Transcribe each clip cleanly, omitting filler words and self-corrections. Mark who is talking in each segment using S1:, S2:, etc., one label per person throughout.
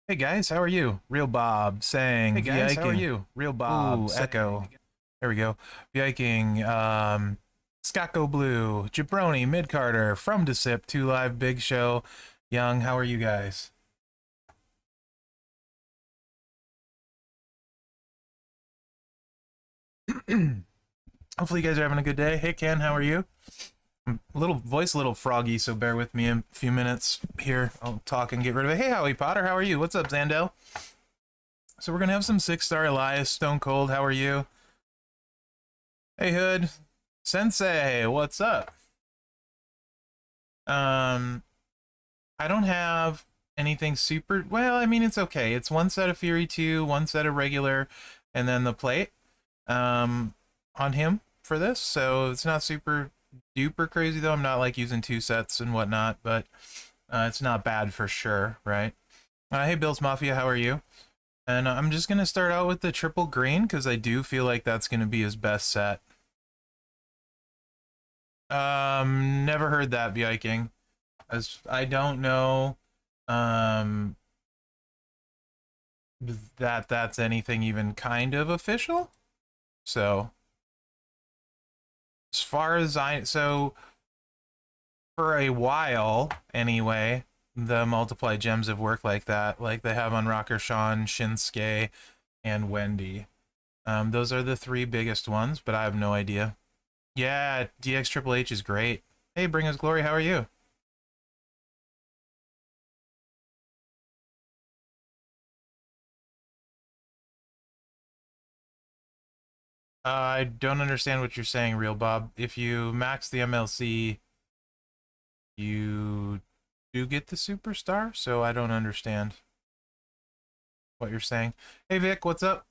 S1: Hey guys, how are you? Real Bob saying. Hey guys, how are you? Real Bob. Ooh, Echo. There we go. Viking. Skako Blue. Jabroni. Mid Carter. From Desip. 2 Live. Big Show. Young. How are you guys? Hopefully you guys are having a good day. Hey Ken, how are you? A little froggy, so bear with me a few minutes here. I'll talk and get rid of it. Hey Howie Potter, how are you? What's up, Zandel? So we're gonna have some 6-star Elias. Stone Cold, how are you? Hey Hood. Sensei, what's up? I don't have anything super, well, I mean, it's okay. It's one set of Fury 2, one set of regular, and then the plate, on him for this. So it's not super duper crazy though. I'm not like using 2 sets and whatnot, but it's not bad for sure, right? Hey Bills Mafia, how are you? And I'm just gonna start out with the triple green because I do feel like that's gonna be his best set. Never heard that, Viking. As I don't know, um, that's anything even kind of official. So, as far as so for a while anyway, the multiply gems have worked like that, like they have on Rocker Sean, Shinsuke, and Wendy. Those are the 3 biggest ones, but I have no idea. Yeah, DX Triple H is great. Hey, Bring Us Glory, how are you? I don't understand what you're saying, Real Bob. If you max the MLC, you do get the superstar, so I don't understand what you're saying. Hey Vic, what's up?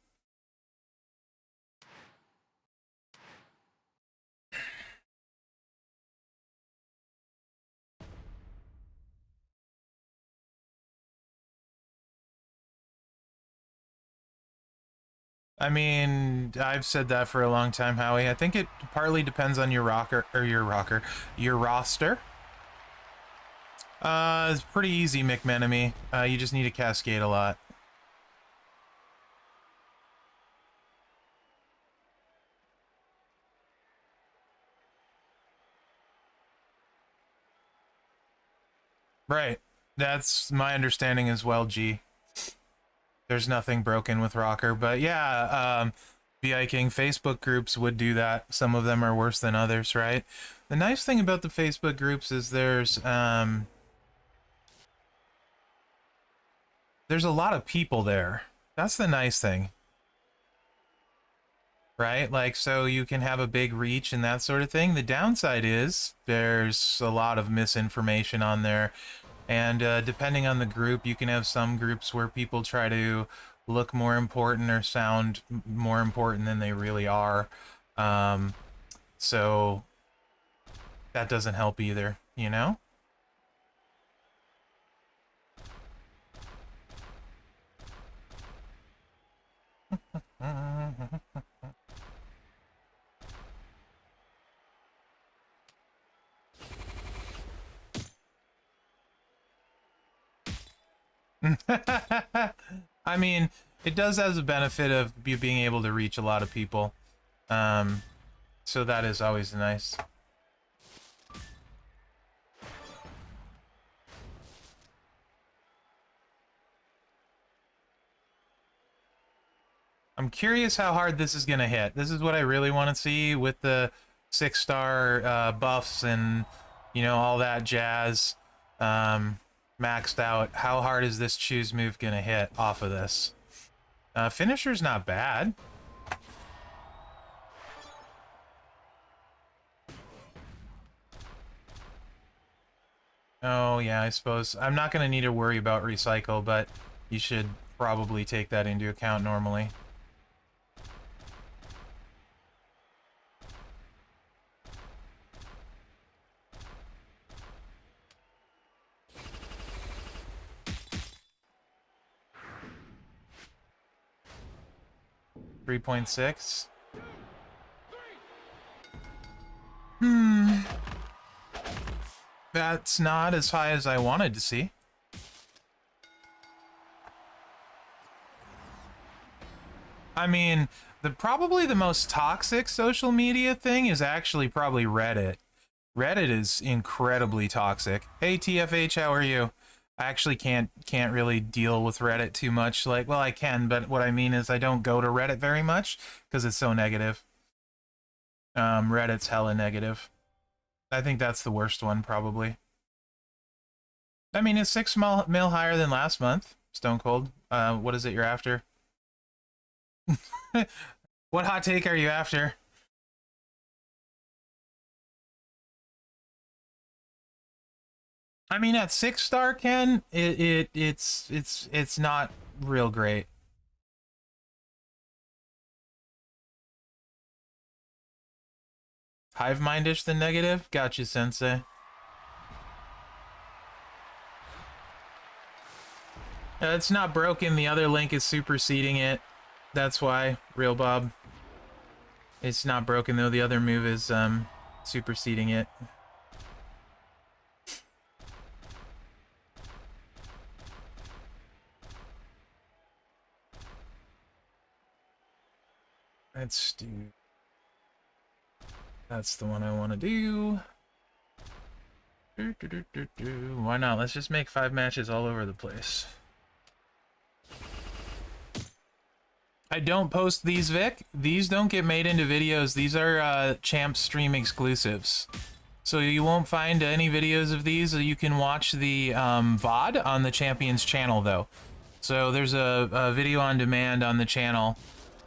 S1: I mean, I've said that for a long time, Howie. I think it partly depends on your your roster. It's pretty easy, McMenemy. You just need to cascade a lot. Right. That's my understanding as well, G. There's nothing broken with Rocker, but yeah, BI King Facebook groups would do that. Some of them are worse than others, right? The nice thing about the Facebook groups is there's a lot of people there. That's the nice thing. Right? Like, so you can have a big reach and that sort of thing. The downside is there's a lot of misinformation on there. And depending on the group, you can have some groups where people try to look more important or sound more important than they really are. So that doesn't help either, you know? I mean, it does have the benefit of you being able to reach a lot of people. So that is always nice. I'm curious how hard this is going to hit. This is what I really want to see with the 6-star buffs and, you know, all that jazz maxed out. How hard is this choose move going to hit off of this? Finisher's not bad. Oh, yeah, I suppose. I'm not going to need to worry about recycle, but you should probably take that into account normally. $3.6. That's not as high as I wanted to see. I mean, probably the most toxic social media thing is actually probably Reddit. Reddit is incredibly toxic. Hey TFH, how are you? I actually can't really deal with Reddit too much. Like, well, I can, but what I mean is I don't go to Reddit very much because it's so negative. Reddit's hella negative. I think that's the worst one, probably. I mean, it's 6 mil higher than last month. Stone Cold. What is it you're after? What hot take are you after? I mean, at 6 star, Ken, it's not real great. Hive mindish than negative. Gotcha, Sensei. It's not broken. The other link is superseding it. That's why, Real Bob. It's not broken though. The other move is superseding it. Let's do. That's the one I want to do. Why not? Let's just make 5 matches all over the place. I don't post these, Vic. These don't get made into videos. These are Champ stream exclusives. So you won't find any videos of these. You can watch the VOD on the Champion's channel, though. So there's a video on demand on the channel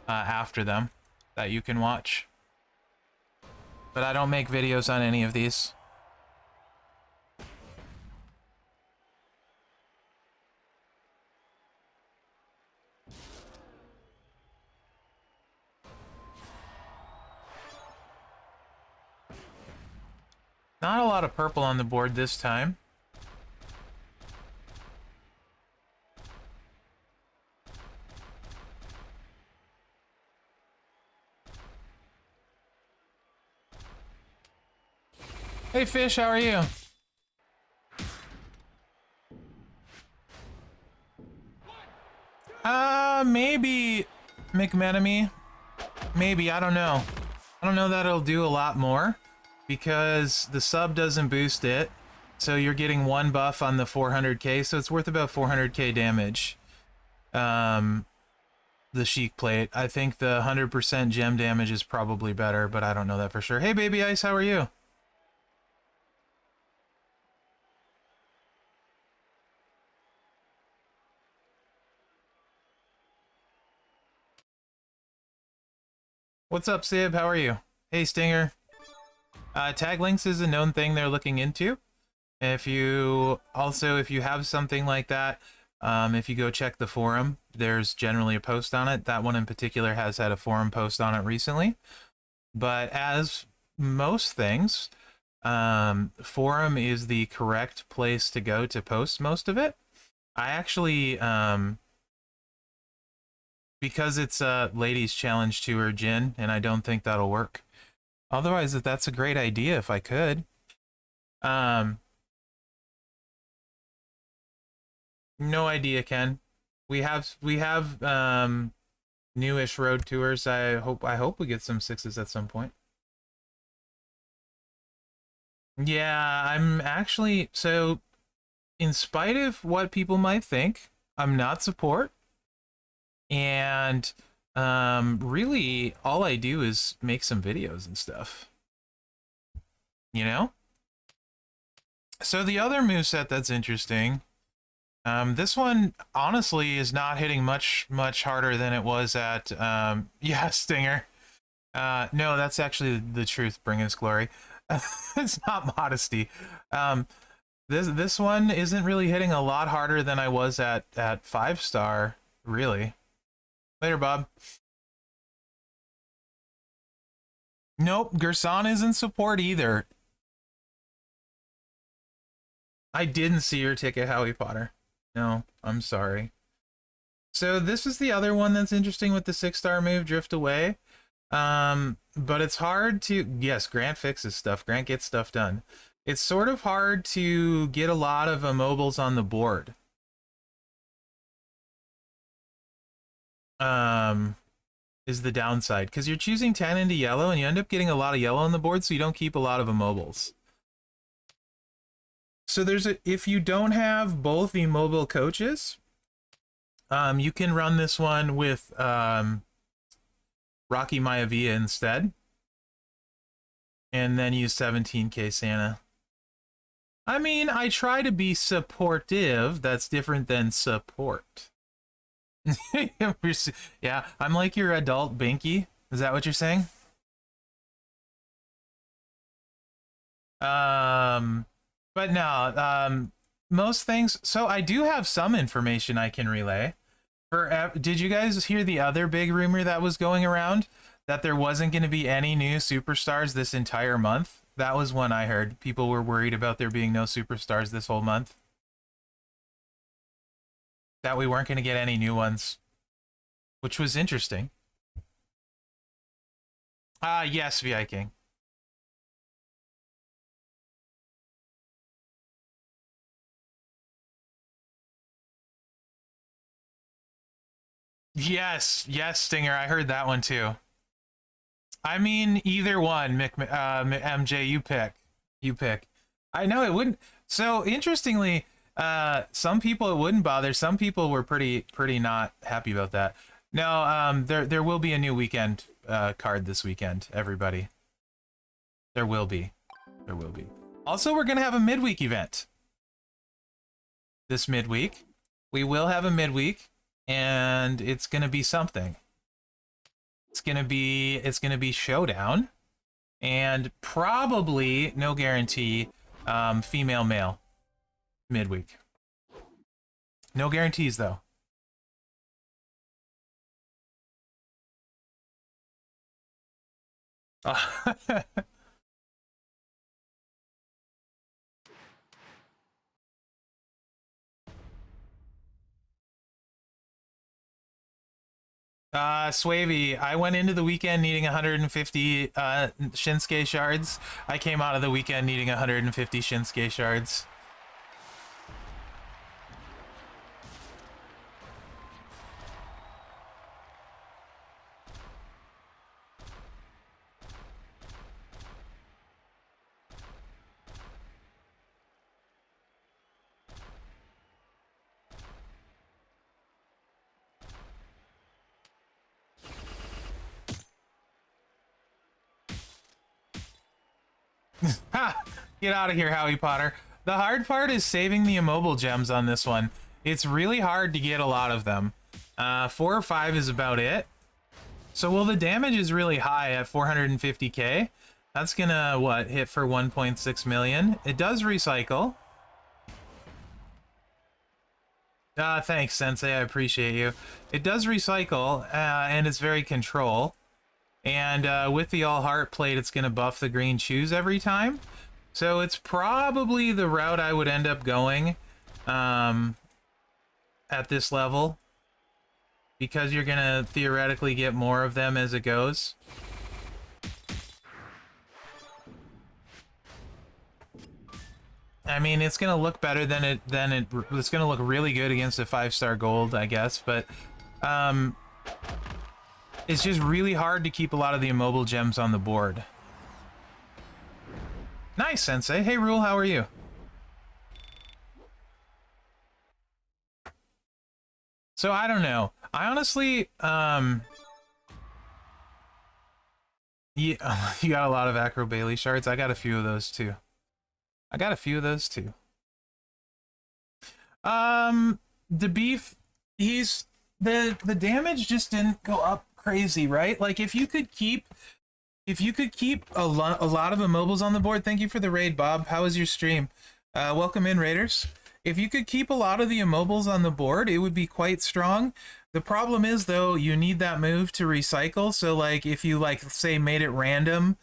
S1: after them that you can watch. But I don't make videos on any of these. Not a lot of purple on the board this time. Hey Fish, how are you? Maybe McMenemy. Maybe, I don't know. I don't know that it'll do a lot more because the sub doesn't boost it. So you're getting 1 buff on the 400k, so it's worth about 400k damage. The Sheik plate. I think the 100% gem damage is probably better, but I don't know that for sure. Hey Baby Ice, how are you? What's up, Sib? How are you? Hey, Stinger. Tag links is a known thing they're looking into. If you have something like that, if you go check the forum, there's generally a post on it. That one in particular has had a forum post on it recently. But as most things, forum is the correct place to go to post most of it. I actually, because it's a ladies challenge tour, Jin, and I don't think that'll work. Otherwise, that's a great idea if I could. No idea, Ken. We have newish road tours. I hope we get some 6s at some point. Yeah, I'm actually, so in spite of what people might think, I'm not support. And really all I do is make some videos and stuff. You know? So the other moveset that's interesting, this one honestly is not hitting much harder than it was at yeah, Stinger. No, that's actually the truth, bring us glory. It's not modesty. This one isn't really hitting a lot harder than I was at 5-star, really. Later, Bob. Nope, Gerson isn't support either. I didn't see your ticket, Howie Potter. No, I'm sorry. So this is the other one that's interesting with the 6-star move, Drift Away. But it's hard to... Yes, Grant fixes stuff. Grant gets stuff done. It's sort of hard to get a lot of immobiles on the board. is the downside, because you're choosing 10 into yellow and you end up getting a lot of yellow on the board, so you don't keep a lot of immobiles. So if you don't have both immobile coaches, you can run this one with Rocky Maivia instead, and then use 17k Santa. I mean, I try to be supportive. That's different than support. Yeah, I'm like your adult Binky. Is that what you're saying? But no, most things. So I do have some information I can relay. Did you guys hear the other big rumor that was going around? That there wasn't going to be any new superstars this entire month? That was one I heard. People were worried about there being no superstars this whole month. That we weren't going to get any new ones. Which was interesting. Yes, VI King. Yes, yes, Stinger. I heard that one too. I mean, either one, MJ, you pick. You pick. I know it wouldn't. So interestingly, some people it wouldn't bother. Some people were pretty not happy about that. No, there will be a new weekend card this weekend. Everybody, there will be. There will be. Also, we're gonna have a midweek event this midweek. We will have a midweek, and it's gonna be something. It's gonna be Showdown, and probably, no guarantee, female male midweek. No guarantees though. Swavey, I went into the weekend needing 150 Shinsuke shards. I came out of the weekend needing 150 Shinsuke shards. Ha! Get out of here, Howie Potter. The hard part is saving the immobile gems on this one. It's really hard to get a lot of them. 4 or 5 is about it. So, well, the damage is really high at 450k. That's gonna, what, hit for 1.6 million. It does recycle. Thanks, Sensei. I appreciate you. It does recycle, and it's very control. And with the all heart plate, it's going to buff the green shoes every time. So it's probably the route I would end up going at this level, because you're going to theoretically get more of them as it goes. I mean, it's going to look better than it's going to look really good against a 5-star gold, I guess, but it's just really hard to keep a lot of the immobile gems on the board. Nice, Sensei. Hey, Rule, how are you? So, I don't know. I honestly, yeah, you got a lot of Acro Bailey shards. I got a few of those, too. The beef, the damage just didn't go up crazy, right? Like, if you could keep a lot of immobiles on the board. Thank you for the raid, Bob. How was your stream? Welcome in, Raiders. If you could keep a lot of the immobiles on the board, it would be quite strong. The problem is, though, you need that move to recycle. So, like, if you, like, say, made it random,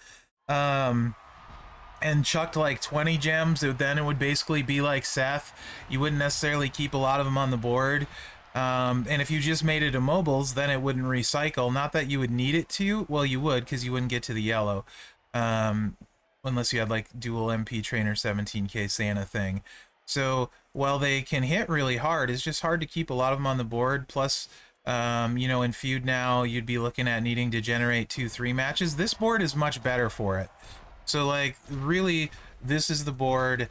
S1: and chucked like 20 gems, then it would basically be like Seth. You wouldn't necessarily keep a lot of them on the board. And if you just made it immobiles, then it wouldn't recycle. Not that you would need it to. Well, you would, because you wouldn't get to the yellow. Unless you had like dual MP trainer 17k Santa thing. So while they can hit really hard, it's just hard to keep a lot of them on the board. Plus, You know, in Feud now, you'd be looking at needing to generate 2-3 matches. This board is much better for it. So, like, really, this is the board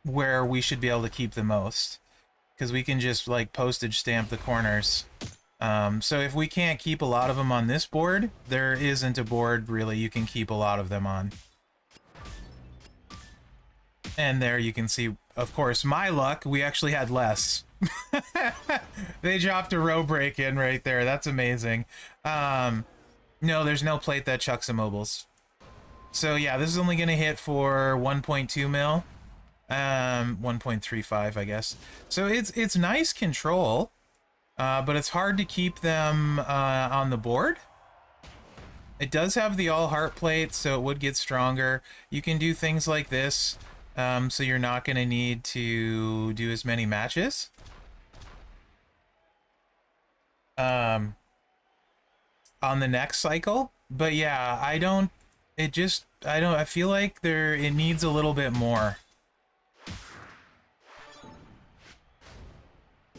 S1: where we should be able to keep the most. Because we can just, like, postage stamp the corners. So if we can't keep a lot of them on this board, there isn't a board, really, you can keep a lot of them on. And there you can see, of course, my luck, we actually had less. They dropped a row break in right there. That's amazing. No, there's no plate that chucks immobiles. So yeah, this is only going to hit for 1.2 mil. 1.35, I guess. So it's nice control, but it's hard to keep them on the board. It does have the all heart plate, so it would get stronger. You can do things like this, so you're not going to need to do as many matches. On the next cycle. But yeah, I feel like it needs a little bit more.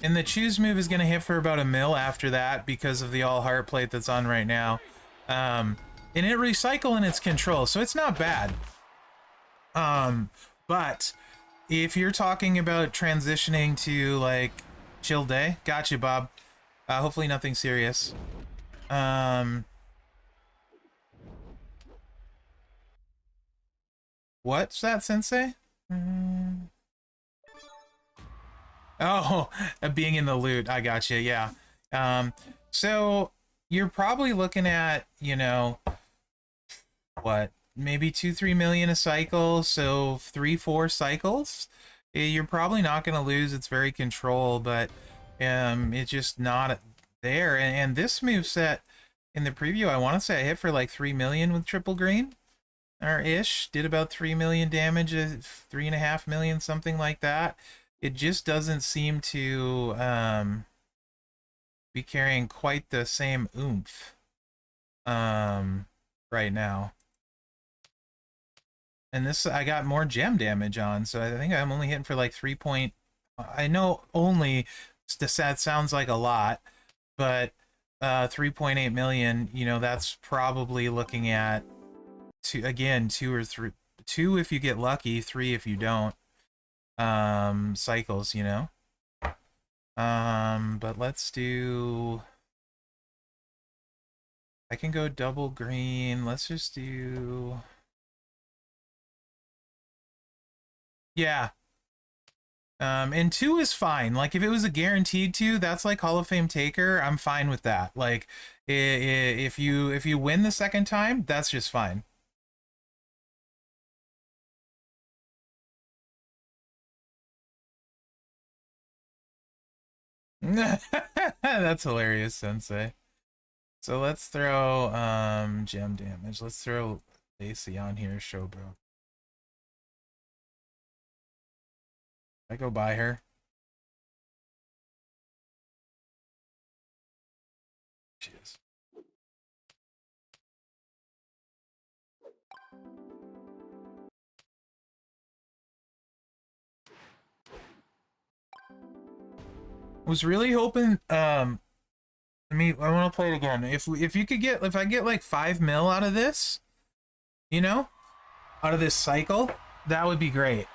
S1: And the choose move is going to hit for about 1 mil after that because of the all heart plate that's on right now. And it recycle in its control, so it's not bad. But if you're talking about transitioning to, like, chill day, gotcha, Bob. Hopefully nothing serious. What's that, Sensei? Oh, being in the loot. I got you. Yeah. So you're probably looking at, you know, what, maybe 2-3 million a cycle. So 3-4 cycles. You're probably not going to lose. It's very control, but it's just not there. And this move set in the preview, I want to say I hit for like 3 million with triple green. Or ish, did about 3 million damage, 3.5 million, something like that. It just doesn't seem to be carrying quite the same oomph right now. And this, I got more gem damage on, so I think I'm only hitting for like 3 point. I know only that sounds like a lot, but 3.8 million, you know, that's probably looking at two or three, 2 if you get lucky, 3 if you don't. Cycles, you know. But let's do, I can go double green. Let's just do, yeah. And 2 is fine. Like, if it was a guaranteed 2, that's like Hall of Fame taker. I'm fine with that. Like, if you win the second time, that's just fine. That's hilarious, Sensei. So let's throw gem damage. Let's throw Lacey on here, Showbro. I go by her. She is. Was really hoping I want to play it again. If you could get, if I get like 5 mil out of this, you know, out of this cycle, that would be great.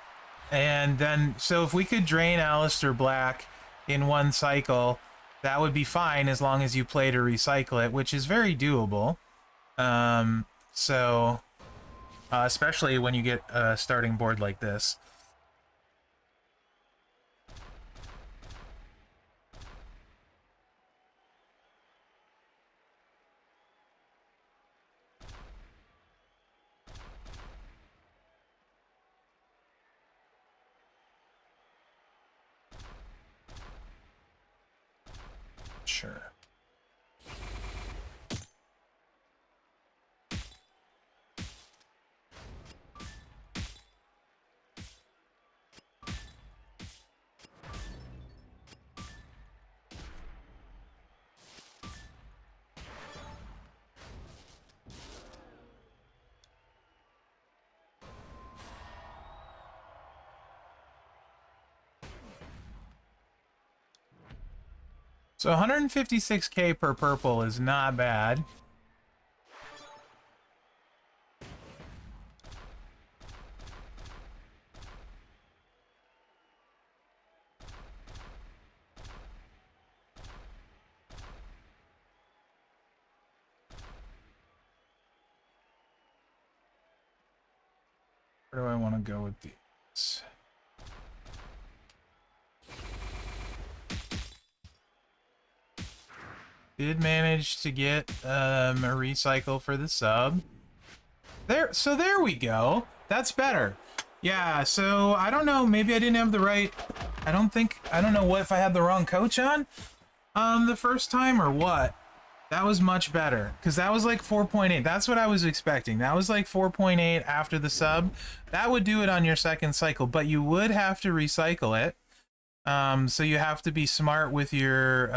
S1: And then, so if we could drain Alistair Black in one cycle, that would be fine as long as you play to recycle it, which is very doable. So especially when you get a starting board like this. Sure. So 156k per purple is not bad. Where do I want to go with these? Did manage to get a recycle for the sub. So there we go. That's better. Yeah, so I don't know, maybe I didn't have the right... I don't know what if I had the wrong coach on the first time or what. That was much better, because that was like 4.8. That's what I was expecting. That was like 4.8 after the sub. That would do it on your second cycle, but you would have to recycle it. So you have to be smart with your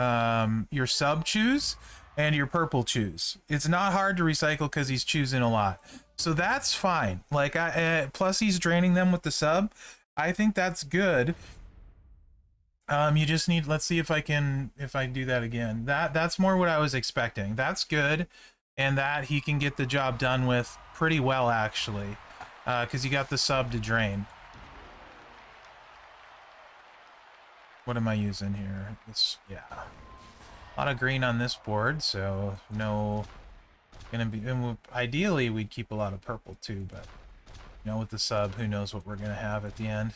S1: sub choose and your purple choose. It's not hard to recycle because he's choosing a lot. So that's fine. Like, plus he's draining them with the sub. I think that's good. You just need, let's see if I do that again. That's more what I was expecting. That's good. And that he can get the job done with pretty well, actually. Because you got the sub to drain. What am I using here? Yeah. A lot of green on this board, so no... Gonna be... Ideally, we'd keep a lot of purple, too, but... You know, with the sub, who knows what we're gonna have at the end.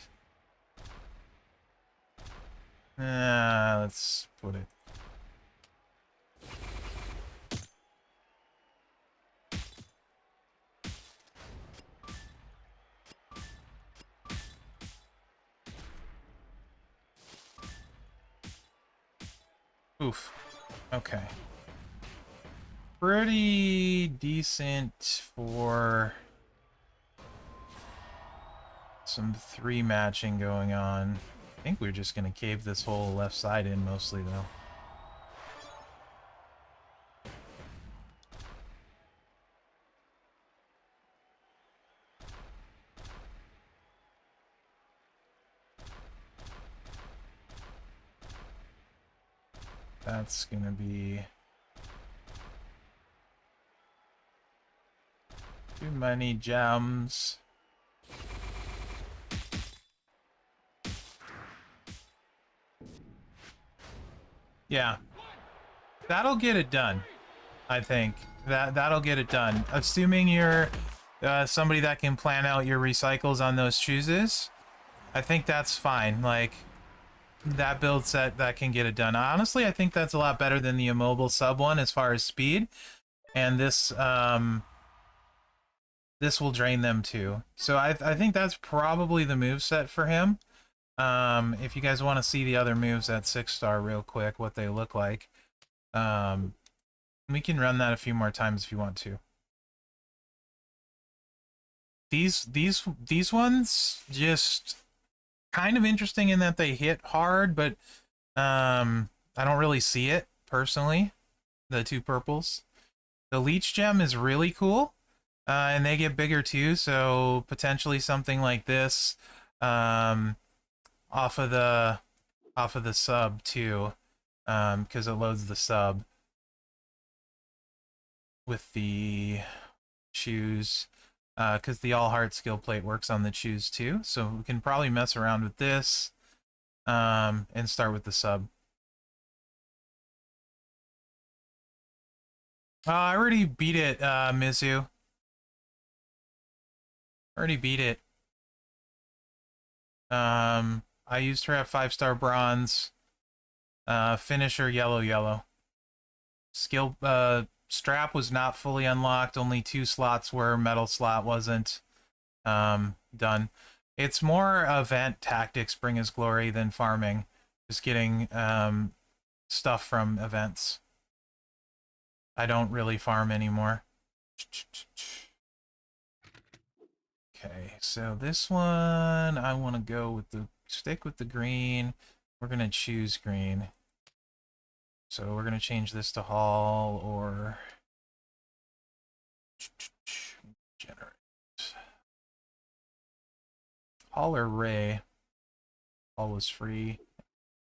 S1: Let's put it... Oof. Okay. Pretty decent for some 3 matching going on. I think we're just gonna cave this whole left side in mostly, though. That's gonna be... too many gems. Yeah. That'll get it done, I think. That'll get it done. Assuming you're somebody that can plan out your recycles on those chooses, I think that's fine. Like, that build set, that can get it done. Honestly, I think that's a lot better than the immobile sub one as far as speed. And this will drain them too. So I think that's probably the move set for him. If you guys want to see the other moves at 6-star real quick, what they look like, we can run that a few more times if you want to. These ones just kind of interesting in that they hit hard, but I don't really see it personally. The 2 purples. The leech gem is really cool, and they get bigger too. So potentially something like this, off of the sub too, because it loads the sub with the choose. Because the all heart skill plate works on the choose too, so we can probably mess around with this, and start with the sub. I already beat it, Mizu. Already beat it. I used her at 5-star bronze. Finisher yellow. Skill strap was not fully unlocked. Only 2 slots were. Metal slot wasn't done. It's more event tactics bring us glory than farming. Just getting stuff from events. I don't really farm anymore. Okay, so this one I want to go with stick with the green. We're gonna choose green. So we're gonna change this to Hall or generate. Hall or Ray. Hall was free.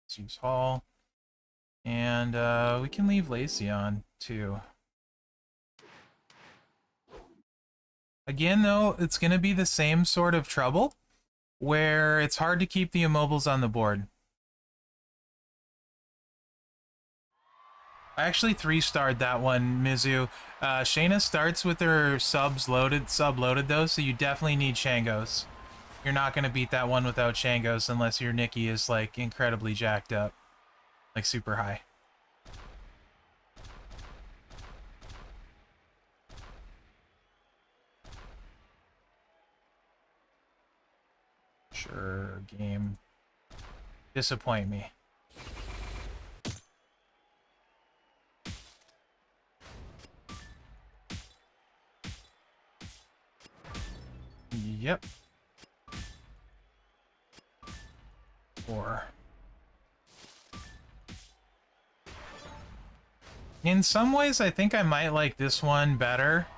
S1: Let's use Hall. And we can leave Lacey on, too. Again, though, it's going to be the same sort of trouble, where it's hard to keep the immobiles on the board. I actually 3-starred that one, Mizu. Shayna starts with her sub-loaded though, so you definitely need Shangos. You're not going to beat that one without Shangos unless your Nikki is, like, incredibly jacked up. Like, super high. Sure, game. Disappoint me. Yep. 4. In some ways, I think I might like this one better,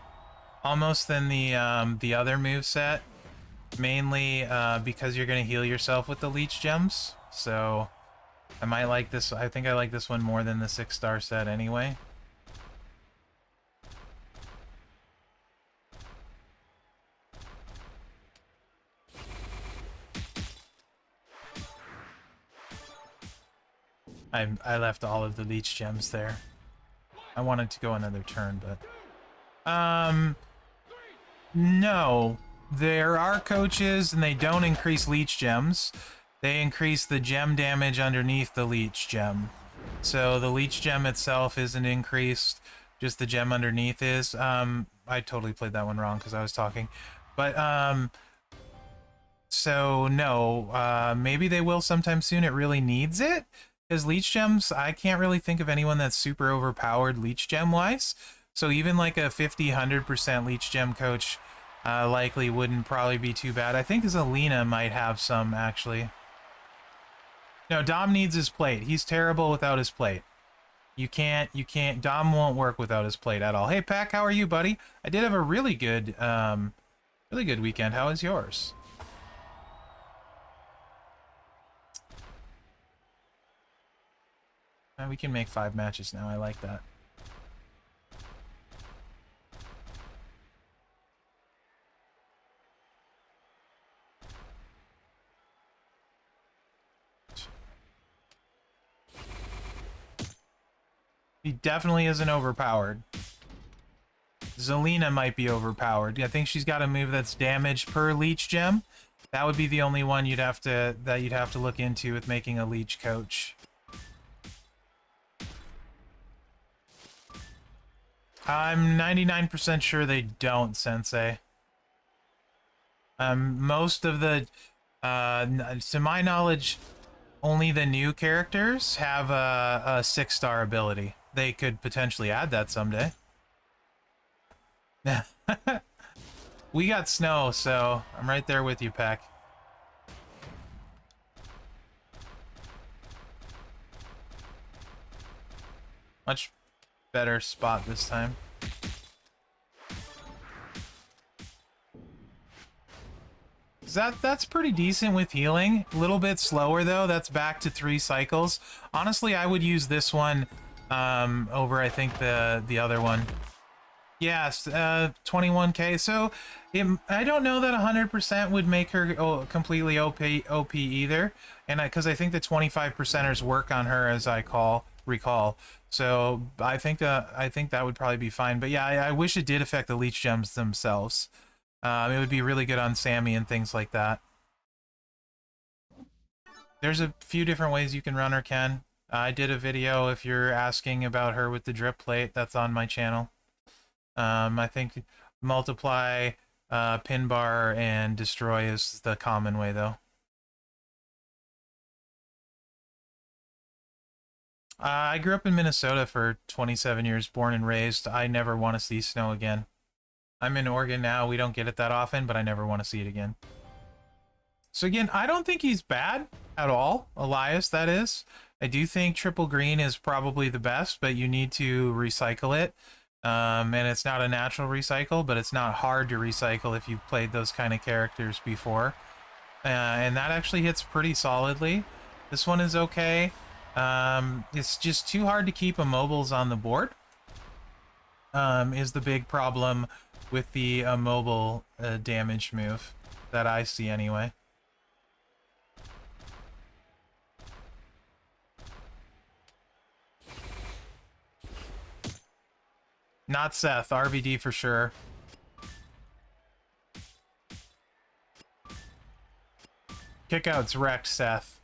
S1: almost than the other moveset. Mainly because you're going to heal yourself with the leech gems. So I might like this. I think I like this one more than the 6-star set anyway. I left all of the leech gems there. I wanted to go another turn, but no. There are coaches and they don't increase leech gems. They increase the gem damage underneath the leech gem. So the leech gem itself isn't increased, just the gem underneath is. I totally played that one wrong because I was talking. But so no, maybe they will sometime soon. It really needs it. Because leech gems, I can't really think of anyone that's super overpowered leech gem wise. So even like a 50-100% leech gem coach likely wouldn't probably be too bad. I think Zelina might have some actually. No, Dom needs his plate. He's terrible without his plate. You can't, Dom won't work without his plate at all. Hey, Pack, how are you, buddy? I did have a really good weekend. How was yours? We can make 5 matches now. I like that. He definitely isn't overpowered. Zelina might be overpowered. I think she's got a move that's damage per leech gem. That would be the only one you'd have to look into with making a leech coach. I'm 99% sure they don't, Sensei. Most of the, to my knowledge, only the new characters have a 6-star ability. They could potentially add that someday. We got snow, so I'm right there with you, Peck. Much better spot this time. That's pretty decent with healing. A little bit slower though. That's back to 3 cycles. Honestly, I would use this one over I think the other one. Yes, 21k. So I don't know that 100% would make her completely OP either, and because I think the 25%ers work on her as I recall. So I think that would probably be fine. But yeah, I wish it did affect the leech gems themselves. It would be really good on Sammy and things like that. There's a few different ways you can run her, Ken. I did a video if you're asking about her with the drip plate. That's on my channel. I think multiply, pin bar, and destroy is the common way, though. I grew up in Minnesota for 27 years, born and raised. I never want to see snow again. I'm in Oregon now. We don't get it that often, but I never want to see it again. So again, I don't think he's bad at all. Elias, that is. I do think triple green is probably the best, but you need to recycle it. And it's not a natural recycle, but it's not hard to recycle if you've played those kind of characters before. And that actually hits pretty solidly. This one is okay. It's just too hard to keep immobiles on the board. Is the big problem with the mobile damage move that I see anyway. Not Seth, RVD for sure. Kickout's wrecked Seth.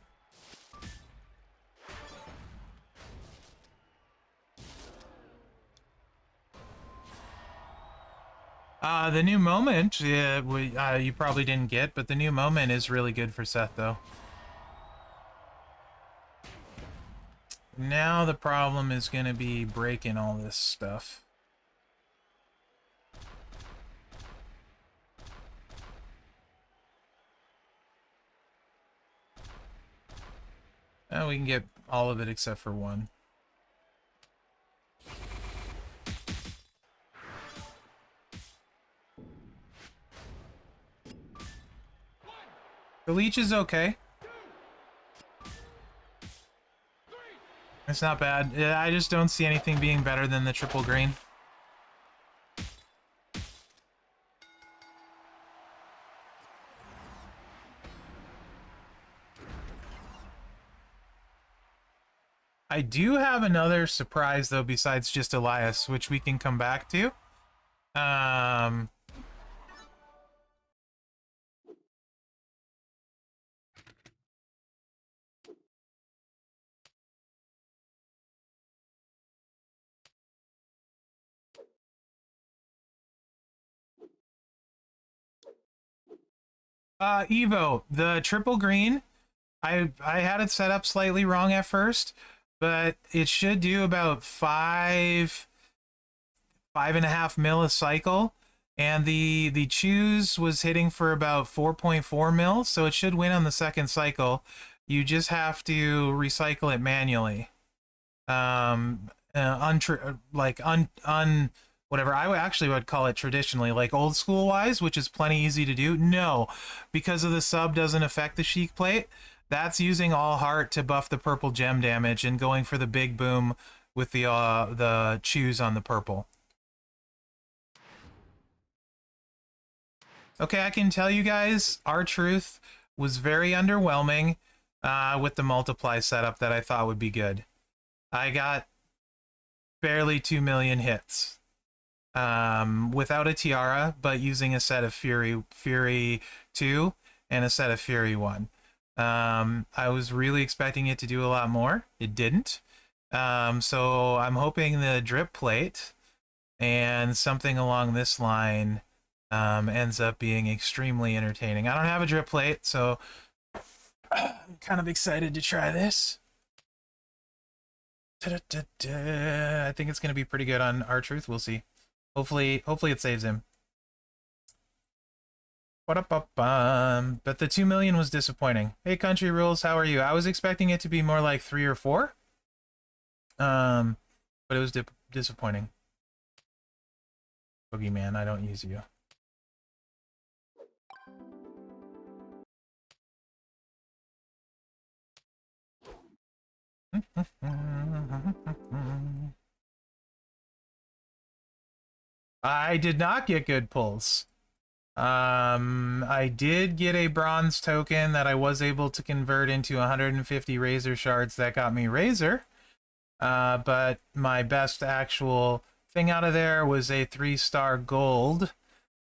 S1: The new moment, you probably didn't get, but the new moment is really good for Seth, though. Now the problem is going to be breaking all this stuff. We can get all of it except for one. The leech is okay. It's not bad. I just don't see anything being better than the triple green. I do have another surprise, though, besides just Elias, which we can come back to. Evo, the triple green, I had it set up slightly wrong at first, but it should do about 5.5 mil a cycle, and the choose was hitting for about 4.4 mil, so it should win on the second cycle. You just have to recycle it manually. Whatever I would call it traditionally, like old school wise, which is plenty easy to do. No, because of the sub doesn't affect the Sheik plate. That's using all heart to buff the purple gem damage and going for the big boom with the choose on the purple. Okay, I can tell you guys, R-Truth was very underwhelming with the multiply setup that I thought would be good. I got barely 2 million hits without a tiara, but using a set of Fury 2 and a set of Fury 1. I was really expecting it to do a lot more. It didn't. So I'm hoping the drip plate and something along this line ends up being extremely entertaining. I don't have a drip plate, so I'm kind of excited to try this. I think it's going to be pretty good on R-Truth. We'll see. Hopefully it saves him. But the 2 million was disappointing. Hey, Country Rules, how are you? I was expecting it to be more like 3 or 4. But it was disappointing. Boogeyman, I don't use you. I did not get good pulls. I did get a bronze token that I was able to convert into 150 Razor shards that got me Razor. But my best actual thing out of there was a 3-star gold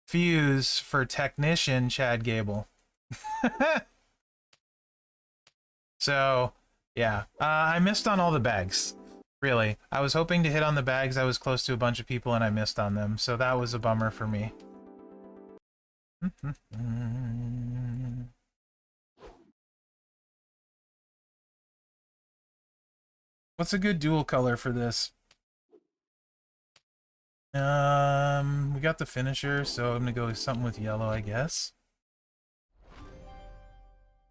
S1: fuse for Technician Chad Gable. So, yeah. I missed on all the bags. Really. I was hoping to hit on the bags. I was close to a bunch of people and I missed on them. So that was a bummer for me. What's a good dual color for this? We got the finisher, so I'm gonna go with something with yellow, I guess.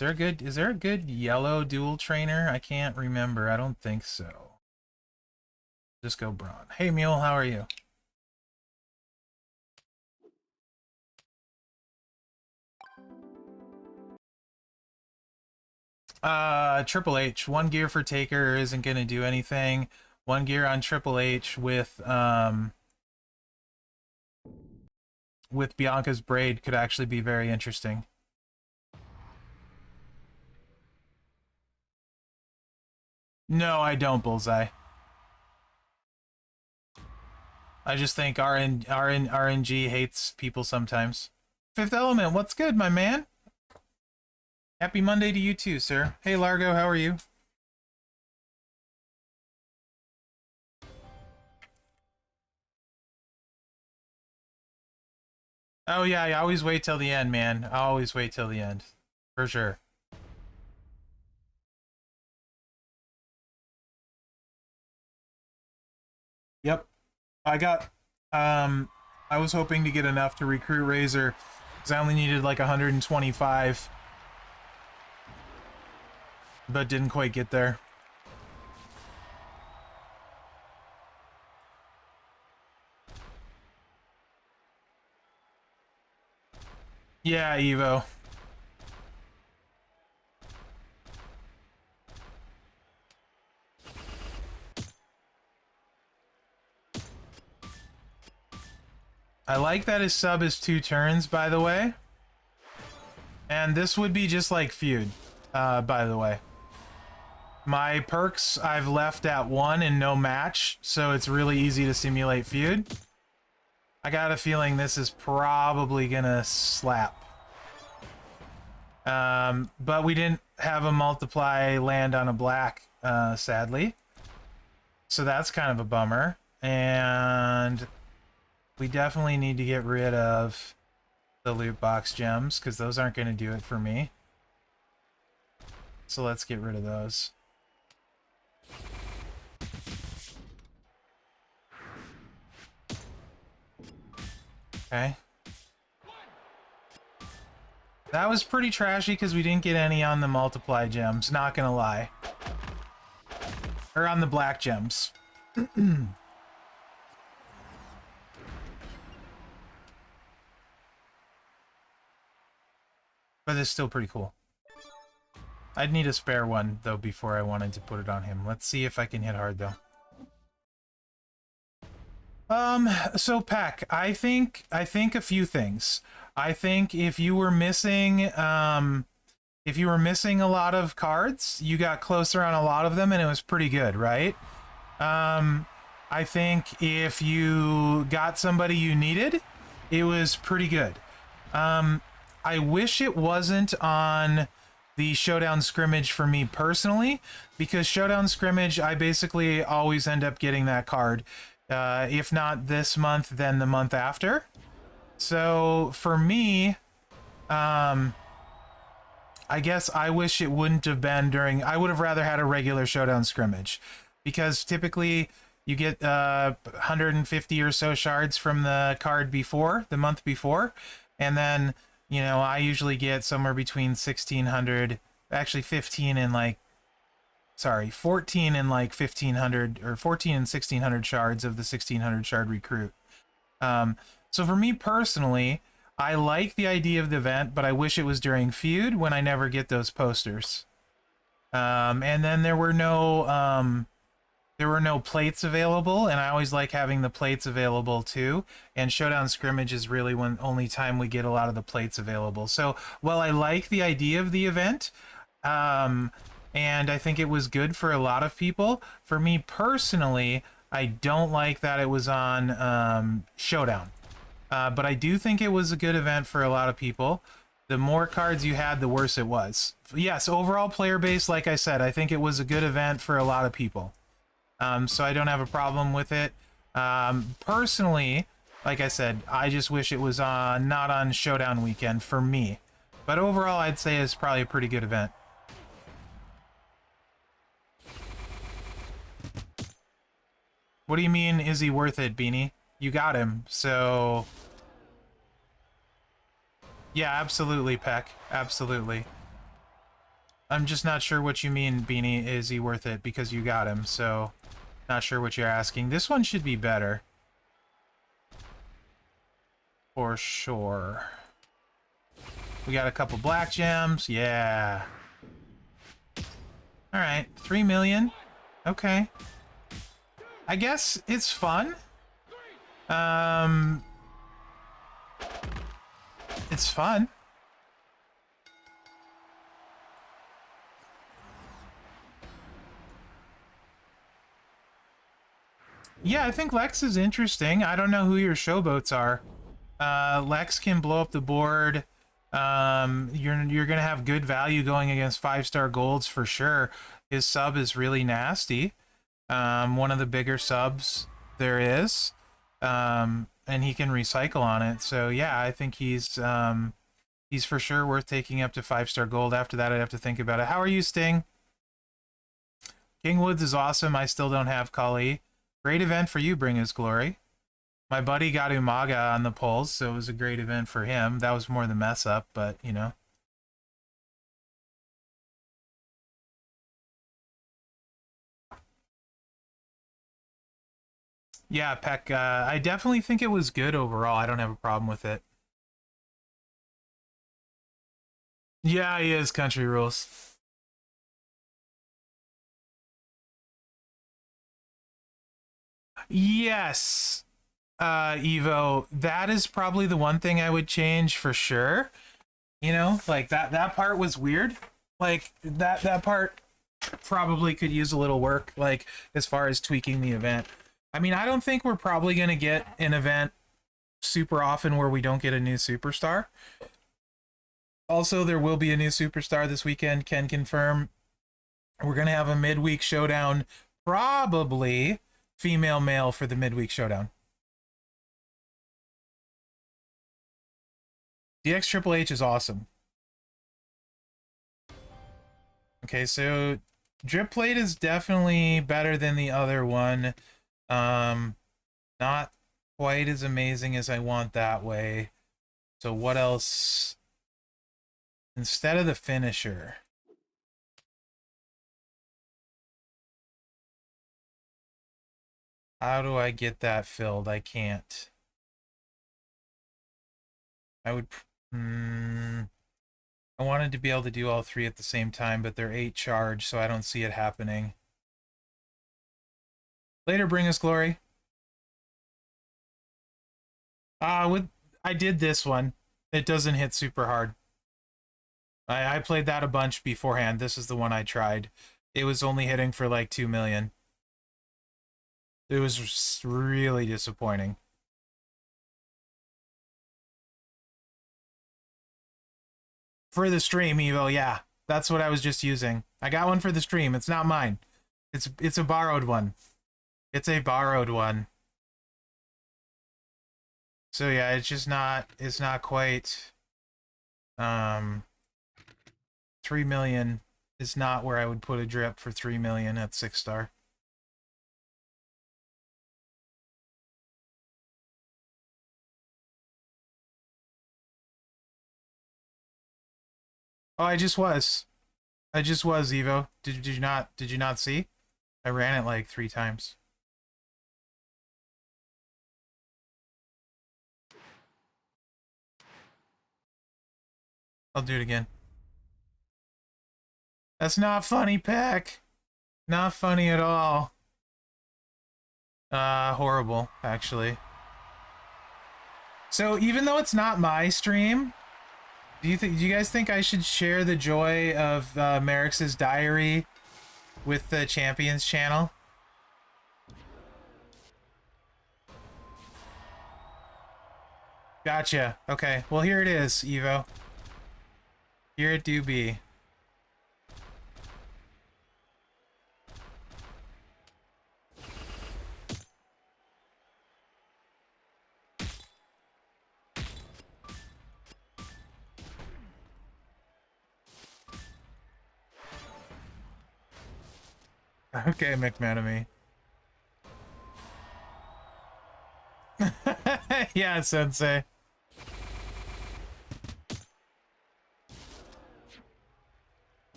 S1: Is there a good yellow dual trainer? I can't remember. I don't think so. Just go Braun. Hey Mule, how are you? Triple H. 1 gear for Taker isn't going to do anything. 1 gear on Triple H with Bianca's Braid could actually be very interesting. No, I don't, Bullseye. I just think RNG hates people sometimes. Fifth Element, what's good, my man? Happy Monday to you too, sir. Hey, Largo, how are you? Oh, yeah, I always wait till the end, man. I always wait till the end. For sure. Yep. I was hoping to get enough to recruit Razor, because I only needed like 125, but didn't quite get there. Yeah, Evo. I like that his sub is 2 turns, by the way. And this would be just like Feud, by the way. My perks I've left at 1 and no match, so it's really easy to simulate Feud. I got a feeling this is probably gonna slap. But we didn't have a multiply land on a black, sadly. So that's kind of a bummer. And we definitely need to get rid of the loot box gems, because those aren't going to do it for me. So let's get rid of those. Okay. That was pretty trashy because we didn't get any on the multiply gems, not gonna lie. Or on the black gems. But it's still pretty cool. I'd need a spare one, though, before I wanted to put it on him. Let's see if I can hit hard, though. So Peck, I think a few things. I think if you were missing a lot of cards, you got closer on a lot of them and it was pretty good, right? I think if you got somebody you needed, it was pretty good. I wish it wasn't on the Showdown Scrimmage for me personally, because Showdown Scrimmage, I basically always end up getting that card. If not this month, then the month after. So for me, I guess I wish it wouldn't have been during... I would have rather had a regular Showdown Scrimmage, because typically you get 150 or so shards from the card before, the month before, and then, you know, I usually get somewhere between 1,600, actually 15 and like, sorry, 14 and like 1,500, or 14 and 1,600 shards of the 1,600 shard recruit. So for me personally, I like the idea of the event, but I wish it was during Feud when I never get those posters. And then there were no plates available, and I always like having the plates available too. And Showdown Scrimmage is really when only time we get a lot of the plates available. So while I like the idea of the event, and I think it was good for a lot of people, for me personally, I don't like that it was on Showdown. But I do think it was a good event for a lot of people. The more cards you had, the worse it was. Yes, overall player base, like I said, I think it was a good event for a lot of people. So I don't have a problem with it. Personally, like I said, I just wish it was not on Showdown weekend for me. But overall, I'd say it's probably a pretty good event. What do you mean, is he worth it, Beanie? You got him, so... Yeah, absolutely, Peck. Absolutely. I'm just not sure what you mean, Beanie, is he worth it, because you got him, so... Not sure what you're asking. This one should be better. For sure. We got a couple black gems. Yeah. All right, 3 million. Okay. I guess it's fun. It's fun. Yeah, I think Lex is interesting. I don't know who your showboats are. Lex can blow up the board. You're gonna have good value going against 5-star golds for sure. His sub is really nasty. One of the bigger subs there is. And he can recycle on it. So yeah, I think he's for sure worth taking up to 5-star gold. After that, I'd have to think about it. How are you, Sting? Kingwoods is awesome. I still don't have Kali. Great event for you, Bring His Glory. My buddy got Umaga on the polls, so it was a great event for him. That was more the mess up, but, you know. Yeah, Peck, I definitely think it was good overall. I don't have a problem with it. Yeah, he is Country Rules. Yes, Evo, that is probably the one thing I would change for sure. You know, like that part was weird. Like that part probably could use a little work, like as far as tweaking the event. I mean, I don't think we're probably going to get an event super often where we don't get a new superstar. Also, there will be a new superstar this weekend, can confirm. We're going to have a midweek showdown, probably female male for the midweek showdown. DX Triple H is awesome. Okay, so Drip Plate is definitely better than the other one. Not quite as amazing as I want that way. So what else? Instead of the finisher. How do I get that filled? I can't. I would... I wanted to be able to do all three at the same time, but they're 8 charge, so I don't see it happening. Later, Bring Us Glory. I did this one. It doesn't hit super hard. I played that a bunch beforehand. This is the one I tried. It was only hitting for like 2 million. It was really disappointing. For the stream, Evo, yeah. That's what I was just using. I got one for the stream. It's not mine. It's a borrowed one. It's a borrowed one. So yeah, it's not quite 3 million is not where I would put a drip for 3 million at 6-star. Oh, I just was, Evo. Did you not see? I ran it like 3 times. I'll do it again. That's not funny, Peck. Not funny at all. Horrible, actually. So even though it's not my stream, do you guys think I should share the joy of Mherex's diary with the Champions channel? Gotcha. Okay. Well, here it is, Evo. Here it do be. Okay, McManamy. Yeah, Sensei.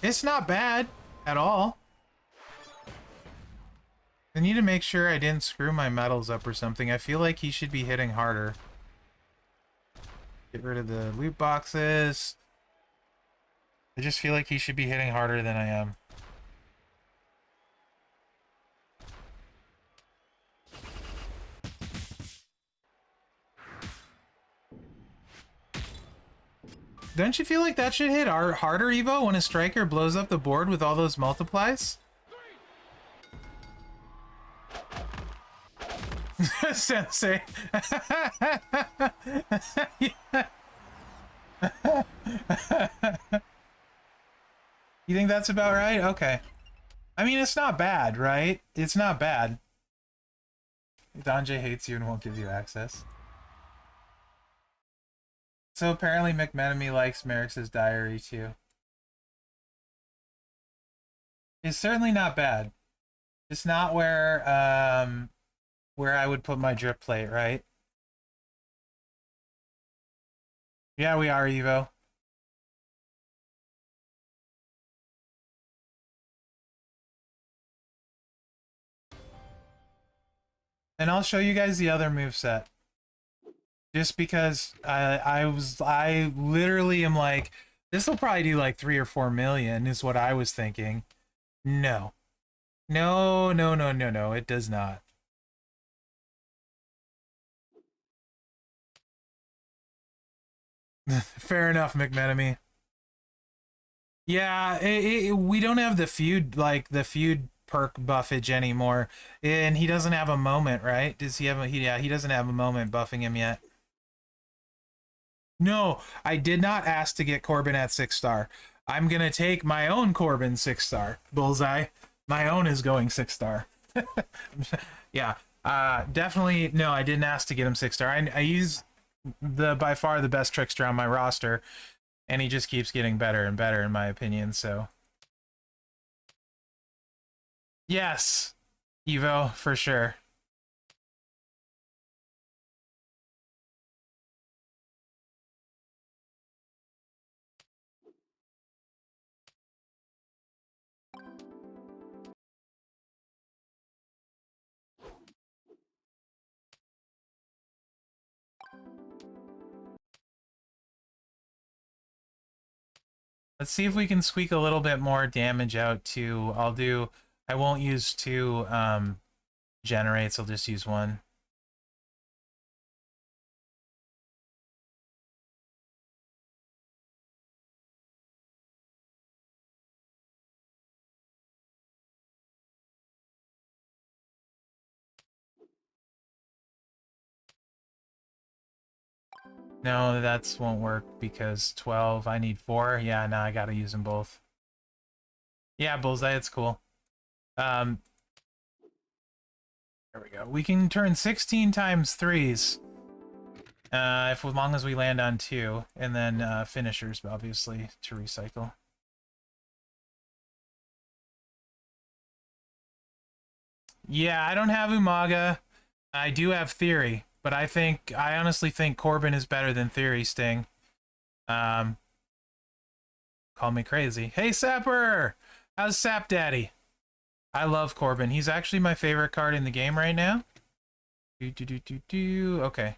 S1: It's not bad at all. I need to make sure I didn't screw my metals up or something. I feel like he should be hitting harder. Get rid of the loot boxes. I just feel like he should be hitting harder than I am. Don't you feel like that should hit harder, Evo, when a striker blows up the board with all those multiplies? Sensei. You think that's about right? Okay. I mean, it's not bad, right? It's not bad. Donjay hates you and won't give you access. So apparently McMenemy likes Mherex's diary too. It's certainly not bad. It's not where I would put my drip plate, right? Yeah, we are, Evo. And I'll show you guys the other moveset. Just because I literally am like, this will probably do like 3 or 4 million is what I was thinking. No. No, no, no, no, no, it does not. Fair enough, McMenemy. Yeah, we don't have the feud, like, the feud perk buffage anymore. And he doesn't have a moment, right? Does he have a, yeah, he doesn't have a moment buffing him yet. No, I did not ask to get Corbin at 6-star. I'm gonna take my own Corbin 6-star. Bullseye. My own is going 6-star. Yeah, definitely. No, I didn't ask to get him 6-star. I use the by far the best trickster on my roster, and he just keeps getting better and better in my opinion. So yes, Evo for sure. Let's see if we can squeak a little bit more damage out too. I won't use 2 generates, I'll just use 1. No, that won't work because 12, I need 4. Yeah, no, I gotta use them both. Yeah, Bullseye, it's cool. There we go. We can turn 16 times 3s. As long as we land on 2. And then finishers, obviously, to recycle. Yeah, I don't have Umaga. I do have Theory. But I honestly think Corbin is better than Theory Sting. Call me crazy. Hey, Sapper! How's Sap Daddy? I love Corbin. He's actually my favorite card in the game right now. Okay.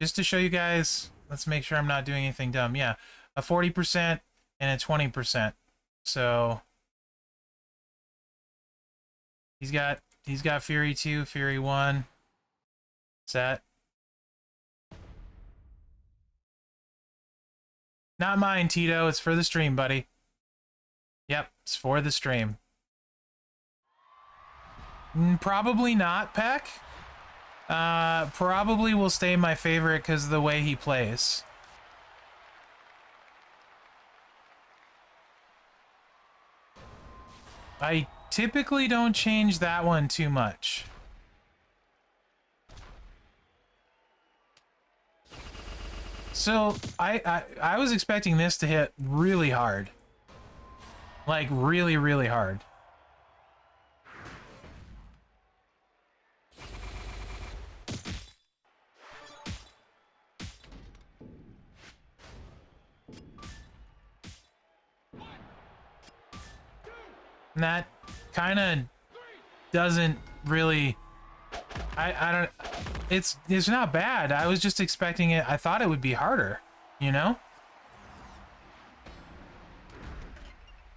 S1: Just to show you guys, let's make sure I'm not doing anything dumb. Yeah, a 40% and a 20%. So he's got Fury 2, Fury 1. Set. Not mine, Tito. It's for the stream, buddy. Yep, it's for the stream. Probably not, Peck. Probably will stay my favorite because of the way he plays. I typically don't change that one too much. So I was expecting this to hit really hard. Like really, really hard. And that kind of doesn't really... I don't... It's not bad. I was just expecting it. I thought it would be harder, you know?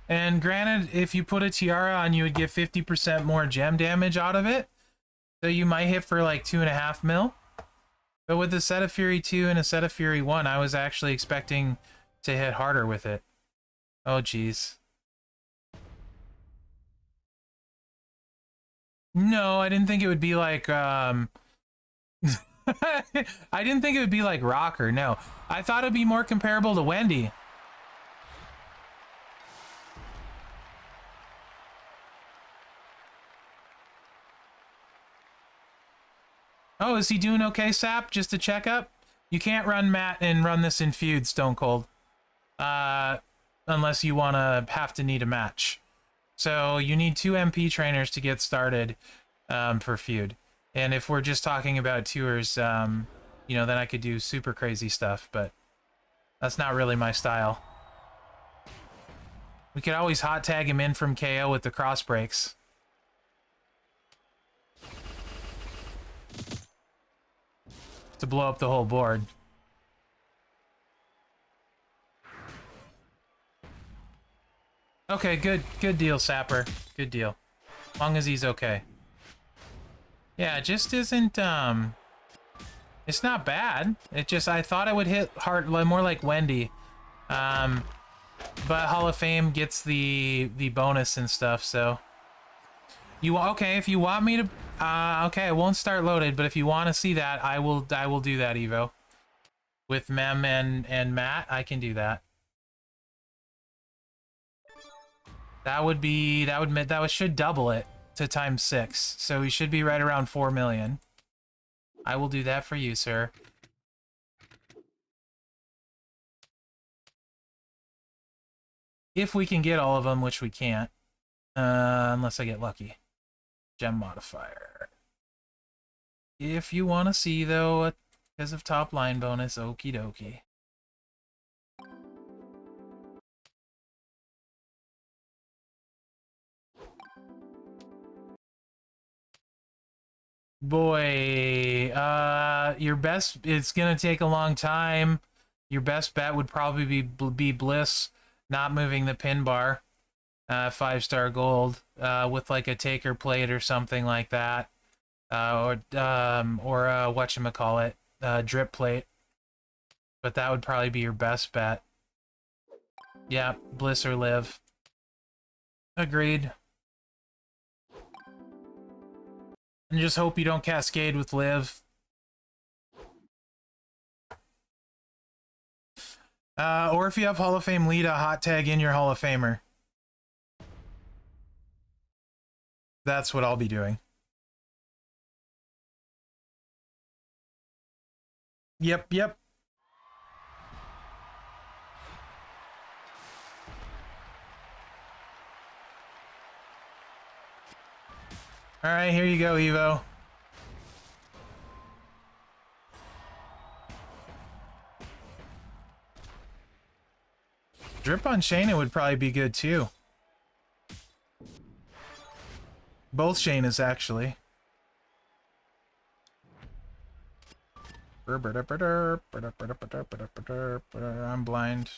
S1: And granted, if you put a tiara on, you would get 50% more gem damage out of it. So you might hit for like 2.5 mil. But with a set of Fury 2 and a set of Fury 1, I was actually expecting to hit harder with it. Oh, geez. No, I didn't think it would be like, I didn't think it would be like Rocker, no. I thought it'd be more comparable to Wendy. Oh, is he doing okay, Sap? Just a checkup? You can't run Matt and run this in feud, Stone Cold. Unless you want to have to need a match. So you need 2 MP trainers to get started for feud. And if we're just talking about tours, you know, then I could do super crazy stuff, but that's not really my style. We could always hot tag him in from KO with the cross breaks. To blow up the whole board. Okay, good deal, Sapper. Good deal. As long as he's okay. Yeah, it just isn't, it's not bad. It just, I thought I would hit hard, more like Wendy. But Hall of Fame gets the bonus and stuff, so. Okay, if you want me to, okay, I won't start loaded, but if you want to see that, I will do that, Evo. With Mem and Matt, I can do that. That should double it to times 6. So we should be right around 4 million. I will do that for you, sir. If we can get all of them, which we can't. Unless I get lucky. Gem modifier. If you want to see, though, because of top line bonus, okie dokie. Boy, your best, it's gonna take a long time. Your best bet would probably be Bliss not moving the pin bar, 5-star gold, with like a taker plate or something like that, or whatchamacallit, drip plate. But that would probably be your best bet. Yeah, Bliss or Live. Agreed. And just hope you don't cascade with Liv. Or if you have Hall of Fame Lita, hot tag in your Hall of Famer. That's what I'll be doing. Yep. Alright, here you go, Evo. Drip on Shayna would probably be good too. Both Shaynas, actually. I'm blind.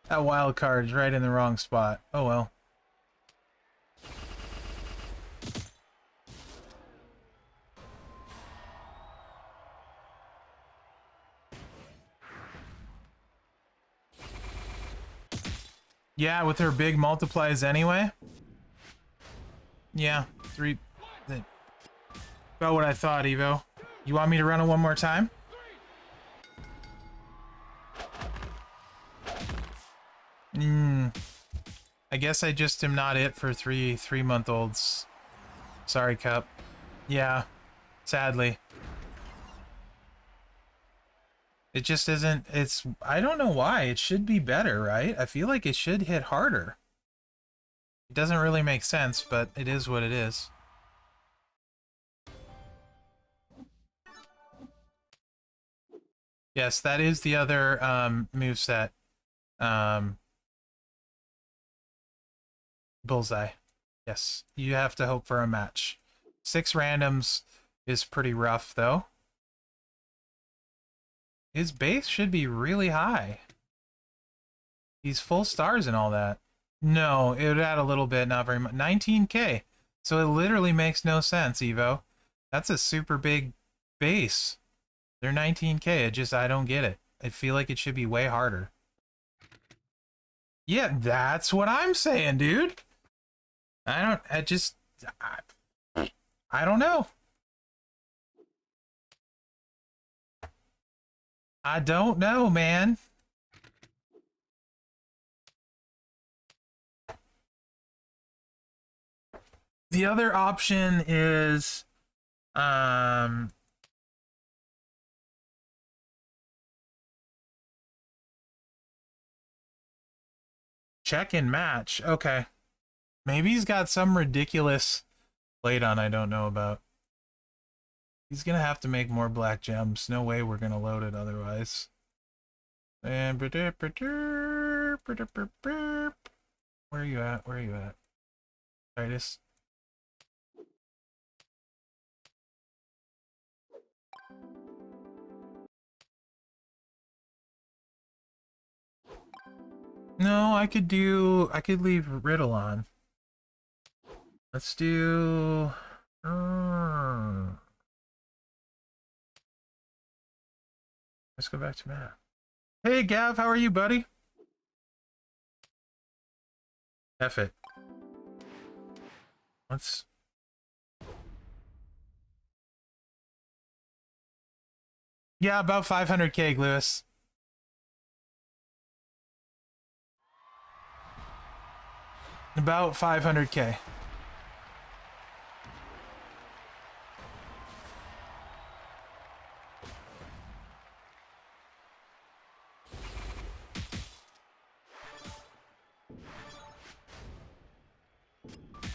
S1: That wild card's right in the wrong spot. Oh well. Yeah, with her big multiplies anyway. Yeah, 3. About what I thought, Evo. You want me to run it one more time? I guess I just am not it for 3-month-olds. Sorry, Cup. Yeah, sadly. It just isn't, I don't know why. It should be better, right? I feel like it should hit harder. It doesn't really make sense, but it is what it is. Yes, that is the other moveset. Bullseye. Yes, you have to hope for a match. 6 randoms is pretty rough, though. His base should be really high. He's full stars and all that. No, it would add a little bit, not very much. 19K. So it literally makes no sense, Evo. That's a super big base. They're 19K. I don't get it. I feel like it should be way harder. Yeah, that's what I'm saying, dude. I don't know. I don't know, man. The other option is check and match. Okay. Maybe he's got some ridiculous plate on I don't know about. He's gonna have to make more black gems. No way we're gonna load it otherwise. And where are you at? Where are you at? Titus. No, I could leave Riddle on. Let's do let's go back to Matt. Hey Gav, how are you, buddy? F it. Let's yeah, about 500K, Lewis. About 500K.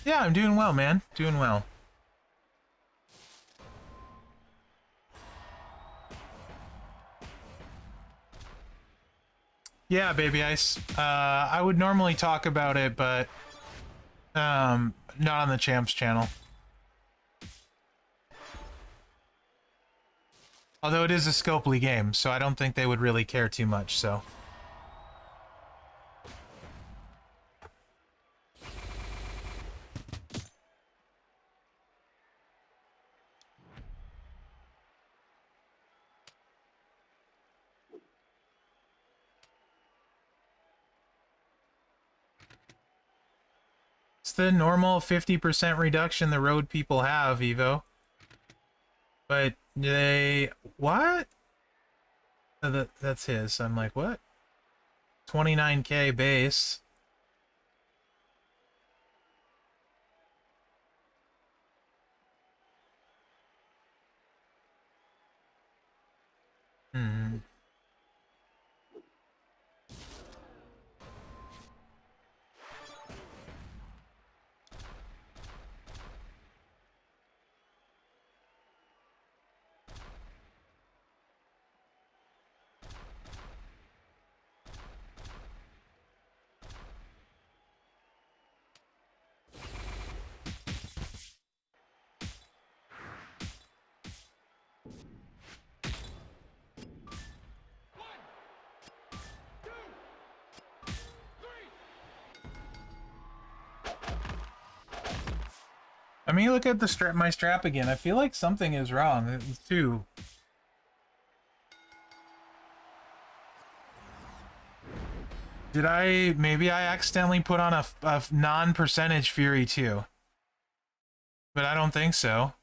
S1: Yeah, I'm doing well, man. Doing well. Yeah, Baby Ice. I would normally talk about it, but not on the Champs channel. Although it is a Scopely game, so I don't think they would really care too much, so. It's the normal 50% reduction the road people have, Evo. But they... What? That's his. I'm like, what? 29K base. Hmm. I mean, look at the strap, my strap again. I feel like something is wrong, too. Maybe I accidentally put on a non-percentage Fury too. But I don't think so.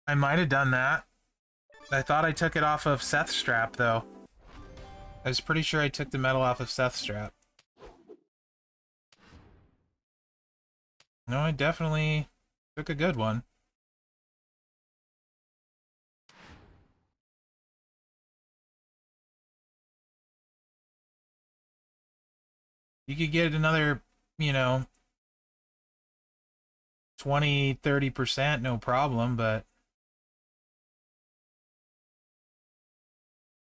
S1: I might have done that. I thought I took it off of Seth's strap, though. I was pretty sure I took the metal off of Seth's strap. No, I definitely took a good one. You could get another, you know, 20, 30%, no problem, but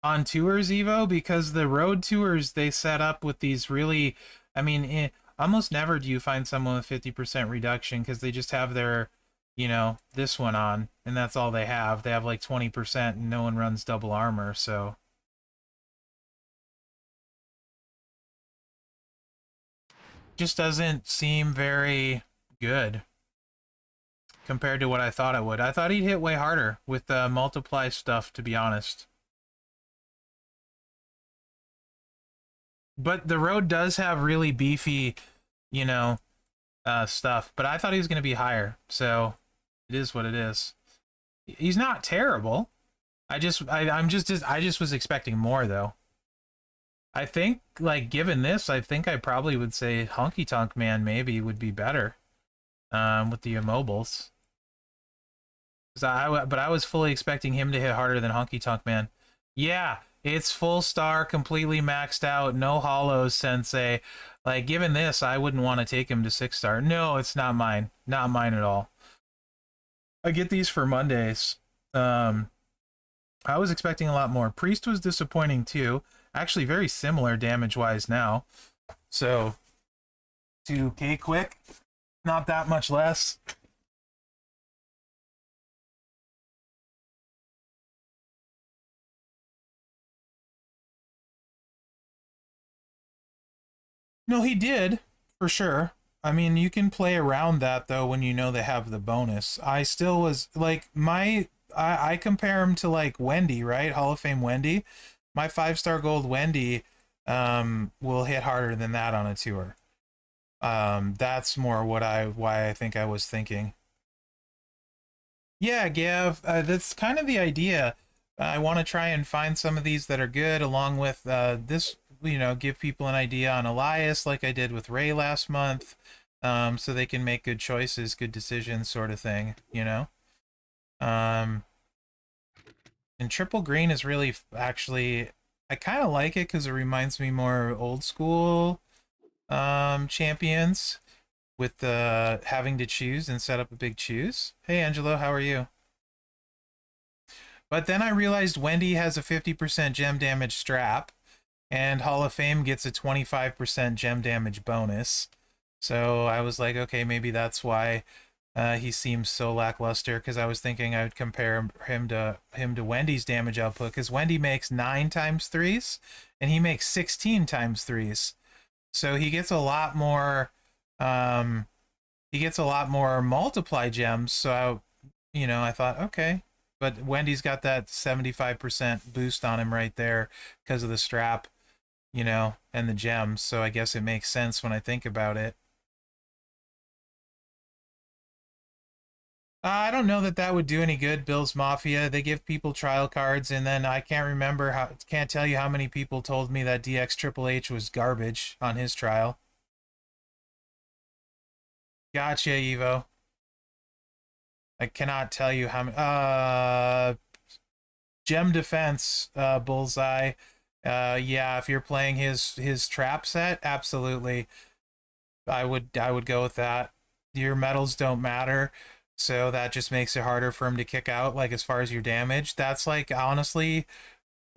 S1: on tours, Evo, because the road tours they set up with these really, I mean, almost never do you find someone with 50% reduction because they just have their, you know, this one on, and that's all they have. They have like 20% and no one runs double armor, so. just doesn't seem very good compared to what I thought it would. I thought he'd hit way harder with the multiply stuff, to be honest. But the road does have really beefy, you know, stuff. But I thought he was going to be higher, so it is what it is. He's not terrible. I just was expecting more though. I think like given this, I think I probably would say Honky Tonk Man maybe would be better with the immobiles. But I was fully expecting him to hit harder than Honky Tonk Man. Yeah, it's full star, completely maxed out, no hollows, Sensei. Like given this, I wouldn't want to take him to 6-star. No, it's not mine. Not mine at all. I get these for Mondays. I was expecting a lot more. Priest was disappointing too. Actually, very similar damage wise now. So, 2K quick, not that much less. No, he did for sure. I mean, you can play around that though when you know they have the bonus. I still was like I compare him to like Wendy, right? Hall of Fame Wendy. My 5-star gold Wendy will hit harder than that on a tour. That's more why I think I was thinking. Yeah, Gav, that's kind of the idea. I want to try and find some of these that are good, along with this, give people an idea on Elias, like I did with Ray last month, so they can make good choices, good decisions, sort of thing, Um, and Triple Green is really actually, I kind of like it because it reminds me more old school champions with the having to choose and set up a big choose. Hey, Angelo, how are you? But then I realized Wendy has a 50% gem damage strap, and Hall of Fame gets a 25% gem damage bonus. So I was like, okay, maybe that's why he seems so lackluster. Because I was thinking I would compare him to Wendy's damage output. Because Wendy makes 9 times threes, and he makes 16 times threes. So he gets a lot more. He gets a lot more multiply gems. So I thought, okay, but Wendy's got that 75% boost on him right there because of the strap, and the gems. So I guess it makes sense when I think about it. I don't know that that would do any good, Bill's Mafia. They give people trial cards, and then I can't tell you how many people told me that DX Triple H was garbage on his trial. Gotcha, Evo. I cannot tell you how many. Gem Defense, Bullseye. Yeah, if you're playing his trap set, absolutely. I would go with that. Your metals don't matter, so that just makes it harder for him to kick out. Like as far as your damage, that's like honestly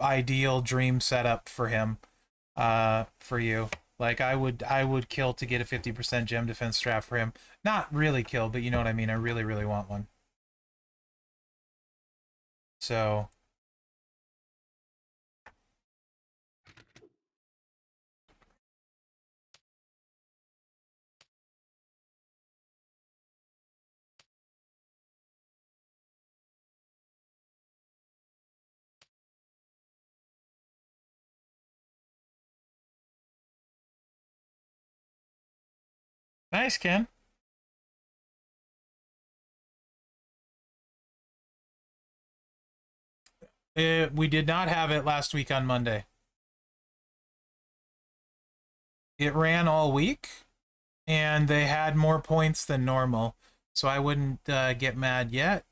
S1: ideal dream setup for him. For you. Like I would kill to get a 50% gem defense strap for him. Not really kill, but you know what I mean. I really really want one. So nice, Ken. We did not have it last week on Monday. It ran all week, and they had more points than normal, so I wouldn't get mad yet.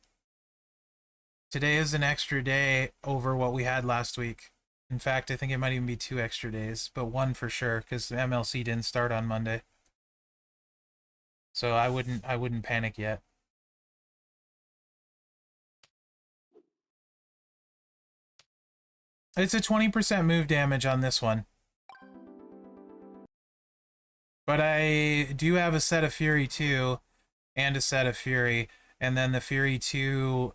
S1: Today is an extra day over what we had last week. In fact, I think it might even be 2 extra days, but one for sure because MLC didn't start on Monday. So I wouldn't panic yet. It's a 20% move damage on this one. But I do have a set of Fury 2 and a set of Fury, and then the Fury 2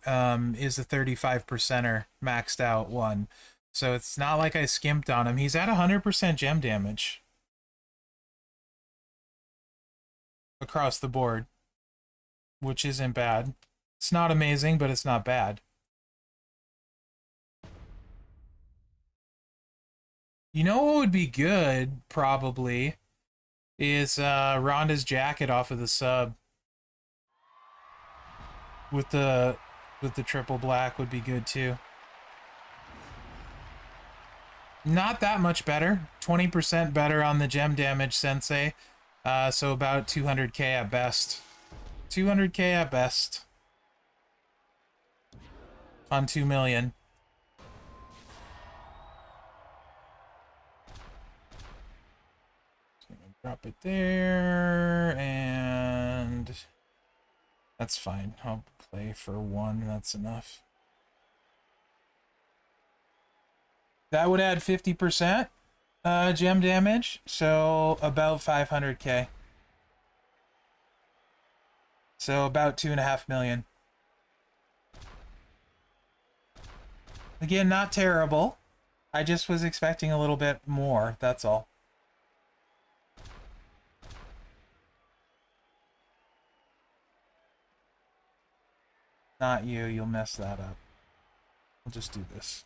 S1: is a 35%er maxed out one. So it's not like I skimped on him. He's at 100% gem damage. across the board, which isn't bad. It's not amazing, but it's not bad. You know what would be good, probably, is Rhonda's jacket off of the sub. With the triple black would be good too. Not that much better. 20% better on the gem damage sensei. So about 200k at best. 200k at best. On 2 million. So drop it there, and that's fine. I'll play for 1, that's enough. That would add 50% gem damage, so about 500k. So about 2.5 million. Again, not terrible. I just was expecting a little bit more, that's all. Not you, you'll mess that up. We'll just do this.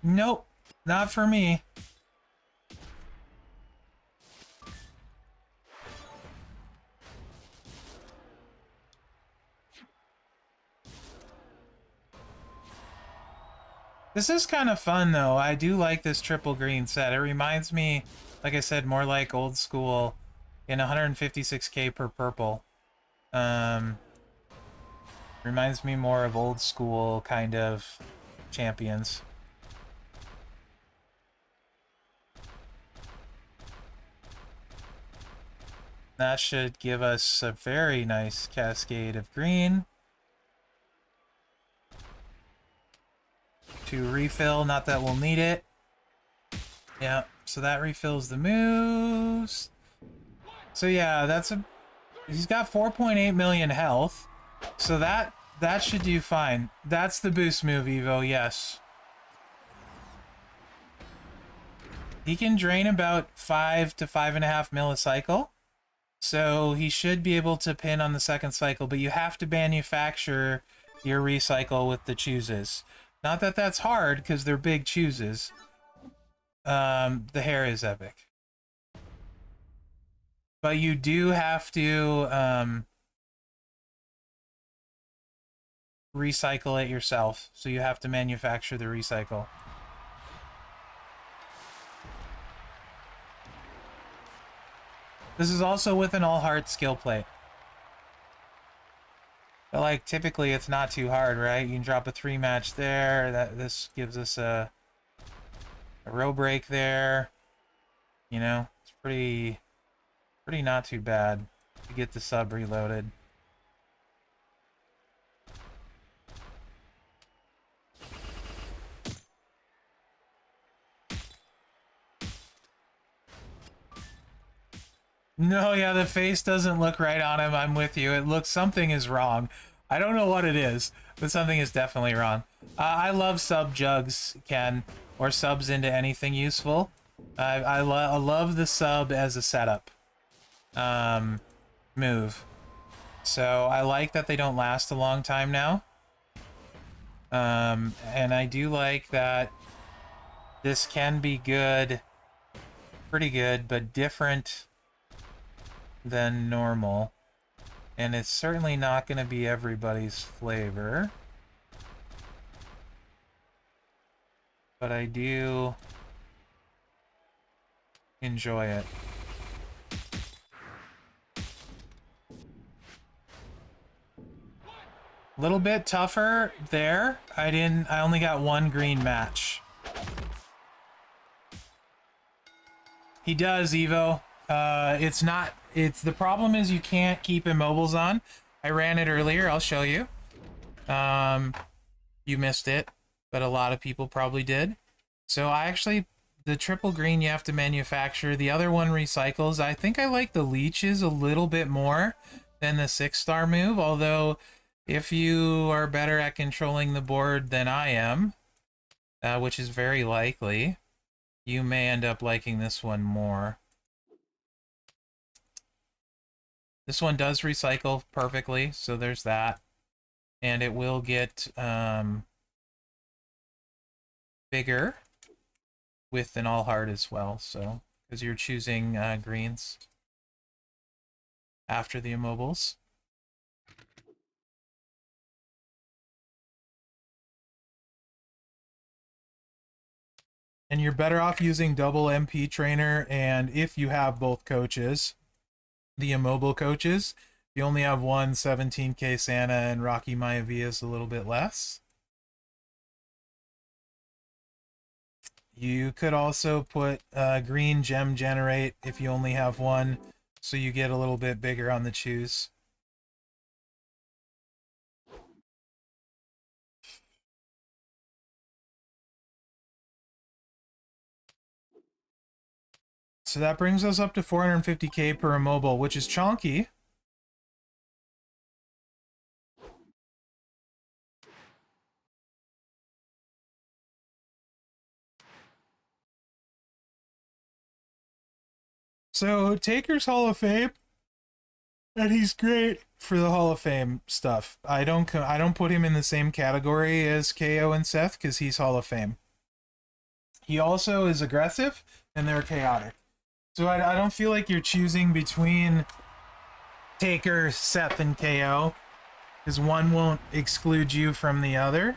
S1: Nope, not for me. This is kind of fun, though. I do like this triple green set. It reminds me, like I said, more like old school in 156k per purple. Reminds me more of old school kind of champions. That should give us a very nice cascade of green. To refill, not that we'll need it. Yeah, so that refills the moves. So yeah, that's a... He's got 4.8 million health. So that should do fine. That's the boost move, Evo, yes. He can drain about 5 to 5.5 mil a cycle. So he should be able to pin on the second cycle, but you have to manufacture your recycle with the chooses. Not that that's hard, because they're big chooses. The hair is epic. But you do have to recycle it yourself. So you have to manufacture the recycle. This is also with an all-heart skill plate. But like, typically it's not too hard, right? You can drop a 3-match there. This gives us a row break there. You know, it's pretty not too bad to get the sub reloaded. No, yeah, the face doesn't look right on him. I'm with you. It looks... something is wrong. I don't know what it is, but something is definitely wrong. I love sub jugs, Ken, or subs into anything useful. I love the sub as a setup move. So I like that they don't last a long time now. And I do like that this can be good, pretty good, but different than normal. And it's certainly not going to be everybody's flavor. But I do enjoy it. A little bit tougher there. I only got 1 green match. He does, Evo. The problem is you can't keep immobiles on. I ran it earlier, I'll show you. You missed it, but a lot of people probably did. So the triple green you have to manufacture. The other one recycles. I think I like the leeches a little bit more than the 6-star move, although If you are better at controlling the board than I am, which is very likely, you may end up liking this one more. This one does recycle perfectly, so there's that. And it will get bigger with an all hard as well, so because you're choosing greens after the immobiles. And you're better off using double MP trainer, and if you have both coaches, the immobile coaches, you only have one 17k Santa, and Rocky Maivia is a little bit less. You could also put green gem generate if you only have one, so you get a little bit bigger on the choose. So that brings us up to 450k per immobile, which is chonky. So Taker's Hall of Fame, and he's great for the Hall of Fame stuff. I don't put him in the same category as KO and Seth because he's Hall of Fame. He also is aggressive, and they're chaotic. So I don't feel like you're choosing between Taker, Seth, and KO, because one won't exclude you from the other.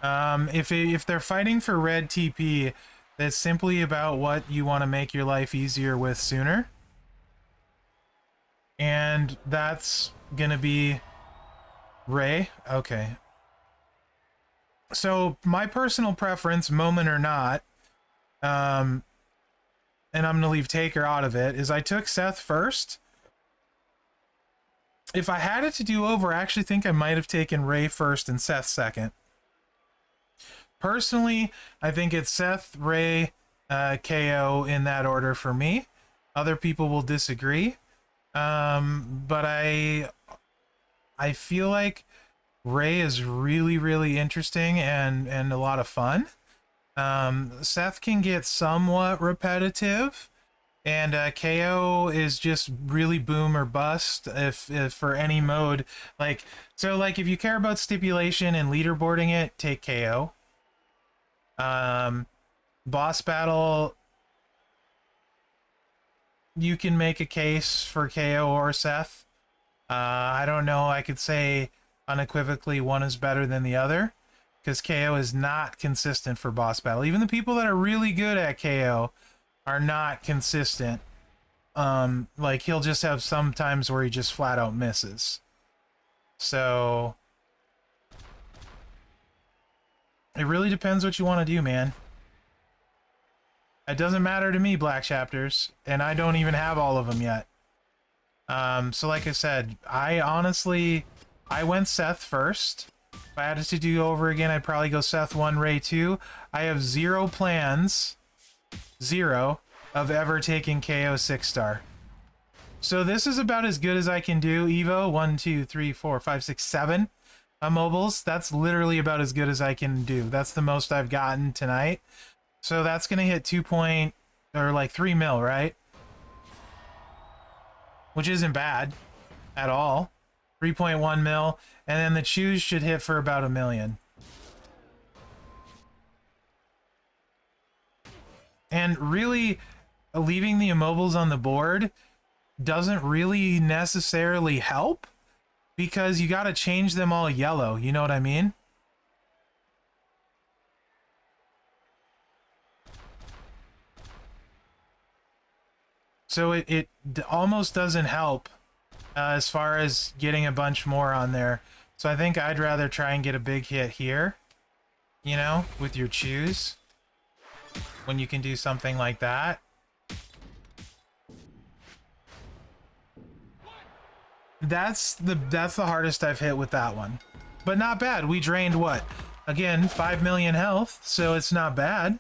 S1: If they're fighting for red TP, that's simply about what you want to make your life easier with sooner. And that's gonna be Ray. Okay. So my personal preference, moment or not, and I'm gonna leave Taker out of it, is I took Seth first. If I had it to do over, I actually think I might have taken Ray first and Seth second. Personally, I think it's Seth, Ray, KO in that order for me. Other people will disagree. But I feel like Ray is really, really interesting and a lot of fun. Seth can get somewhat repetitive, and KO is just really boom or bust if for any mode. Like, so like if you care about stipulation and leaderboarding it, take KO. Boss battle, you can make a case for KO or Seth. I don't know. I could say unequivocally one is better than the other because KO is not consistent for boss battle. Even the people that are really good at KO are not consistent. Like he'll just have some times where he just flat out misses. So it really depends what you want to do, man. It doesn't matter to me, Black Chapters, and I don't even have all of them yet. So like I said, I went Seth first. If I had it to do over again, I'd probably go Seth 1, Ray 2. I have zero plans, of ever taking KO 6-star. So this is about as good as I can do. Evo, 1, 2, 3, 4, 5, 6, 7 mobiles. That's literally about as good as I can do. That's the most I've gotten tonight. So that's going to hit 3 mil, right? Which isn't bad at all. 3.1 mil. And then the choose should hit for about 1 million. And really, leaving the immobiles on the board doesn't really necessarily help because you got to change them all yellow. You know what I mean? So it almost doesn't help as far as getting a bunch more on there. So I think I'd rather try and get a big hit here, you know, with your choose, when you can do something like that. That's the hardest I've hit with that one. But not bad. We drained what? Again, 5 million health, so it's not bad.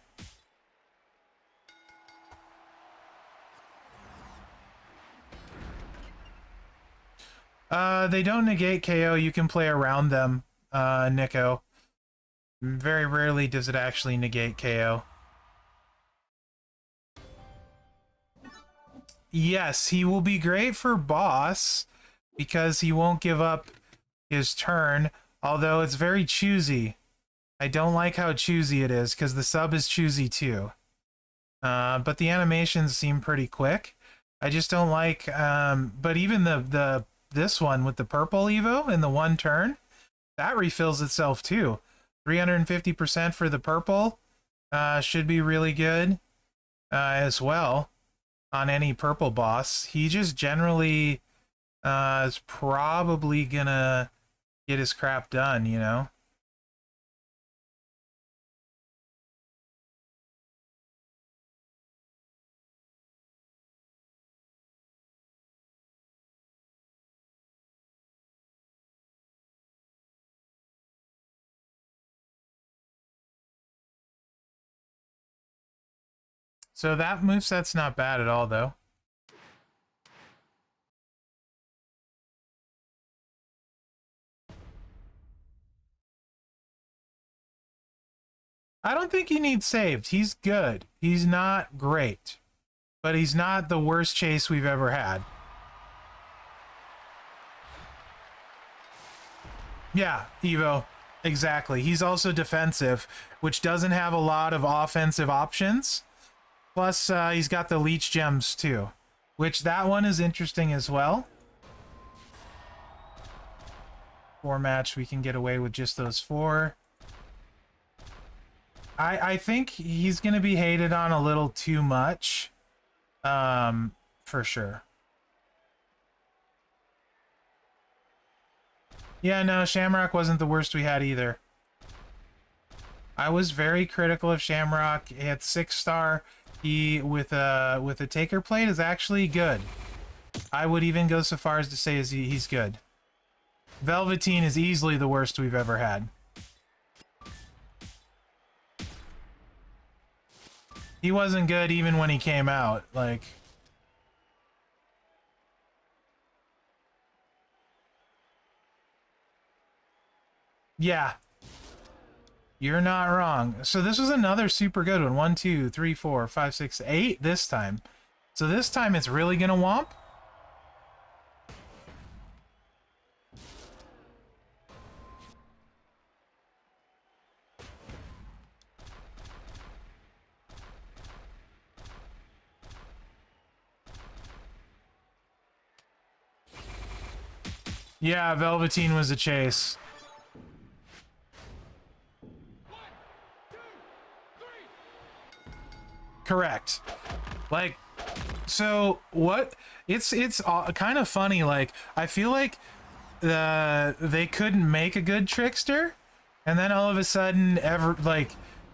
S1: They don't negate KO. You can play around them, Nico. Very rarely does it actually negate KO. Yes, he will be great for boss because he won't give up his turn, although it's very choosy. I don't like how choosy it is because the sub is choosy too. But the animations seem pretty quick. I just don't like, but even this one with the purple Evo in the one turn, that refills itself too. 350% for the purple should be really good as well on any purple boss. He just generally is probably gonna get his crap done, you know? So that moveset's not bad at all, though. I don't think he needs saved. He's good. He's not great, but he's not the worst chase we've ever had. Yeah, Evo. Exactly. He's also defensive, which doesn't have a lot of offensive options. Plus, he's got the leech gems too, which that one is interesting as well. 4 match, we can get away with just those 4. I think he's going to be hated on a little too much, for sure. Yeah, no, Shamrock wasn't the worst we had either. I was very critical of Shamrock. He had 6-star. He with a taker plate is actually good. I would even go so far as to say he's good. Velveteen is easily the worst we've ever had. He wasn't good even when he came out. Like, yeah, you're not wrong. So this was another super good one. 1, 2, 3, 4, 5, 6, 8 this time. So this time it's really gonna womp. Yeah, Velveteen was a chase. Correct. Like, so what? It's kind of funny. Like, I feel like they couldn't make a good trickster, and then all of a sudden,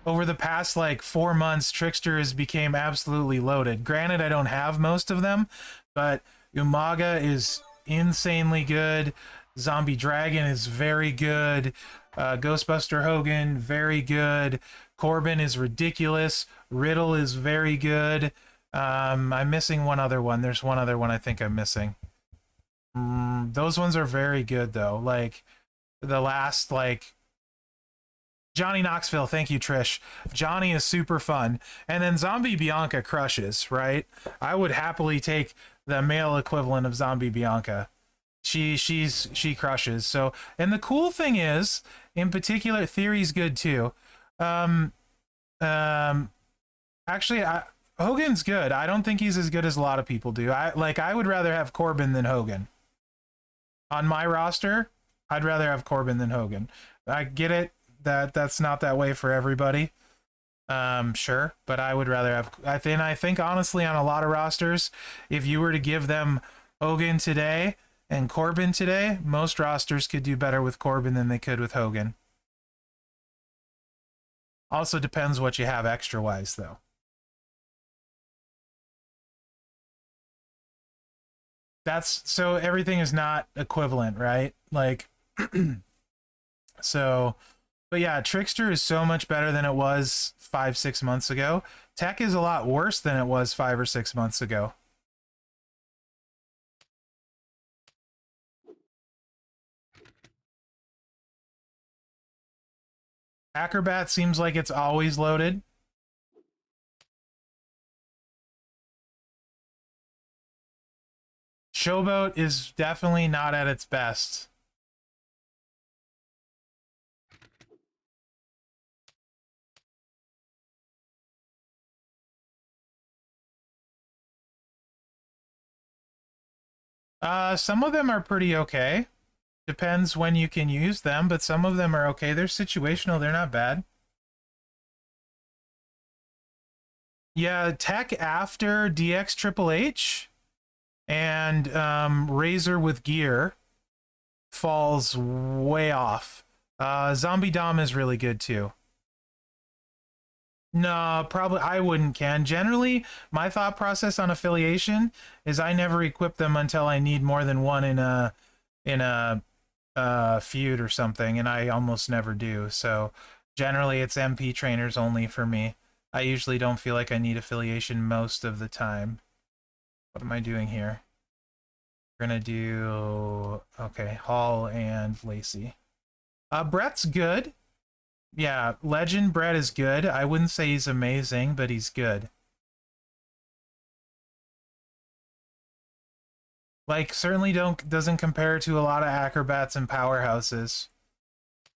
S1: over the past like 4 months, Trickster has became absolutely loaded. Granted, I don't have most of them, but Umaga is insanely good. Zombie Dragon is very good. Ghostbuster Hogan, very good. Corbin is ridiculous. Riddle is very good. I'm missing one other one. There's one other one I think I'm missing. Those ones are very good though. Like the last like Johnny Knoxville, thank you, Trish. Johnny is super fun. And then Zombie Bianca crushes, right? I would happily take the male equivalent of Zombie Bianca. She crushes. So, and the cool thing is, in particular, Theory's good too. Um, um, actually, Hogan's good. I don't think he's as good as a lot of people do. I would rather have Corbin than Hogan. On my roster, I'd rather have Corbin than Hogan. I get it that that's not that way for everybody. Sure, but I would rather have. I think honestly, on a lot of rosters, if you were to give them Hogan today and Corbin today, most rosters could do better with Corbin than they could with Hogan. Also depends what you have extra wise, though. That's so everything is not equivalent, right? Like, so, but yeah, Trickster is so much better than it was 5-6 months ago. Tech is a lot worse than it was 5 or 6 months ago. Acrobat seems like it's always loaded. Showboat is definitely not at its best. Some of them are pretty okay. Depends when you can use them, but some of them are okay. They're situational. They're not bad. Yeah, tech after DX Triple H and Razor with gear falls way off. Zombie Dom is really good too. No, probably I wouldn't, Ken. Generally, my thought process on affiliation is I never equip them until I need more than one in a feud or something, and I almost never do. So generally, it's MP trainers only for me. I usually don't feel like I need affiliation most of the time. What am I doing here? We're gonna do okay, Hall and Lacey. Brett's good. Yeah, Legend Brett is good. I wouldn't say he's amazing, but he's good. Like certainly doesn't compare to a lot of acrobats and powerhouses,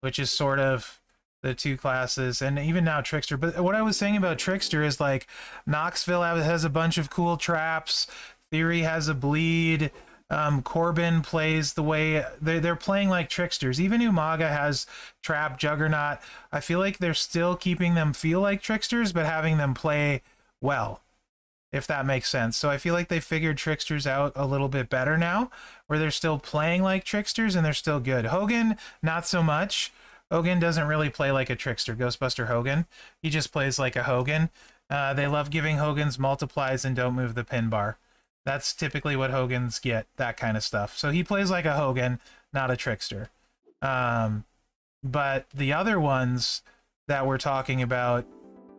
S1: which is sort of the two classes, and even now Trickster. But what I was saying about Trickster is like Knoxville has a bunch of cool traps. Theory has a bleed. Corbin plays the way they're playing like tricksters. Even Umaga has trap, Juggernaut. I feel like they're still keeping them feel like tricksters, but having them play well, if that makes sense. So I feel like they figured tricksters out a little bit better now, where they're still playing like tricksters and they're still good. Hogan, not so much. Hogan doesn't really play like a trickster, Ghostbuster Hogan. He just plays like a Hogan. They love giving Hogan's multiplies and don't move the pin bar. That's typically what Hogans get, that kind of stuff. So he plays like a Hogan, not a trickster. But the other ones that we're talking about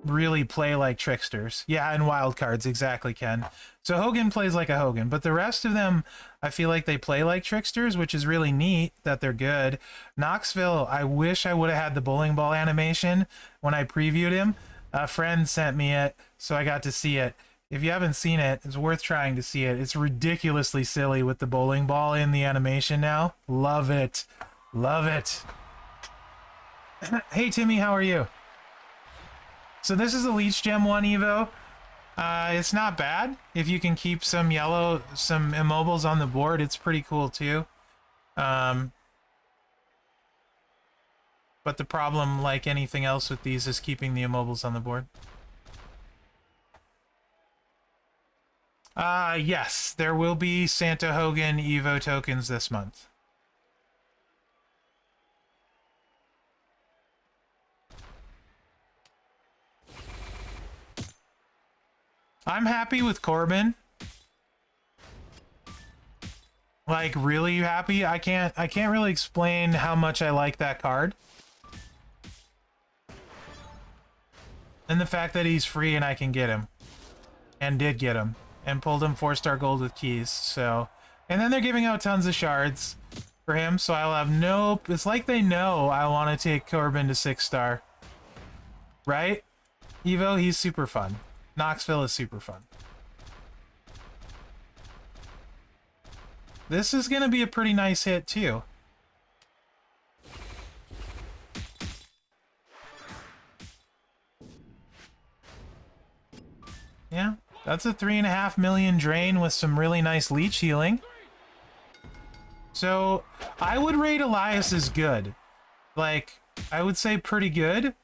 S1: really play like tricksters. Yeah, and wild cards, exactly, Ken. So Hogan plays like a Hogan, but the rest of them, I feel like they play like tricksters, which is really neat that they're good. Knoxville, I wish I would have had the bowling ball animation when I previewed him. A friend sent me it, so I got to see it. If you haven't seen it, it's worth trying to see it. It's ridiculously silly with the bowling ball in the animation now. Love it. Love it. Hey, Timmy, how are you? So this is a Leech Gem 1 Evo. It's not bad. If you can keep some immobiles on the board, it's pretty cool too. But the problem, like anything else with these, is keeping the immobiles on the board. Yes, there will be Santa Hogan Evo tokens this month. I'm happy with Corbin. Like, really happy? I can't really explain how much I like that card. And the fact that he's free and I can get him. And did get him. And pulled him 4-star gold with keys, so... And then they're giving out tons of shards for him, so I'll have no... It's like they know I want to take Corbin to 6-star. Right? Evo, he's super fun. Knoxville is super fun. This is going to be a pretty nice hit, too. Yeah, that's a 3.5 million drain with some really nice leech healing. So, I would rate Elias as good. Like, I would say pretty good.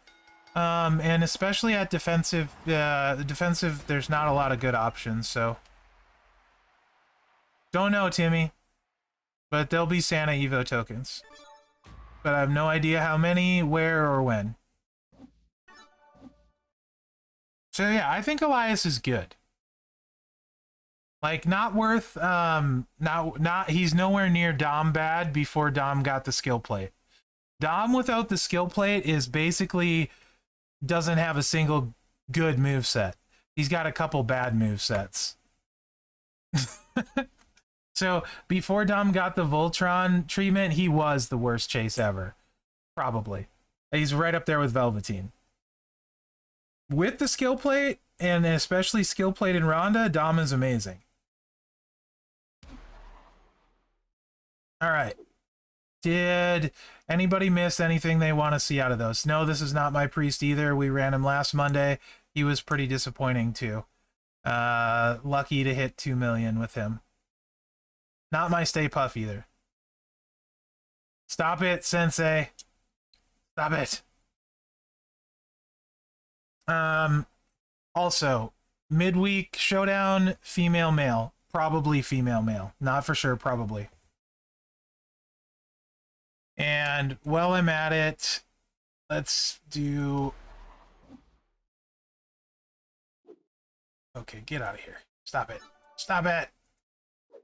S1: And especially at defensive, there's not a lot of good options, so. Don't know, Timmy. But there'll be Santa Evo tokens. But I have no idea how many, where, or when. So yeah, I think Elias is good. Like, not worth, he's nowhere near Dom bad before Dom got the skill plate. Dom without the skill plate is basically doesn't have a single good move set. He's got a couple bad move sets. So before Dom got the Voltron treatment, he was the worst chase ever. Probably. He's right up there with Velveteen. With the skill plate, and especially skill plate in Ronda, Dom is amazing. All right. Did anybody miss anything they want to see out of those? No, this is not my priest either. We ran him last Monday. He was pretty disappointing too. Lucky to hit 2 million with him. Not my Stay Puff either. Stop it, Sensei. Stop it. Also, midweek showdown, female male. Probably female male. Not for sure, probably. And while I'm at it, let's do... Okay, get out of here. Stop it. Stop it.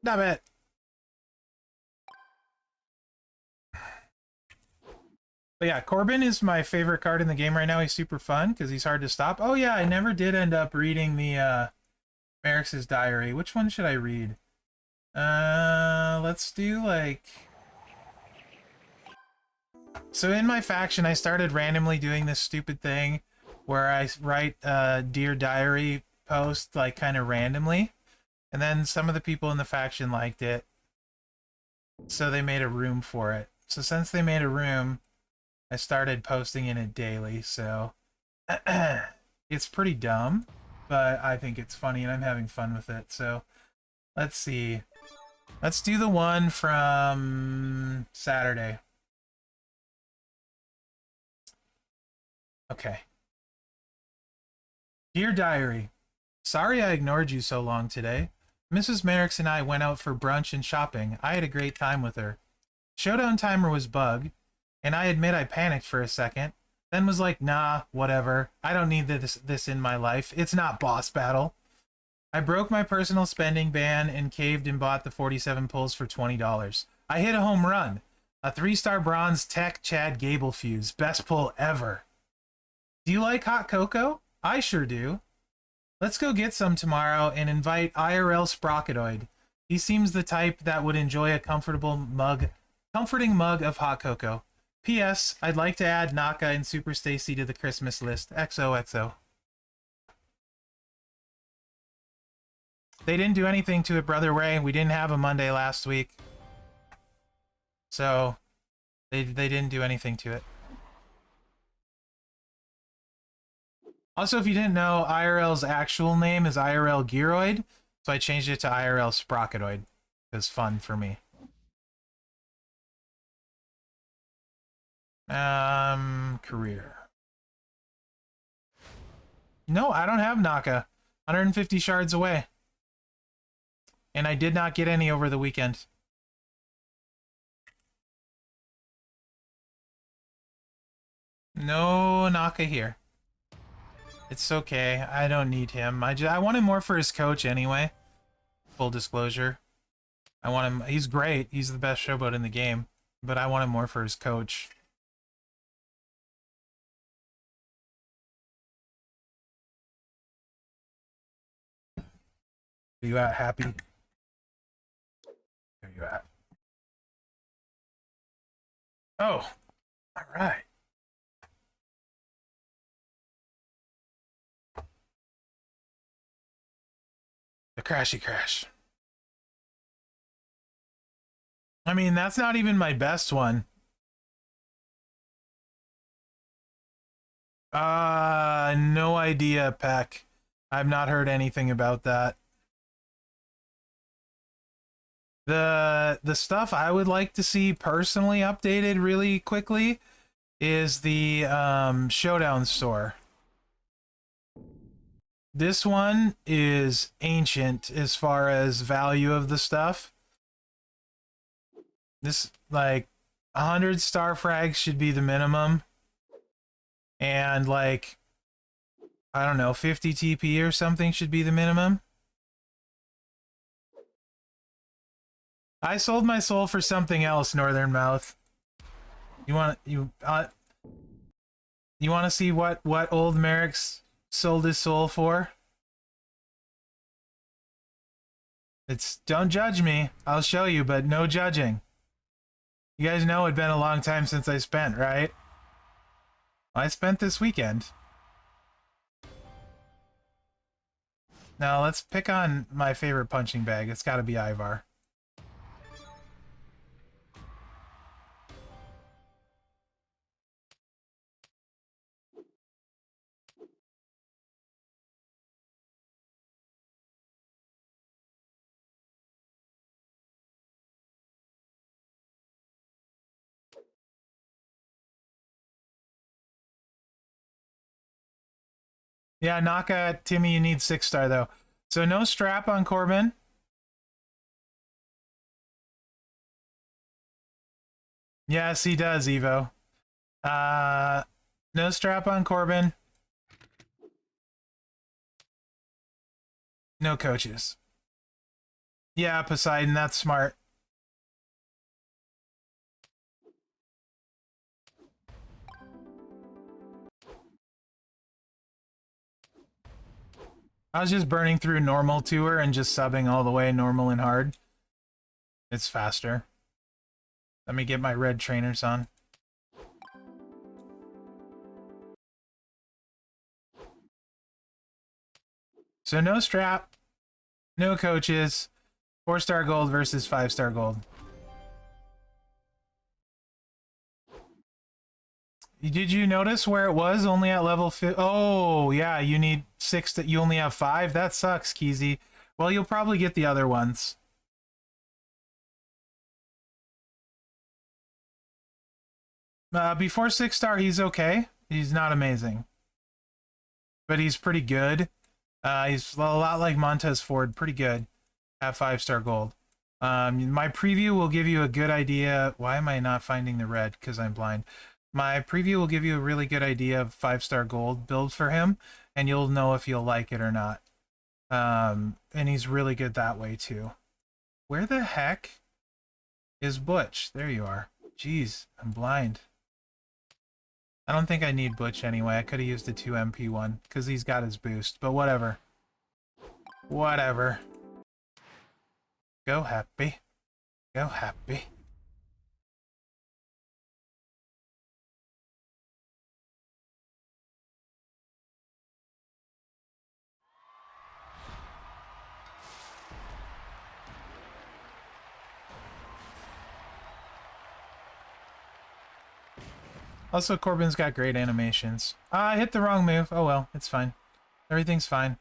S1: Stop it. But yeah, Corbin is my favorite card in the game right now. He's super fun because he's hard to stop. Oh yeah, I never did end up reading the Mherex's diary. Which one should I read? Let's do like... So in my faction, I started randomly doing this stupid thing where I write a Dear Diary post like kind of randomly. And then some of the people in the faction liked it. So they made a room for it. So since they made a room, I started posting in it daily. So it's pretty dumb, but I think it's funny and I'm having fun with it. So let's see. Let's do the one from Saturday. Okay. Dear Diary, sorry I ignored you so long today. Mrs. Mherex and I went out for brunch and shopping. I had a great time with her. Showdown timer was bug, and I admit I panicked for a second, then was like, nah, whatever. I don't need this in my life. It's not boss battle. I broke my personal spending ban and caved and bought the 47 pulls for $20. I hit a home run. A 3-star bronze tech Chad Gable fuse. Best pull ever. Do you like hot cocoa? I sure do. Let's go get some tomorrow and invite IRL Sprocketoid. He seems the type that would enjoy a comforting mug of hot cocoa. P.S. I'd like to add Naka and Super Stacy to the Christmas list. XOXO. They didn't do anything to it, Brother Ray. We didn't have a Monday last week. So, they didn't do anything to it. Also, if you didn't know, IRL's actual name is IRL Gearoid, so I changed it to IRL Sprocketoid. It's fun for me. Career. No, I don't have Naka. 150 shards away. And I did not get any over the weekend. No Naka here. It's okay. I don't need him. I want him more for his coach anyway. Full disclosure. I want him. He's great. He's the best showboat in the game. But I want him more for his coach. Where you at, Happy? Where you at? Oh. All right. The crashy crash. I mean, that's not even my best one. No idea, Peck. I've not heard anything about that. The stuff I would like to see personally updated really quickly is the Showdown store. This one is ancient as far as value of the stuff. This, like, 100 star frags should be the minimum. And, like, I don't know, 50 TP or something should be the minimum. I sold my soul for something else, Northern Mouth. You want to see what old Mherex sold his soul for? Don't judge me. I'll show you, but no judging. You guys know it'd been a long time since I spent, right? I spent this weekend. Now let's pick on my favorite punching bag. It's got to be Ivar. Yeah, Naka, Timmy, you need 6-star though. So no strap on Corbin. Yes, he does, Evo. No strap on Corbin. No coaches. Yeah, Poseidon, that's smart. I was just burning through normal to her and just subbing all the way normal and hard. It's faster. Let me get my red trainers on. So no strap, no coaches, 4-star gold versus 5-star gold. Did you notice where it was only at level 5? Oh, yeah, you need 6 that you only have 5? That sucks, Keezy. Well, you'll probably get the other ones. Before 6-star, he's okay. He's not amazing. But he's pretty good. He's a lot like Montez Ford, pretty good at 5-star gold. My preview will give you a good idea. Why am I not finding the red? Because I'm blind. My preview will give you a really good idea of 5-star gold build for him, and you'll know if you'll like it or not. And he's really good that way too. Where the heck is Butch? There you are. Jeez, I'm blind. I don't think I need Butch anyway. I could have used the 2 MP one because he's got his boost, but whatever. Whatever. Go happy. Go happy. Also, Corbin's got great animations. I hit the wrong move. Oh well, it's fine. Everything's fine.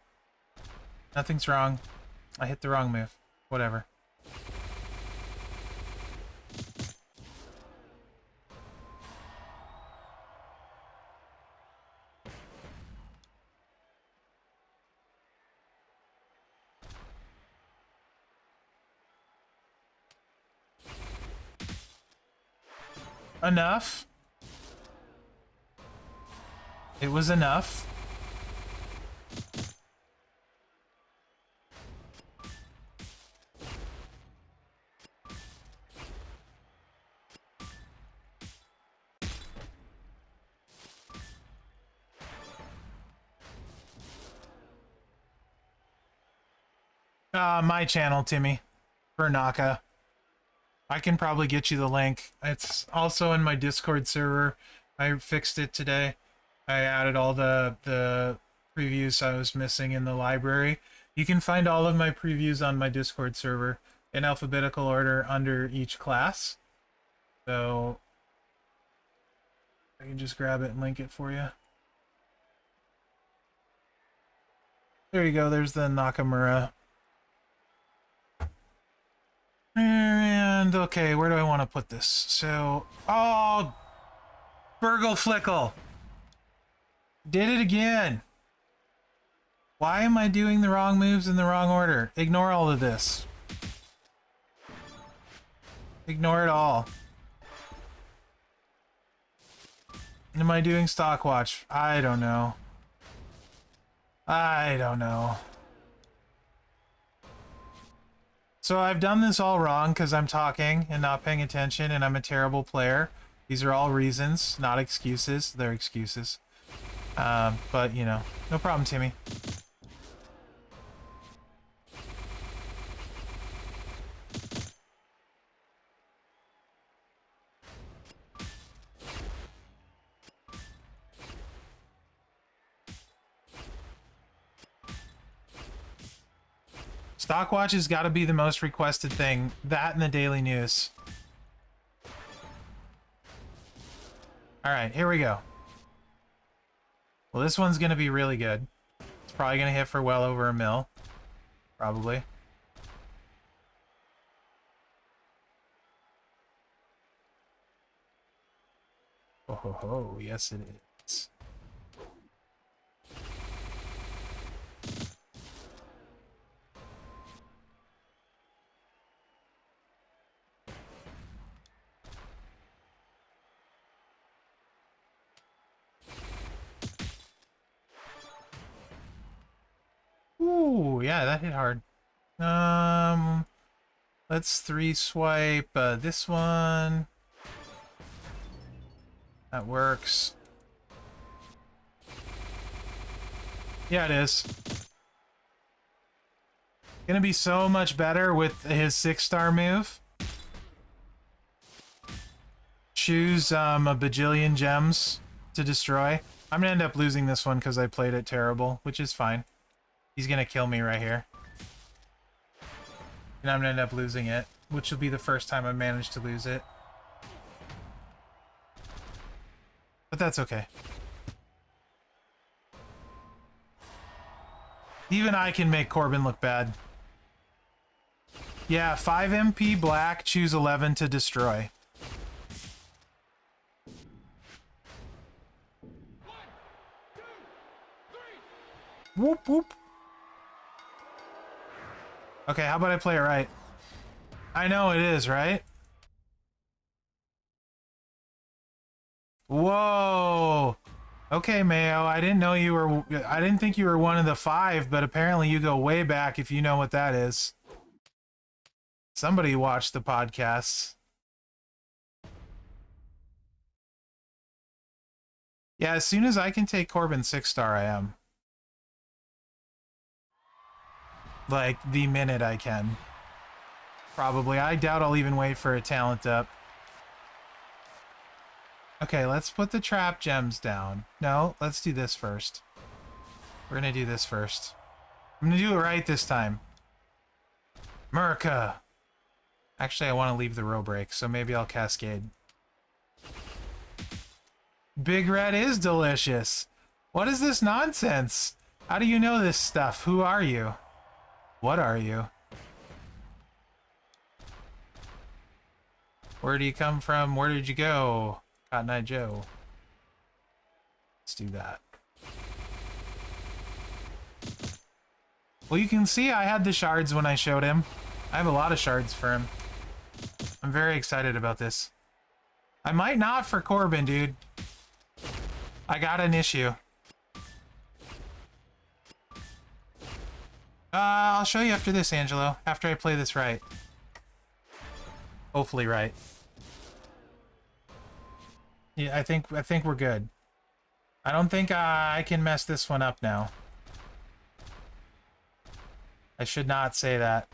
S1: Nothing's wrong. I hit the wrong move. Whatever. Enough. It was enough. My channel, Timmy. For Naka. I can probably get you the link. It's also in my Discord server. I fixed it today. I added all the previews I was missing in the library. You can find all of my previews on my Discord server in alphabetical order under each class. So I can just grab it and link it for you. There you go. There's the Nakamura. And okay, where do I want to put this? So, oh, Burgle Flickle. Did it again. Why am I doing the wrong moves in the wrong order? Ignore all of this. Ignore it all. Am I doing stock watch? I don't know. I don't know. So I've done this all wrong because I'm talking and not paying attention and I'm a terrible player. These are all reasons, not excuses. They're excuses. But, you know, no problem, Timmy. Stock watch has got to be the most requested thing. That and the daily news. All right, here we go. Well, this one's going to be really good. It's probably going to hit for well over $1 mil. Probably. Oh, ho, ho. Yes, it is. Ooh, yeah, that hit hard. Let's 3-swipe this one. That works. Yeah, it is. Gonna be so much better with his 6-star move. Choose a bajillion gems to destroy. I'm gonna end up losing this one because I played it terrible, which is fine. He's gonna kill me right here. And I'm gonna end up losing it, which will be the first time I managed to lose it. But that's okay. Even I can make Corbin look bad. Yeah, 5 MP black, choose 11 to destroy. Whoop, whoop. Okay, how about I play it right? I know it is, right? Whoa. Okay, Mayo, I didn't know you were... I didn't think you were one of the 5, but apparently you go way back if you know what that is. Somebody watched the podcasts. Yeah, as soon as I can take Corbin 6-star, I am. Like, the minute I can. Probably. I doubt I'll even wait for a talent up. Okay, let's put the trap gems down. No, let's do this first. We're gonna do this first. I'm gonna do it right this time. Murica! Actually, I want to leave the row break, so maybe I'll cascade. Big Red is delicious. What is this nonsense? How do you know this stuff? Who are you? What are you? Where do you come from? Where did you go? Cotton Eye Joe. Let's do that. Well, you can see I had the shards when I showed him. I have a lot of shards for him. I'm very excited about this. I might not for Corbin, dude. I got an issue. I'll show you after this, Angelo. After I play this right. Hopefully right. Yeah, I think we're good. I don't think I can mess this one up now. I should not say that.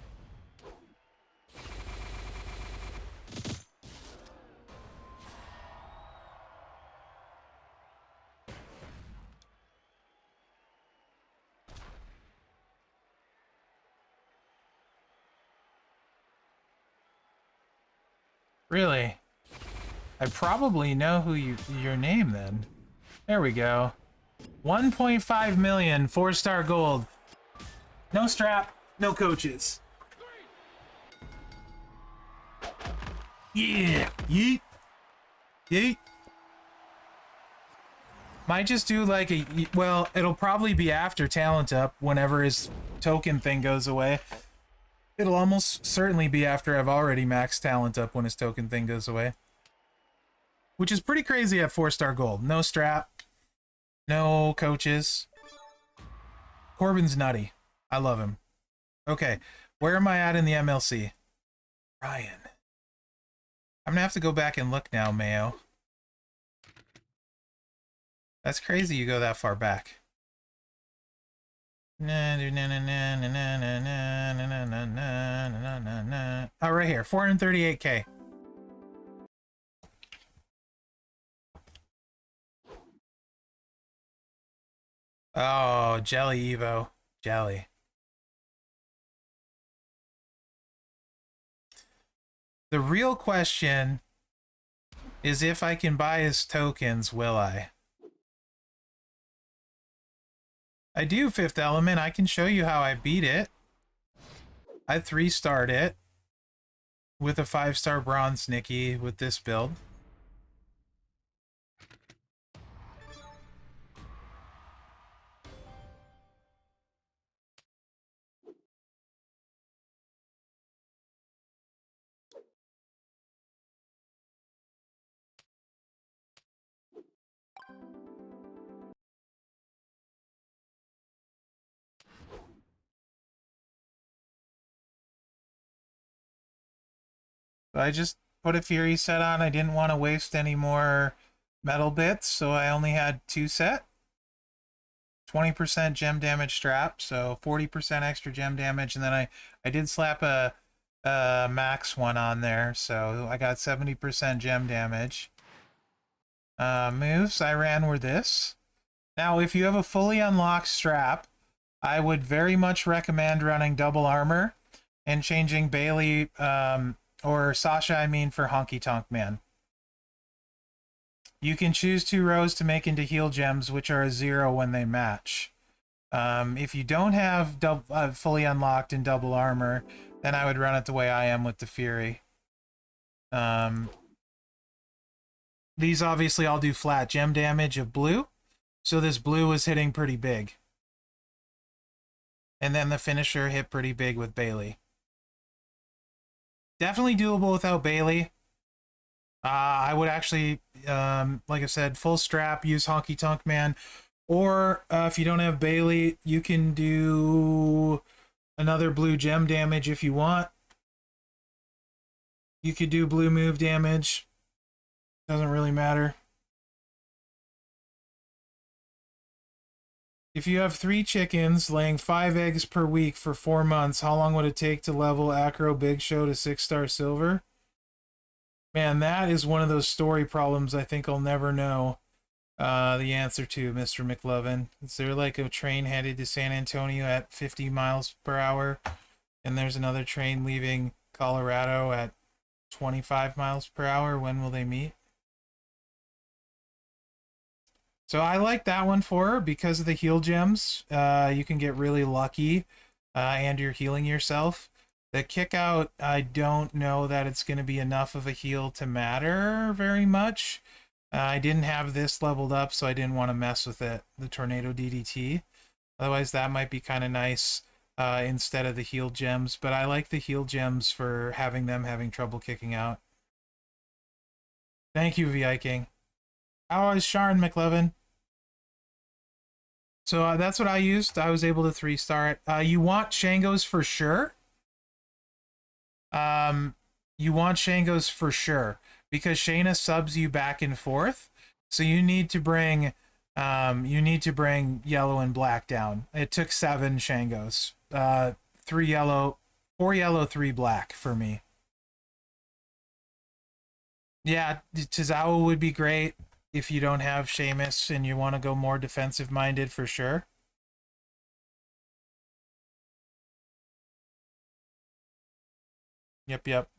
S1: Really? I probably know who your name then. There we go. 1.5 million, 4-star gold. No strap, no coaches. Yeah, yeet. Yeet. Might just do like a, well, it'll probably be after talent up whenever his token thing goes away. It'll almost certainly be after I've already maxed talent up when his token thing goes away. Which is pretty crazy at 4-star gold. No strap, no coaches. Corbin's nutty. I love him. Okay, where am I at in the MLC? Ryan. I'm gonna have to go back and look now, Mayo. That's crazy you go that far back. Oh, right here, 438k. Oh, Jelly Evo. Jelly. The real question is if I can buy his tokens, will I? I do, Fifth Element. I can show you how I beat it. I 3-starred it with a 5-star bronze Nikki with this build. I just put a Fury set on. I didn't want to waste any more metal bits, so I only had 2 set. 20% gem damage strap, so 40% extra gem damage, and then I did slap a max one on there, so I got 70% gem damage. Moves I ran were this. Now, if you have a fully unlocked strap, I would very much recommend running double armor and changing Bailey, or Sasha, I mean, for Honky Tonk Man. You can choose 2 rows to make into heal gems, which are a 0 when they match. If you don't have fully unlocked in double armor, then I would run it the way I am with the Fury. These obviously all do flat gem damage of blue, so this blue is hitting pretty big. And then the finisher hit pretty big with Bailey. Definitely doable without Bailey. I would actually, like I said, full strap, use Honky Tonk Man. Or if you don't have Bailey, you can do another blue gem damage if you want. You could do blue move damage. Doesn't really matter. If you have 3 chickens laying 5 eggs per week for 4 months, how long would it take to level Acro Big Show to 6-star silver? Man, that is one of those story problems I think I'll never know the answer to, Mr. McLovin. Is there like a train headed to San Antonio at 50 miles per hour, and there's another train leaving Colorado at 25 miles per hour? When will they meet? So I like that one for her because of the heal gems. You can get really lucky, and you're healing yourself. The kick out, I don't know that it's going to be enough of a heal to matter very much. I didn't have this leveled up, so I didn't want to mess with it, the Tornado DDT. Otherwise, that might be kind of nice instead of the heal gems. But I like the heal gems for having trouble kicking out. Thank you, VI King. How is Sharon McLevin? So that's what I used. I was able to 3-star it. You want Shangos for sure. You want Shangos for sure because Shayna subs you back and forth. So you need to bring yellow and black down. It took 7 Shangos. 3 yellow, 4 yellow, 3 black for me. Yeah, Tozawa would be great if you don't have Sheamus and you want to go more defensive minded for sure. Yep.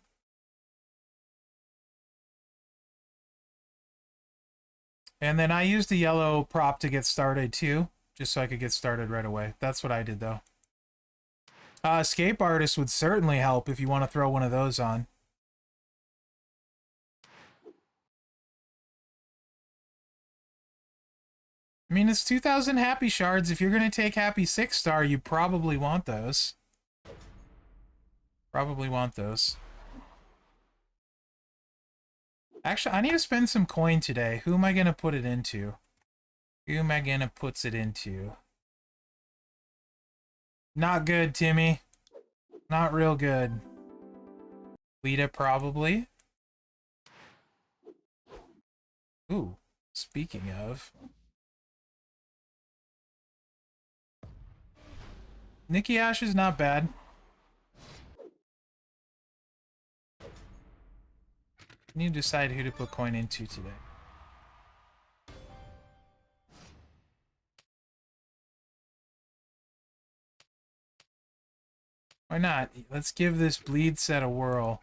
S1: And then I used the yellow prop to get started too, just so I could get started right away. That's what I did though. Escape Artist would certainly help if you want to throw one of those on. I mean, it's 2,000 happy shards. If you're going to take happy 6-star, you probably want those. Probably want those. Actually, I need to spend some coin today. Who am I going to put it into? Who am I going to put it into? Not good, Timmy. Not real good. Lita, probably. Ooh, speaking of... Nikki Ash is not bad. I need to decide who to put coin into today. Why not? Let's give this bleed set a whirl.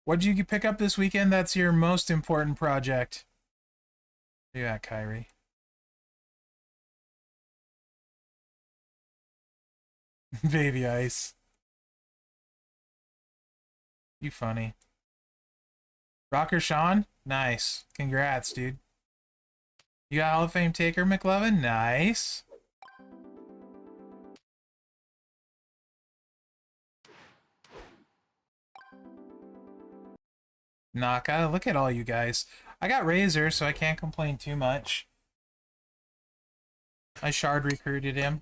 S1: What'd you pick up this weekend? That's your most important project. Yeah, Kyrie. Baby ice. You funny. Rocker Sean? Nice. Congrats, dude. You got Hall of Fame taker, McLovin? Nice. Naka, look at all you guys. I got Razor, so I can't complain too much. I shard recruited him.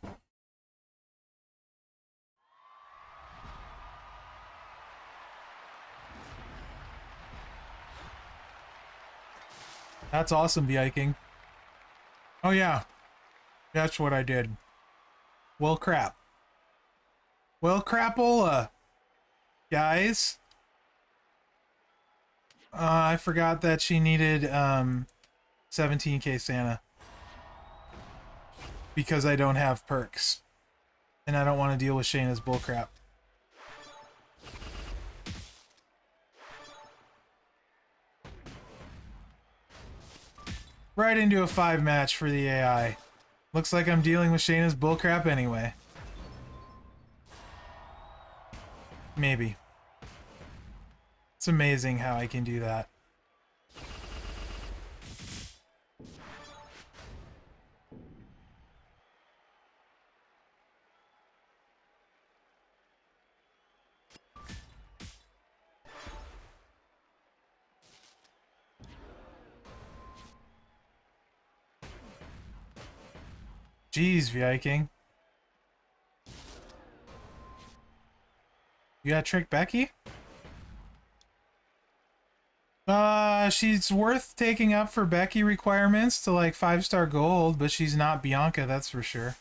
S1: That's awesome, Viking. Oh yeah, that's what I did. Well, crap. Well, crapola, guys. I forgot that she needed 17k Santa because I don't have perks, and I don't want to deal with Shayna's bullcrap. Right into a 5 match for the AI. Looks like I'm dealing with Shayna's bullcrap anyway. Maybe. It's amazing how I can do that. Jeez, Viking. You got Trick Becky? She's worth taking up for Becky requirements to like 5-star gold, but she's not Bianca, that's for sure.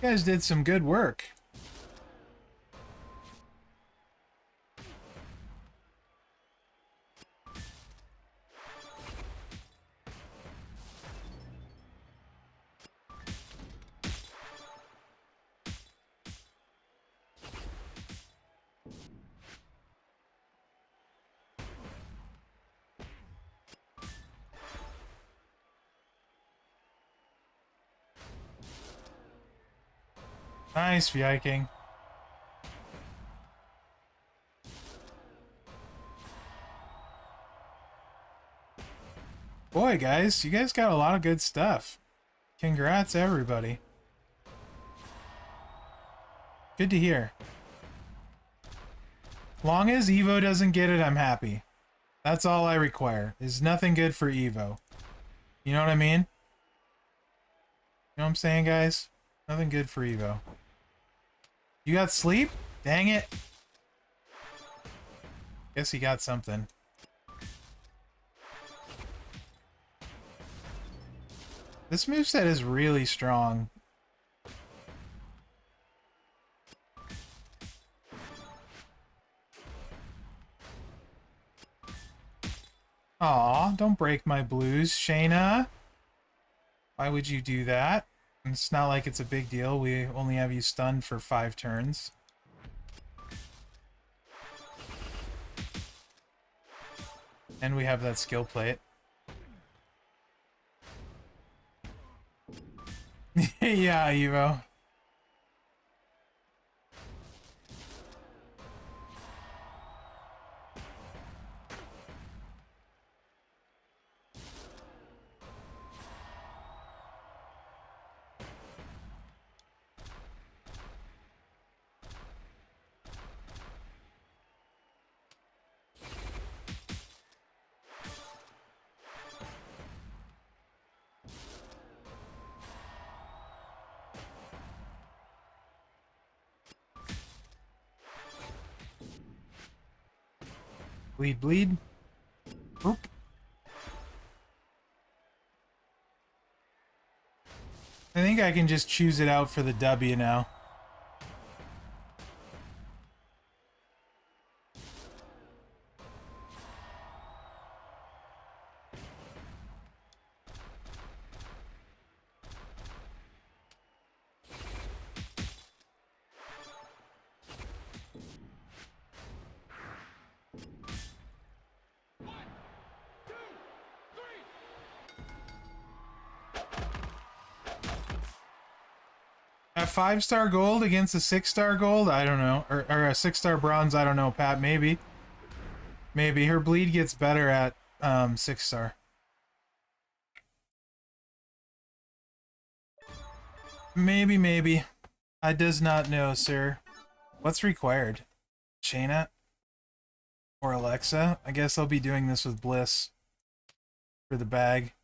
S1: You guys did some good work. Nice, Viking. Boy, guys, you guys got a lot of good stuff. Congrats, everybody. Good to hear. Long as Evo doesn't get it, I'm happy. That's all I require. Is nothing good for Evo. You know what I mean? You know what I'm saying, guys? Nothing good for Evo. You got sleep? Dang it. Guess he got something. This moveset is really strong. Aw, don't break my blues, Shayna. Why would you do that? It's not like it's a big deal. We only have you stunned for 5 turns. And we have that skill plate. Yeah, Evo. Bleed, bleed. Oop. I think I can just choose it out for the W now. A 5-star gold against a 6-star gold? I don't know. Or a 6-star bronze? I don't know, Pat. Maybe. Maybe. Her bleed gets better at 6-star. Maybe, maybe. I does not know, sir. What's required? Shayna? Or Alexa? I guess I'll be doing this with Bliss. For the bag.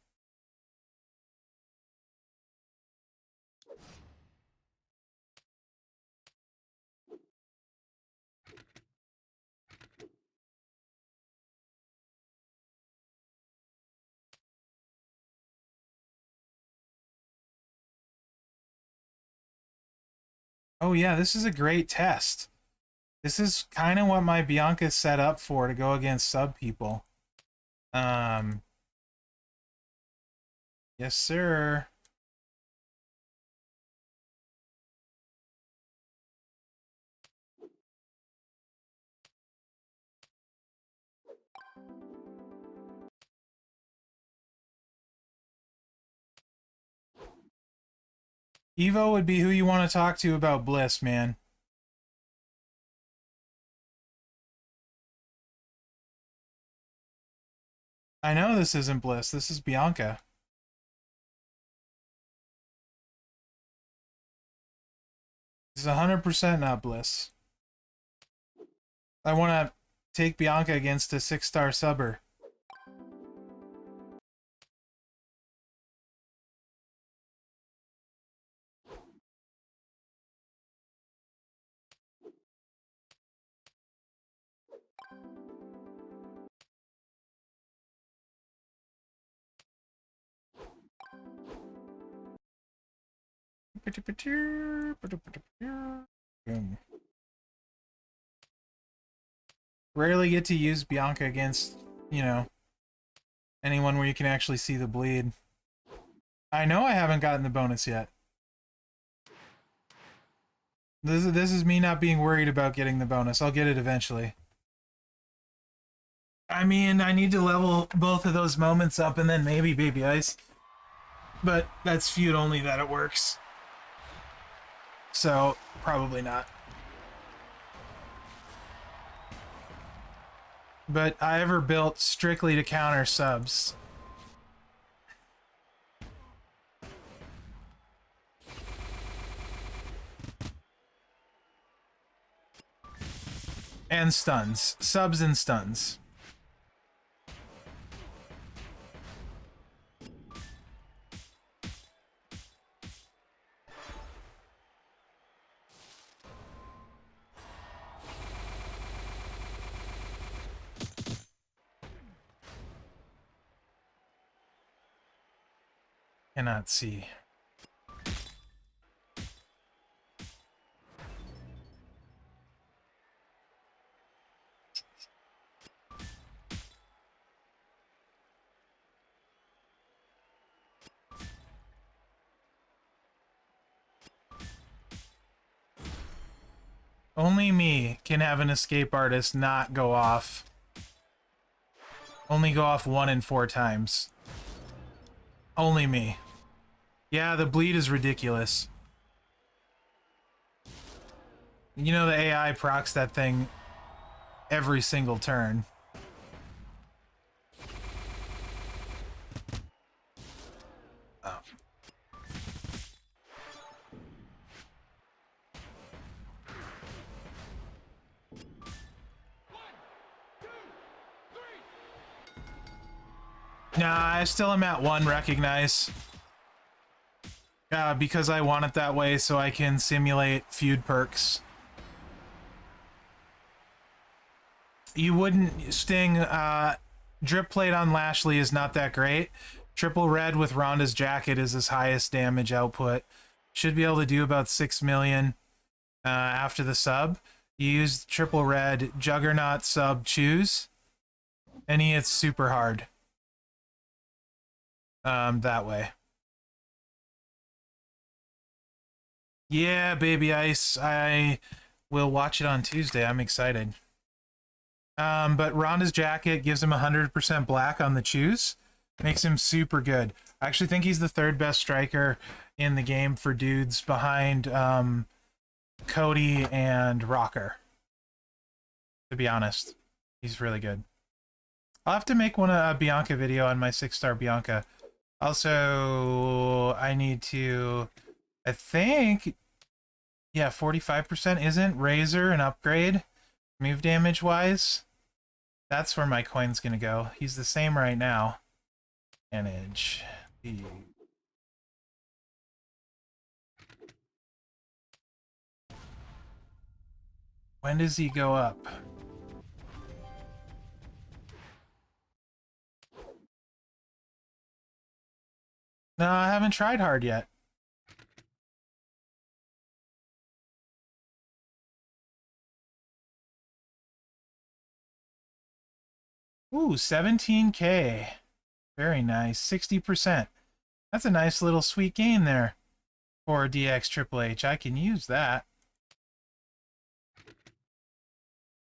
S1: Oh yeah, this is a great test. This is kind of what my Bianca's set up for, to go against sub people. Yes, sir. Evo would be who you want to talk to about Bliss, man. I know this isn't Bliss. This is Bianca. This is 100% not Bliss. I want to take Bianca against a 6-star subber. Boom. Rarely get to use Bianca against, you know, anyone where you can actually see the bleed. I know I haven't gotten the bonus yet. This is me not being worried about getting the bonus. I'll get it eventually. I mean, I need to level both of those moments up and then maybe Baby Ice. But that's feud only that it works. So, probably not. But I ever built strictly to counter subs. And stuns. Subs and stuns. Cannot see. Only me can have an escape artist not go off. Only go off 1 in 4 times. Only me. Yeah, the bleed is ridiculous. You know the AI procs that thing every single turn. Oh. Nah, I still am at 1 recognize. Because I want it that way so I can simulate feud perks. You wouldn't Sting, drip plate on Lashley is not that great. Triple red with Ronda's jacket is his highest damage output. Should be able to do about 6 million after the sub. You use triple red, Juggernaut sub, choose, and he hits super hard. That way. Yeah, Baby Ice. I will watch it on Tuesday. I'm excited. But Ronda's jacket gives him 100% black on the choose. Makes him super good. I actually think he's the third best striker in the game for dudes behind Cody and Rocker. To be honest, he's really good. I'll have to make a Bianca video on my 6-star Bianca. Also, I need to, I think, yeah, 45% isn't Razor an upgrade, move damage wise. That's where my coin's gonna go. He's the same right now. Manage. When does he go up? No, I haven't tried hard yet. Ooh, 17K. Very nice. 60%. That's a nice little sweet gain there for DX Triple H. I can use that.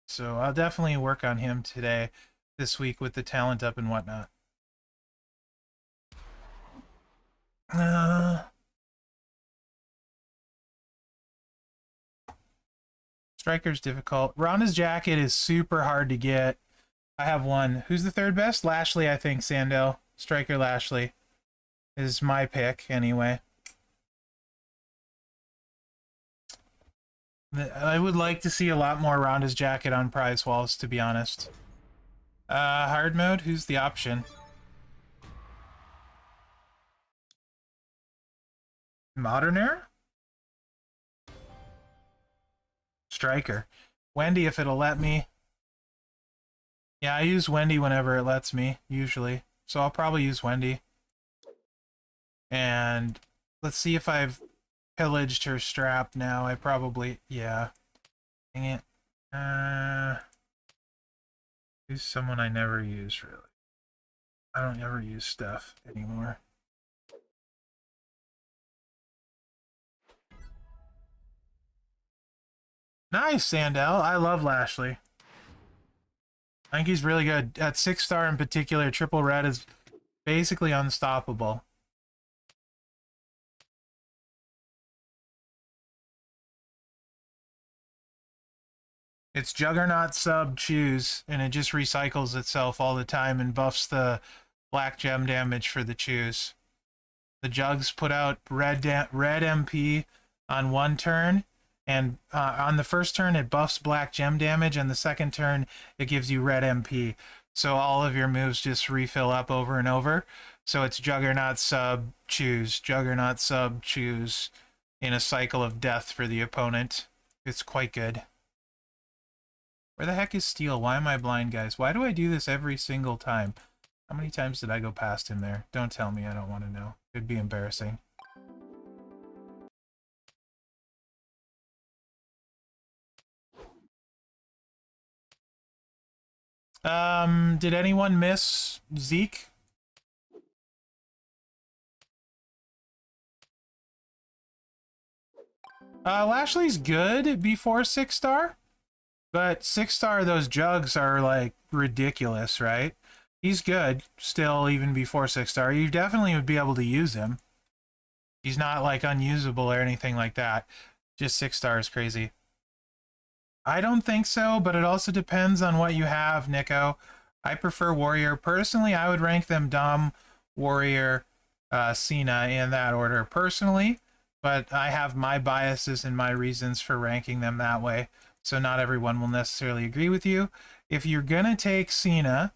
S1: So I'll definitely work on him today, this week, with the talent up and whatnot. Striker's difficult. Ronda's jacket is super hard to get. I have one. Who's the third best? Lashley, I think, Sandel. Striker Lashley is my pick, anyway. I would like to see a lot more Ronda's jacket on prize walls, to be honest. Hard mode? Who's the option? Modern Era? Striker. Wendy, if it'll let me. Yeah, I use Wendy whenever it lets me, usually. So I'll probably use Wendy. And let's see if I've pillaged her strap now. I probably, yeah. Dang it. Who's someone I never use, really? I don't ever use stuff anymore. Nice, Sandel. I love Lashley. I think he's really good. At 6-star in particular, Triple Red is basically unstoppable. It's Juggernaut sub choose, and it just recycles itself all the time and buffs the black gem damage for the choose. The Jugs put out red MP on one turn, and on the first turn it buffs black gem damage, and the second turn it gives you red MP. So all of your moves just refill up over and over. So it's Juggernaut sub choose, Juggernaut sub choose in a cycle of death for the opponent. It's quite good. Where the heck is Steel? Why am I blind, guys? Why do I do this every single time? How many times did I go past him there? Don't tell me, I don't want to know. It'd be embarrassing. Did anyone miss Zeke? Lashley's good before 6-star, but 6-star, those jugs are like ridiculous, right? He's good still even before 6-star. You definitely would be able to use him. He's not like unusable or anything like that. Just 6-star is crazy. I don't think so, but it also depends on what you have, Nico. I prefer Warrior. Personally, I would rank them Dom, Warrior, Cena in that order personally, but I have my biases and my reasons for ranking them that way, so not everyone will necessarily agree with you. If you're going to take Cena,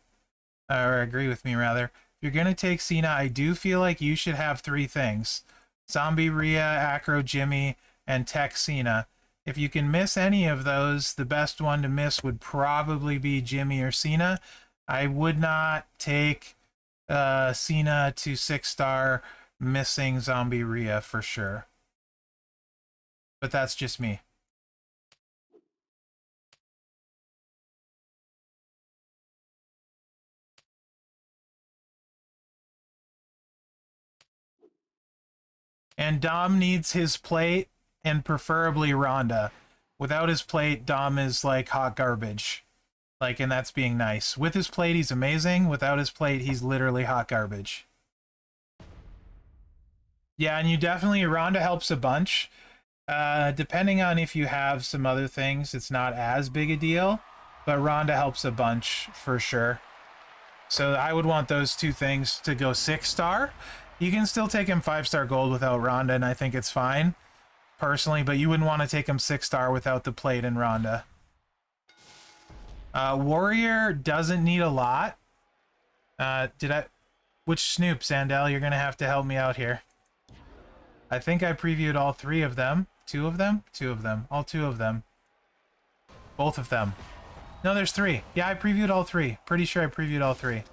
S1: or agree with me rather, if you're going to take Cena, I do feel like you should have 3 things. Zombie Rhea, Acro Jimmy, and Tech Cena. If you can miss any of those, the best one to miss would probably be Jimmy or Cena. I would not take Cena to 6-star missing Zombie Rhea for sure. But that's just me. And Dom needs his plate, and preferably Ronda. Without his plate, Dom is like hot garbage. Like, and that's being nice. With his plate, he's amazing. Without his plate, he's literally hot garbage. Yeah, and you definitely, Rhonda helps a bunch. Depending on if you have some other things, it's not as big a deal, but Rhonda helps a bunch for sure. So I would want those two things to go 6-star. You can still take him 5-star gold without Rhonda, and I think it's fine, personally, but you wouldn't want to take him 6-star without the plate and Rhonda. Warrior doesn't need a lot. Which Snoop, Sandel? You're going to have to help me out here. I think I previewed all 3 of them. 2 of them? 2 of them. All 2 of them. Both of them. No, there's 3. Yeah, I previewed all 3. Pretty sure I previewed all 3.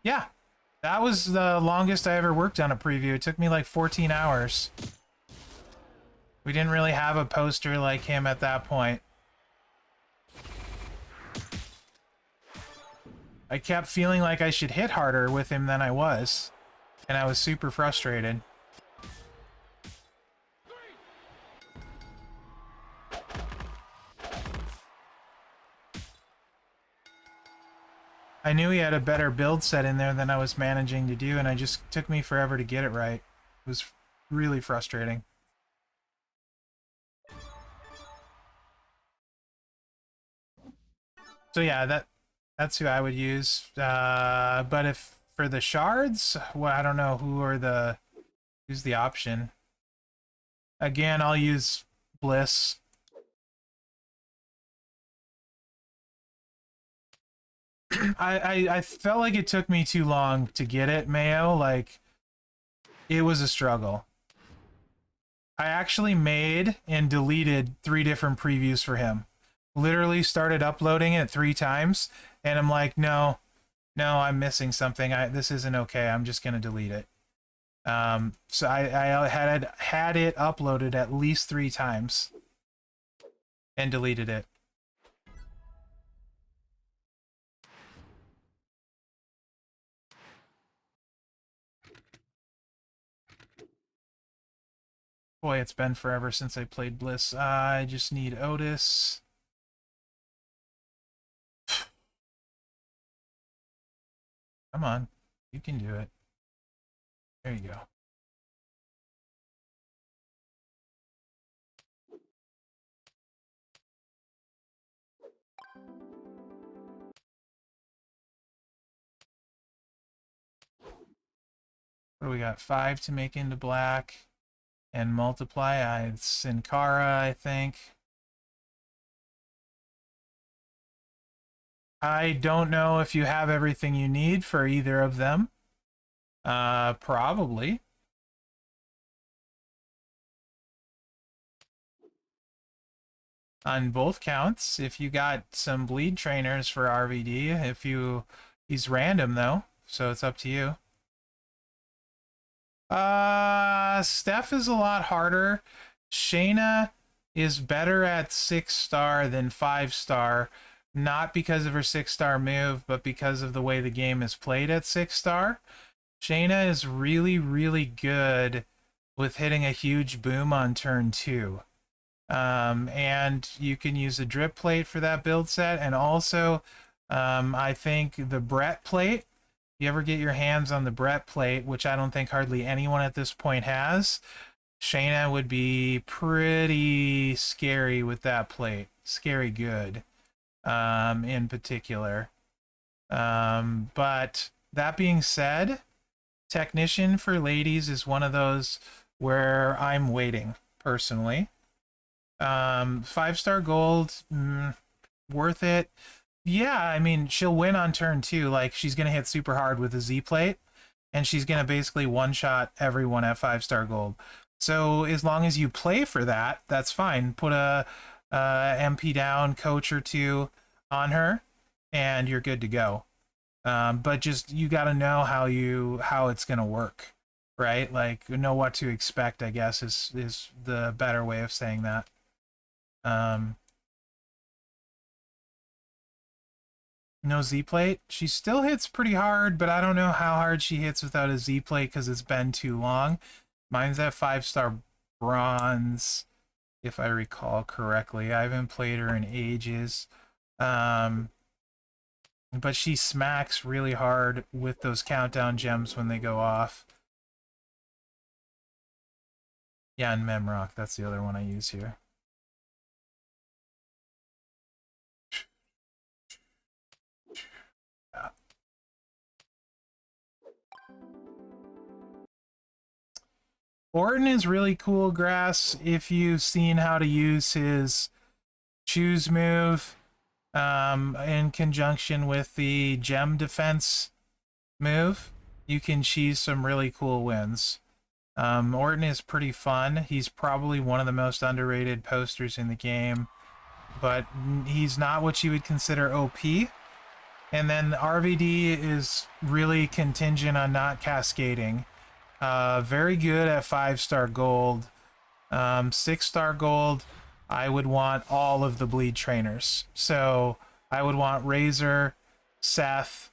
S1: Yeah. That was the longest I ever worked on a preview. It took me like 14 hours. We didn't really have a poster like him at that point. I kept feeling like I should hit harder with him than I was. And I was super frustrated. I knew he had a better build set in there than I was managing to do, and it just took me forever to get it right. It was really frustrating. So yeah, that's who I would use. But if for the shards, well, I don't know who's the option. Again, I'll use Bliss. I felt like it took me too long to get it, Mayo. Like, it was a struggle. I actually made and deleted 3 different previews for him. Literally started uploading it 3 times, and I'm like, no, I'm missing something. This isn't okay. I'm just gonna delete it. So I had it uploaded at least 3 times and deleted it. Boy, it's been forever since I played Bliss. I just need Otis. Come on, you can do it. There you go. What do we got? 5 to make into black and multiply. It's Sin Cara, I think. I don't know if you have everything you need for either of them. Probably. On both counts, if you got some bleed trainers for RVD, he's random though, so it's up to you. Steph is a lot harder. Shayna is better at 6-star than 5-star, not because of her 6-star move, but because of the way the game is played at 6-star. Shayna is really, really good with hitting a huge boom on turn 2. And you can use a drip plate for that build set, and also I think the Brett plate. You ever get your hands on the Brett plate, which I don't think hardly anyone at this point has, Shayna would be pretty scary with that plate. Scary good, in particular. But that being said, Technician for ladies is one of those where I'm waiting, personally. 5-star gold, worth it. Yeah, I mean, she'll win on turn 2. Like, she's going to hit super hard with a Z plate, and she's going to basically one-shot everyone at 5-star gold. So as long as you play for that, that's fine. Put a MP down, coach or 2 on her, and you're good to go. But just, you got to know how it's going to work, right? Like, know what to expect, I guess, is the better way of saying that. No Z plate. She still hits pretty hard, but I don't know how hard she hits without a Z plate because it's been too long. Mine's at 5-star bronze, if I recall correctly. I haven't played her in ages. But she smacks really hard with those countdown gems when they go off. Yeah, and Mherex, that's the other one I use here. Yeah. Orton is really cool grass if you've seen how to use his choose move in conjunction with the gem defense move. You can cheese some really cool wins. Orton is pretty fun. He's probably one of the most underrated posters in the game, but he's not what you would consider OP. And then RVD is really contingent on not cascading. Very good at 5-star gold. 6-star gold, I would want all of the bleed trainers. So I would want Razor, Seth,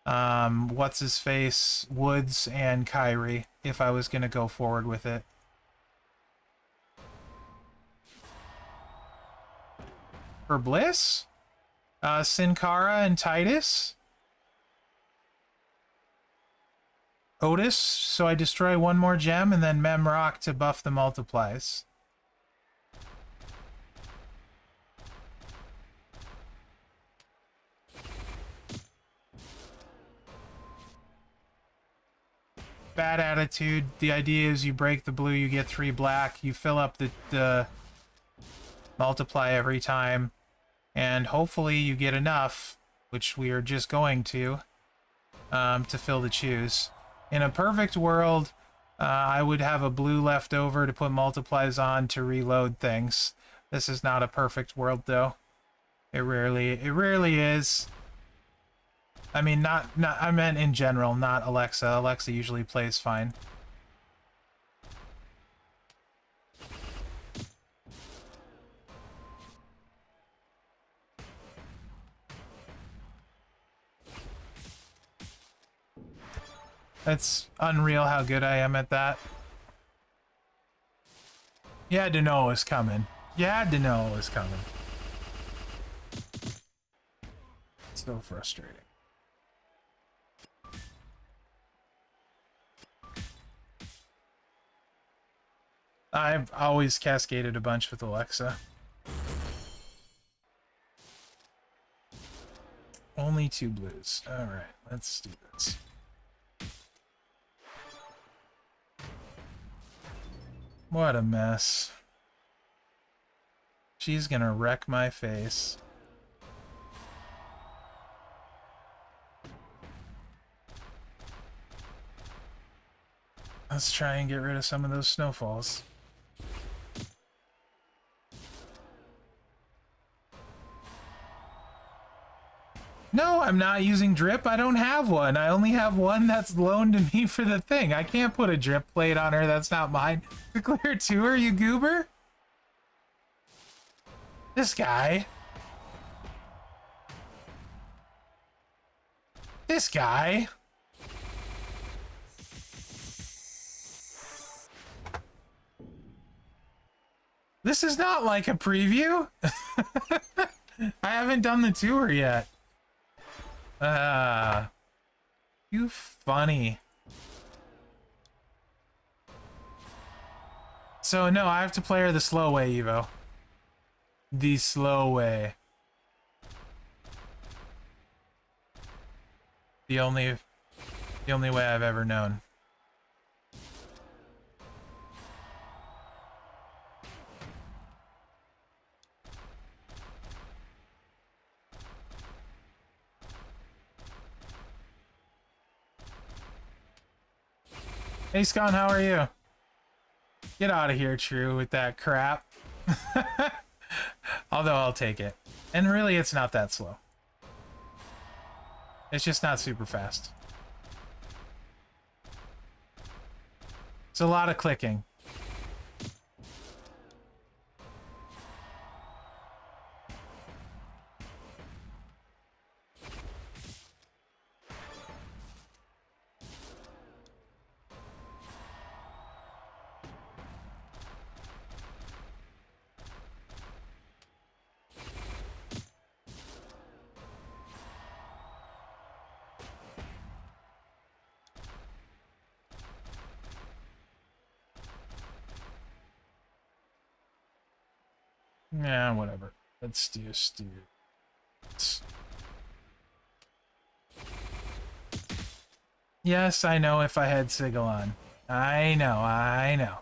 S1: what's his face, Woods, and Kyrie if I was gonna go forward with it. For Bliss, Sin Cara and Titus. Otis, so I destroy one more gem, and then Mherex to buff the multiplies. Bad attitude. The idea is you break the blue, you get 3 black, you fill up the multiply every time, and hopefully you get enough, which we are just going to fill the choose. In a perfect world, I would have a blue left over to put multiplies on to reload things. This is not a perfect world, though. It rarely is. I mean, not I meant in general, not Alexa. Alexa usually plays fine. It's unreal how good I am at that. You had to know it was coming. You had to know it was coming. So frustrating. I've always cascaded a bunch with Alexa. Only 2 blues. Alright, let's do this. What a mess. She's gonna wreck my face. Let's try and get rid of some of those snowfalls. No, I'm not using drip. I don't have one. I only have one that's loaned to me for the thing. I can't put a drip plate on her. That's not mine. To clear tour, you goober? This guy. This guy. This is not like a preview. I haven't done the tour yet. You funny. So no, I have to play her the slow way, Evo. The slow way. The only way I've ever known. Hey Scott, how are you? Get out of here, True, with that crap. Although I'll take it. And really, it's not that slow. It's just not super fast. It's a lot of clicking. Yeah, whatever. Let's do. Yes, I know if I had Sigil on. I know.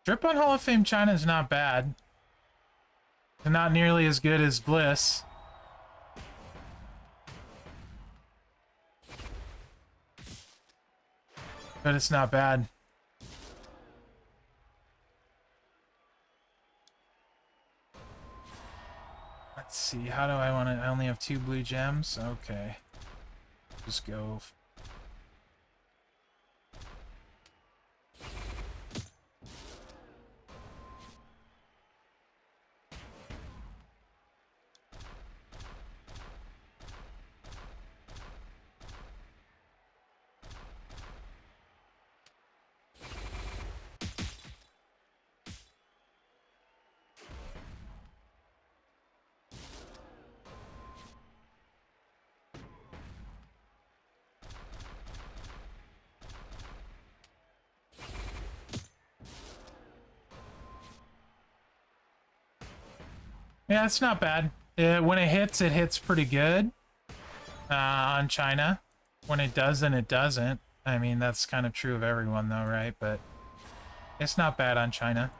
S1: Drip on Hall of Fame China is not bad. Not nearly as good as Bliss. But it's not bad. Let's see, how do I want to... I only have 2 blue gems? Okay. Just go... Yeah, it's not bad. When it hits pretty good on China. When it doesn't, it doesn't. I mean, that's kind of true of everyone, though, right? But it's not bad on China.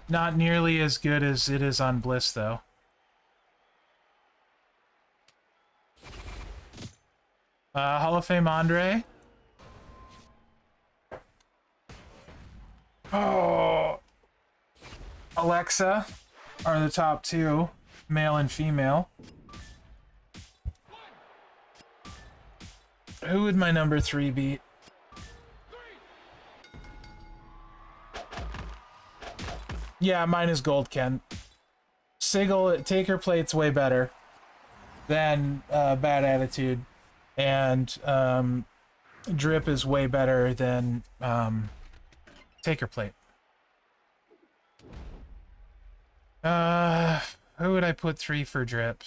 S1: Not nearly as good as it is on Bliss, though. Hall of Fame Andre. Oh, Alexa are the top 2, male and female. Who would my number 3 beat? Yeah, mine is Gold Ken. Sigil, Taker Plate's way better than Bad Attitude. And Drip is way better than Taker Plate. Who would I put 3 for Drip?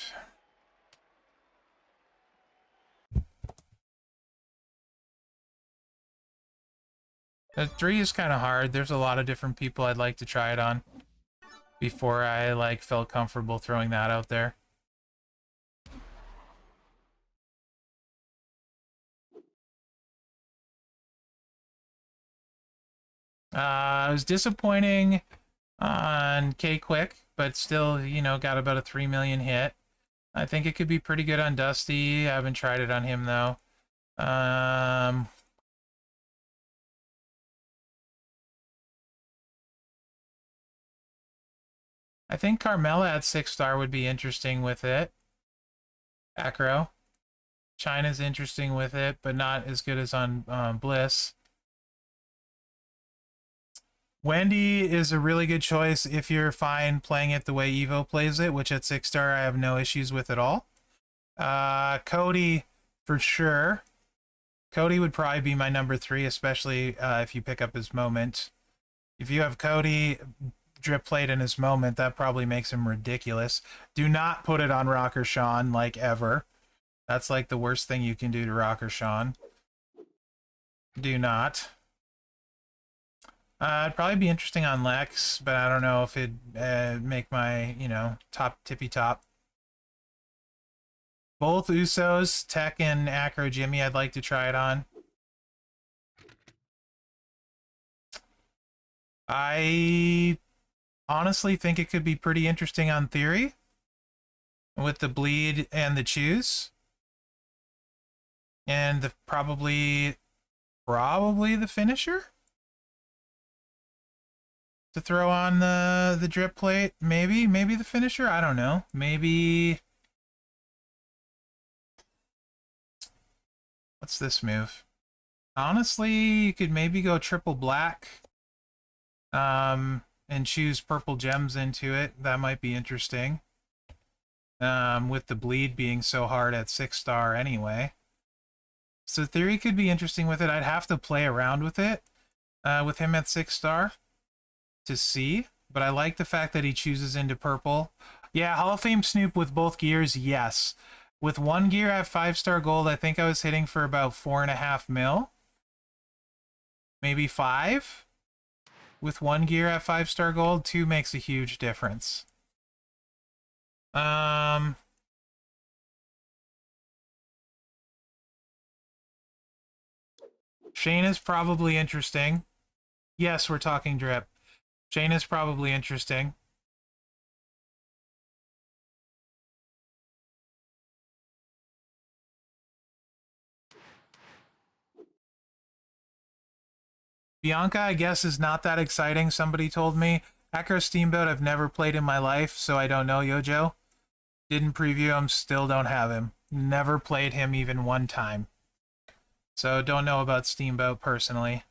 S1: The 3 is kind of hard. There's a lot of different people I'd like to try it on before I like felt comfortable throwing that out there. It was disappointing on K-Quick, but still, you know, got about a 3 million hit. I think it could be pretty good on Dusty. I haven't tried it on him, though. I think Carmella at 6-star would be interesting with it. Acro. China's interesting with it, but not as good as on Bliss. Wendy is a really good choice if you're fine playing it the way Evo plays it, which at 6-star I have no issues with at all. Cody, for sure. Cody would probably be my number 3, especially if you pick up his moment. If you have Cody Drip Plate in his moment, that probably makes him ridiculous. Do not put it on Rocker Sean, like, ever. That's like the worst thing you can do to Rocker Sean. Do not. It'd probably be interesting on Lex, but I don't know if it'd make my, you know, top tippy top. Both Usos, Tech and Acro Jimmy, I'd like to try it on. I honestly think it could be pretty interesting on Theory with the bleed and the choose. And the probably the finisher to throw on the Drip Plate. Maybe the finisher. I don't know. Maybe what's this move? Honestly, you could maybe go triple black, and choose purple gems into it. That might be interesting. With the bleed being so hard at 6-star anyway. So Theory could be interesting with it. I'd have to play around with it, with him at 6-star to see. but I like the fact that he chooses into purple. Yeah, Hall of Fame Snoop with both gears, yes. With one gear at 5-star gold, I think I was hitting for about 4.5 mil. Maybe 5. With one gear at 5-star gold, 2 makes a huge difference. Shane is probably interesting. Yes, we're talking drip. Shane is probably interesting. Bianca, I guess, is not that exciting, somebody told me. Acro Steamboat I've never played in my life, so I don't know Yojo. Didn't preview him, still don't have him. Never played him even one time. So don't know about Steamboat personally.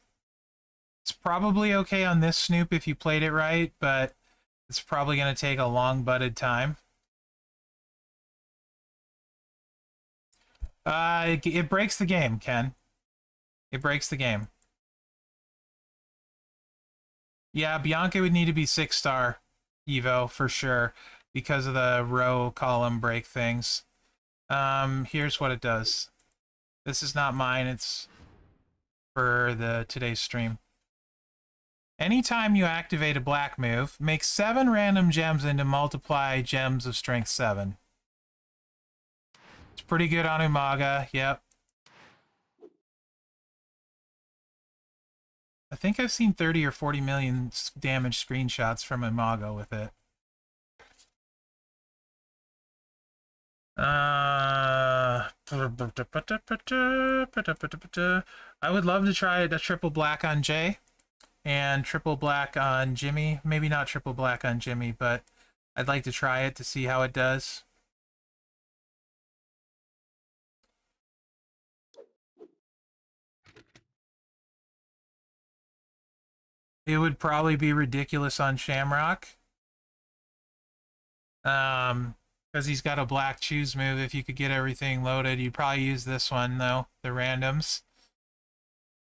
S1: It's probably okay on this Snoop if you played it right, but it's probably going to take a long-butted time. It breaks the game, Ken. It breaks the game. Yeah, Bianca would need to be 6-star Evo for sure because of the row column break things. Here's what it does. This is not mine, it's for the today's stream. Anytime you activate a black move, make 7 random gems into multiply gems of strength 7. It's pretty good on Umaga, yep. I think I've seen 30 or 40 million damage screenshots from Umaga with it. I would love to try a triple black on Jay and triple black on Jimmy. Maybe not triple black on Jimmy, but I'd like to try it to see how it does. It would probably be ridiculous on Shamrock. Because he's got a black choose move. If you could get everything loaded, you'd probably use this one, though, the randoms.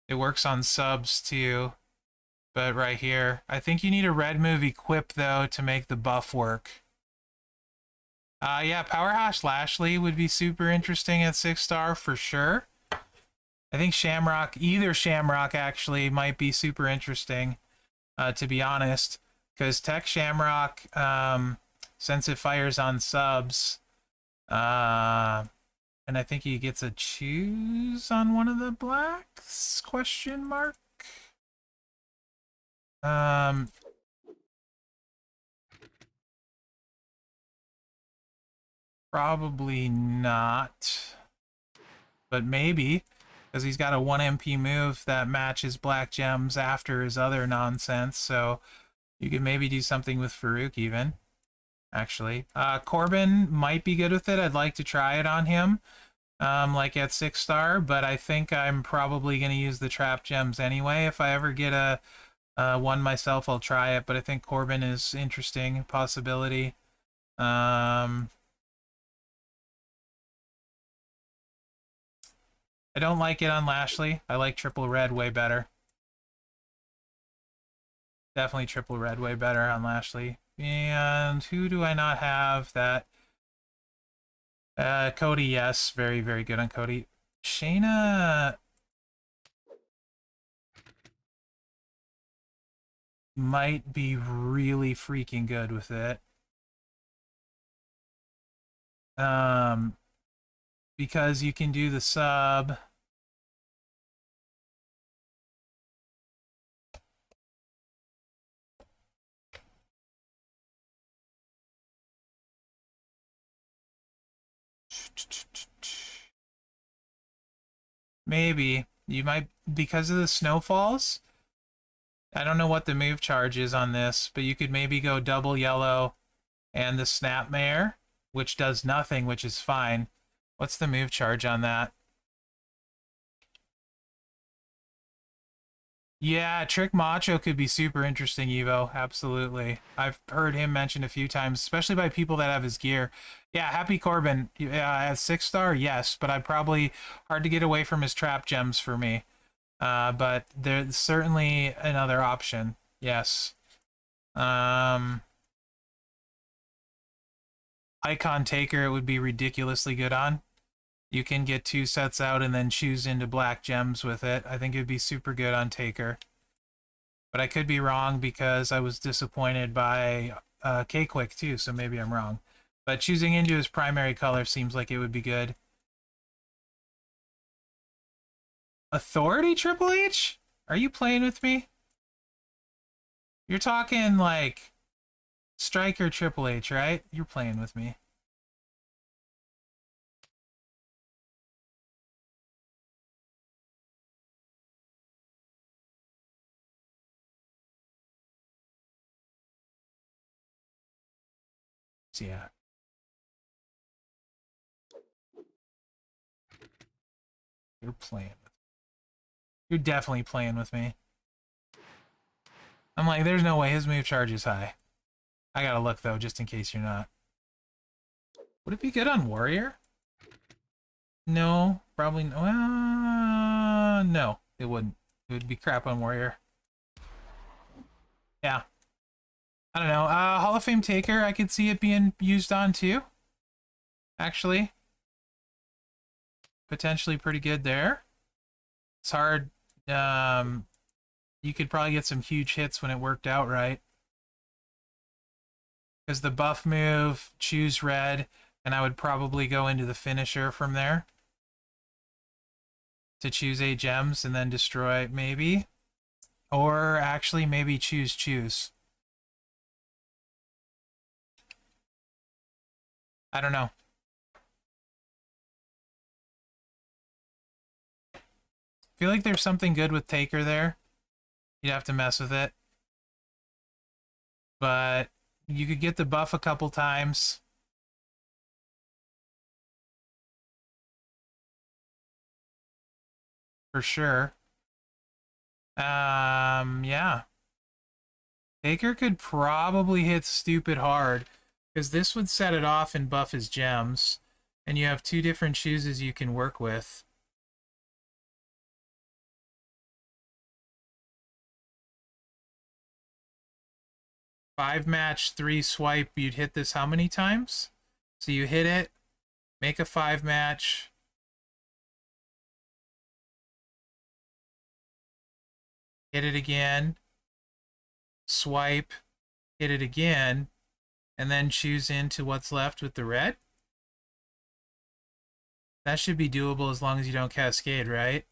S1: It works on subs, too. But right here, I think you need a red move equip, though, to make the buff work. Yeah, Powerhouse Lashley would be super interesting at 6-star for sure. I think Shamrock, either Shamrock actually, might be super interesting, to be honest. Because Tech Shamrock, since it fires on subs, and I think he gets a choose on one of the blacks, question mark? Probably not. But maybe, because he's got a 1 MP move that matches black gems after his other nonsense, so you could maybe do something with Farouk even, actually. Corbin might be good with it. I'd like to try it on him, like at 6-star, but I think I'm probably going to use the trap gems anyway. If I ever get a one myself, I'll try it, but I think Corbin is interesting possibility. I don't like it on Lashley. I like triple red way better. Definitely triple red way better on Lashley. And who do I not have that? Cody, yes. Very, very good on Cody. Shayna might be really freaking good with it. Because you can do the sub. Maybe. You might, because of the snowfalls. I don't know what the move charge is on this, but you could maybe go double yellow and the Snapmare, which does nothing, which is fine. What's the move charge on that? Yeah, Trick Macho could be super interesting, Evo. Absolutely. I've heard him mentioned a few times, especially by people that have his gear. Yeah, Happy Corbin. At 6-star, yes, but I'd probably hard to get away from his trap gems for me. But there's certainly another option. Yes. Icon Taker, it would be ridiculously good on. You can get 2 sets out and then choose into black gems with it. I think it would be super good on Taker. But I could be wrong because I was disappointed by K-Quick too, so maybe I'm wrong. But choosing into his primary color seems like it would be good. Authority Triple H? Are you playing with me? You're talking like Striker Triple H, right? You're playing with me. So yeah. You're playing with me. You're definitely playing with me. I'm like, there's no way his move charge is high. I gotta look though, just in case you're not. Would it be good on Warrior? No, probably no. No, it wouldn't. It would be crap on Warrior. Yeah. I don't know. Hall of Fame Taker, I could see it being used on too. Actually. Potentially pretty good there. It's hard. You could probably get some huge hits when it worked out right. Because the buff move, choose red, and I would probably go into the finisher from there. To choose 8 gems and then destroy, maybe. Or actually, maybe choose. I don't know. I feel like there's something good with Taker there. You'd have to mess with it. But you could get the buff a couple times. For sure. Yeah. Taker could probably hit stupid hard. Because this would set it off and buff his gems. And you have 2 different chooses you can work with. Five match, 3 swipe, you'd hit this how many times? So you hit it, make a 5 match. Hit it again. Swipe, hit it again, and then choose into what's left with the red. That should be doable as long as you don't cascade, right?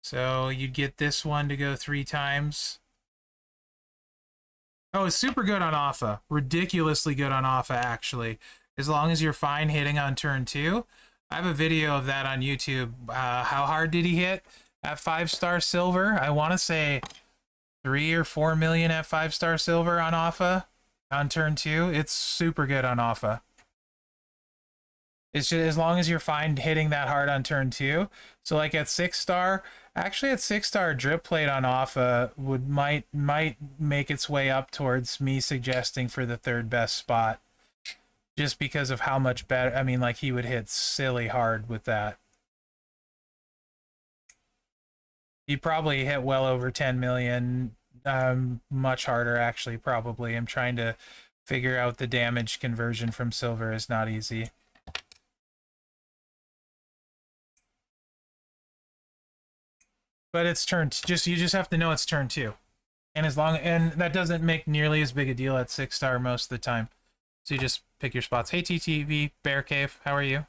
S1: So you'd get this one to go 3 times. Oh, it's super good on Alpha. Ridiculously good on Alpha, actually. As long as you're fine hitting on turn 2. I have a video of that on YouTube. How hard did he hit at 5-star silver? I want to say 3 or 4 million at 5-star silver on Alpha on turn 2. It's super good on Alpha. It's just as long as you're fine hitting that hard on turn 2. So like at 6-star, actually at 6-star, drip plate on Alpha might make its way up towards me suggesting for the 3rd best spot. Just because of how much better, I mean, like he would hit silly hard with that. He probably hit well over 10 million, much harder actually, probably. I'm trying to figure out the damage conversion from silver is not easy. But it's turn, you just have to know it's turn 2. And that doesn't make nearly as big a deal at 6-star most of the time. So you just pick your spots. Hey TTV, Bear Cave, how are you?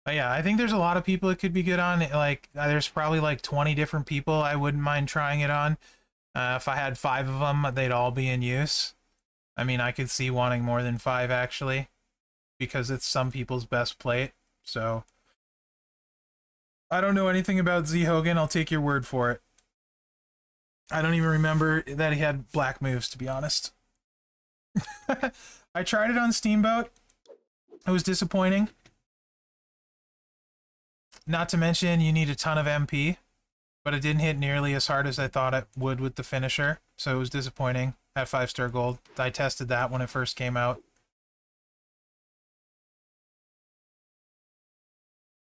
S1: But yeah, I think there's a lot of people it could be good on. Like, there's probably like 20 different people I wouldn't mind trying it on. If I had 5 of them, they'd all be in use. I mean, I could see wanting more than 5 actually, because it's some people's best plate. So I don't know anything about Z Hogan. I'll take your word for it. I don't even remember that he had black moves, to be honest. I tried it on Steamboat. It was disappointing. Not to mention, you need a ton of MP, but it didn't hit nearly as hard as I thought it would with the finisher, so it was disappointing at 5-star gold. I tested that when it first came out.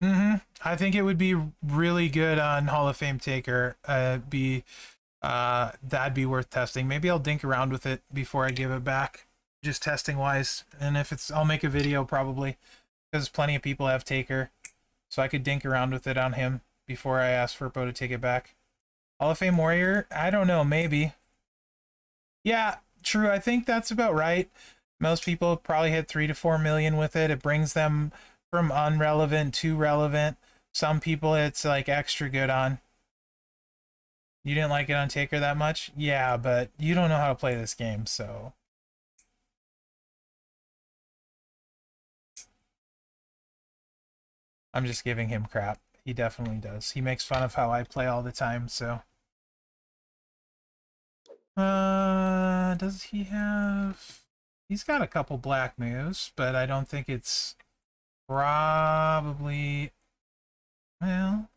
S1: I think it would be really good on Hall of Fame Taker. that'd be worth testing. Maybe I'll dink around with it before I give it back, just testing wise. And if it's, I'll make a video probably, because plenty of people have Taker, so I could dink around with it on him before I ask Furpo to take it back. Hall of Fame Warrior? I don't know, maybe. Yeah, true. I think that's about right. Most people probably hit 3 to 4 million with it. It brings them from unrelevant to relevant. Some people it's like extra good on. You didn't like it on Taker that much? Yeah, but you don't know how to play this game, so. I'm just giving him crap. He definitely does. He makes fun of how I play all the time, so. Does he have... He's got a couple black moves, but I don't think it's probably... Well...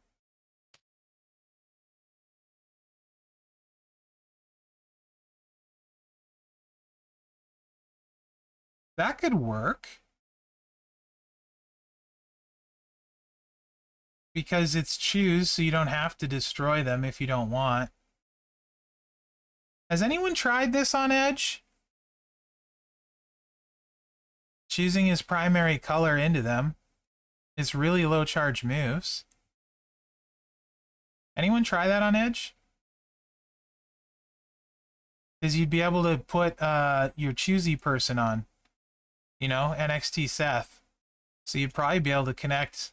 S1: That could work. Because it's choose, so you don't have to destroy them if you don't want. Has anyone tried this on Edge? Choosing his primary color into them. It's really low charge moves. Anyone try that on Edge? Because you'd be able to put your choosy person on. You know, NXT Seth. So you'd probably be able to connect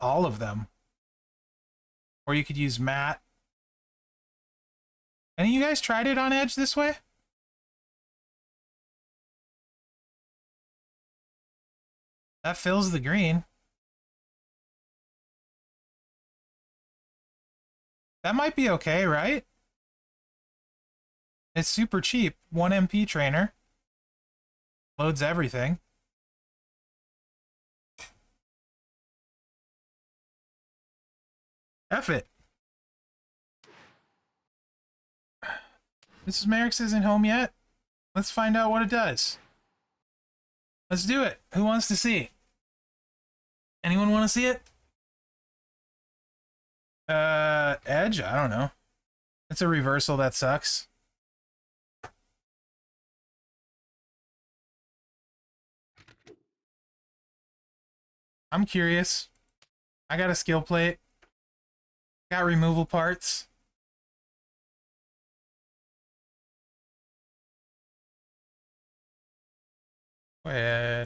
S1: all of them. Or you could use Matt. Any of you guys tried it on Edge this way? That fills the green. That might be okay, right? It's super cheap. 1 MP trainer. Loads everything. F it. Mrs. Mherex isn't home yet. Let's find out what it does. Let's do it. Who wants to see? Anyone want to see it? Edge? I don't know. It's a reversal that sucks. I'm curious. I got a skill plate. Got removal parts. I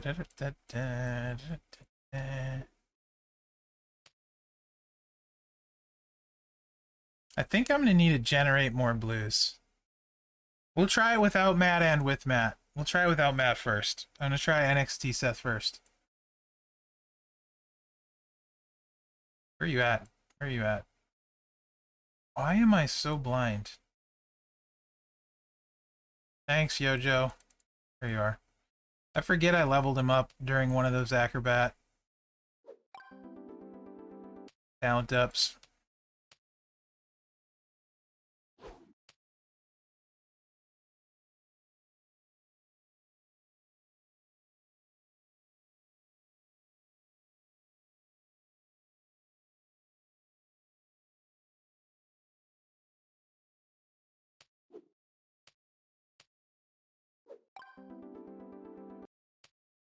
S1: think I'm going to need to generate more blues. We'll try it without Matt and with Matt. We'll try it without Matt first. I'm going to try NXT Seth first. Where are you at? Where are you at? Why am I so blind? Thanks, Yojo. There you are. I forget I leveled him up during one of those acrobat talent ups.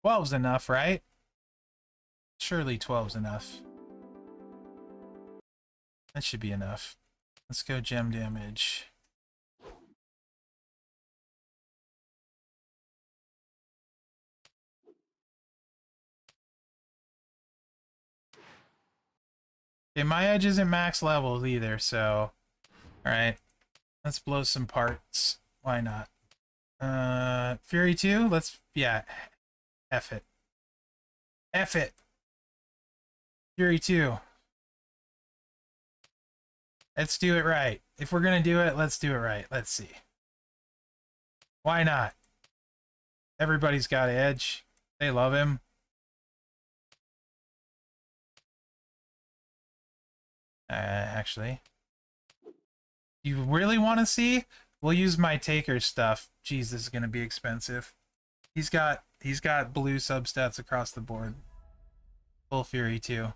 S1: Twelve's enough, right? Surely 12's enough. That should be enough. Let's go gem damage. Okay, my edge isn't max levels either, so... Alright. Let's blow some parts. Why not? Fury 2? Let's... Yeah. F it. F it! Fury 2. Let's do it right. If we're gonna do it, let's do it right. Let's see. Why not? Everybody's got Edge. They love him. Actually. You really want to see? We'll use my Taker stuff. Jeez, this is gonna be expensive. He's got blue substats across the board. Full Fury too.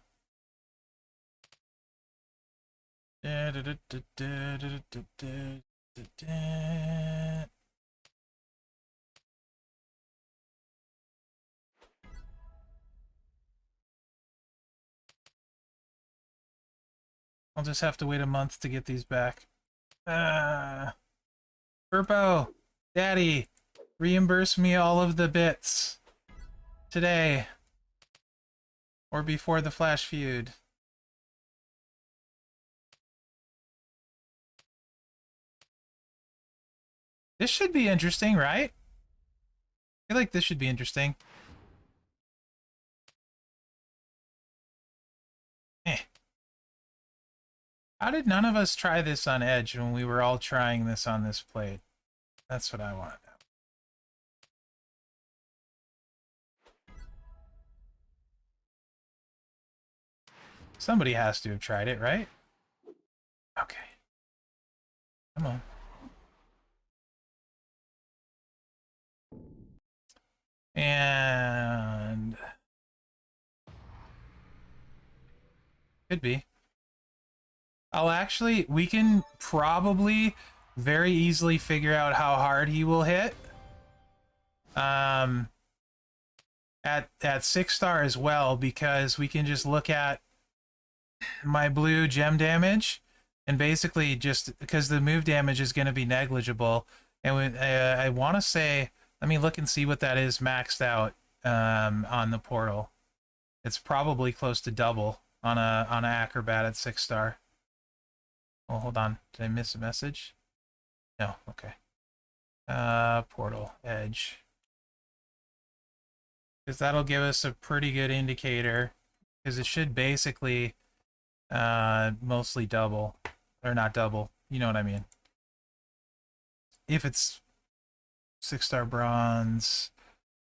S1: I'll just have to wait a month to get these back. Burpo, Daddy, reimburse me all of the bits today or before the Flash feud. This should be interesting, right? I feel like this should be interesting. Eh. How did none of us try this on Edge when we were all trying this on this plate? That's what I want. Somebody has to have tried it, right? Okay. Come on. And... could be. We can probably very easily figure out how hard he will hit. At 6-star as well, because we can just look at my blue gem damage, and basically just because the move damage is going to be negligible, and I want to say, let me look and see what that is maxed out on the portal. It's probably close to double on an acrobat at 6-star. Oh, hold on. Did I miss a message? No. Okay. Portal Edge. Because that'll give us a pretty good indicator. Because it should basically mostly double. Or not double. You know what I mean. If it's 6-star bronze.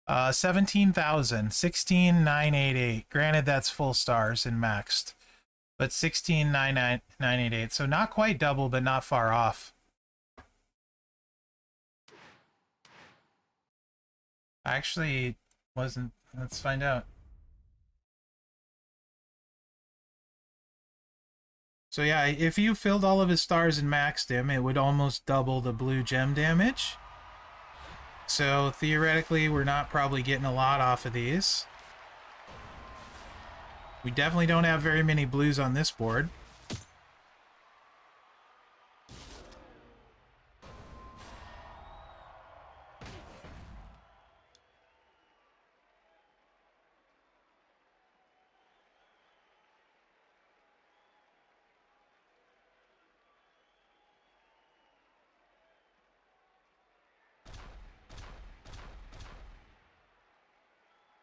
S1: 17,000. 16,988. Granted, that's full stars and maxed. But 16,988. So not quite double, but not far off. I actually wasn't. Let's find out. So yeah, if you filled all of his stars and maxed him, it would almost double the blue gem damage. So theoretically, we're not probably getting a lot off of these. We definitely don't have very many blues on this board.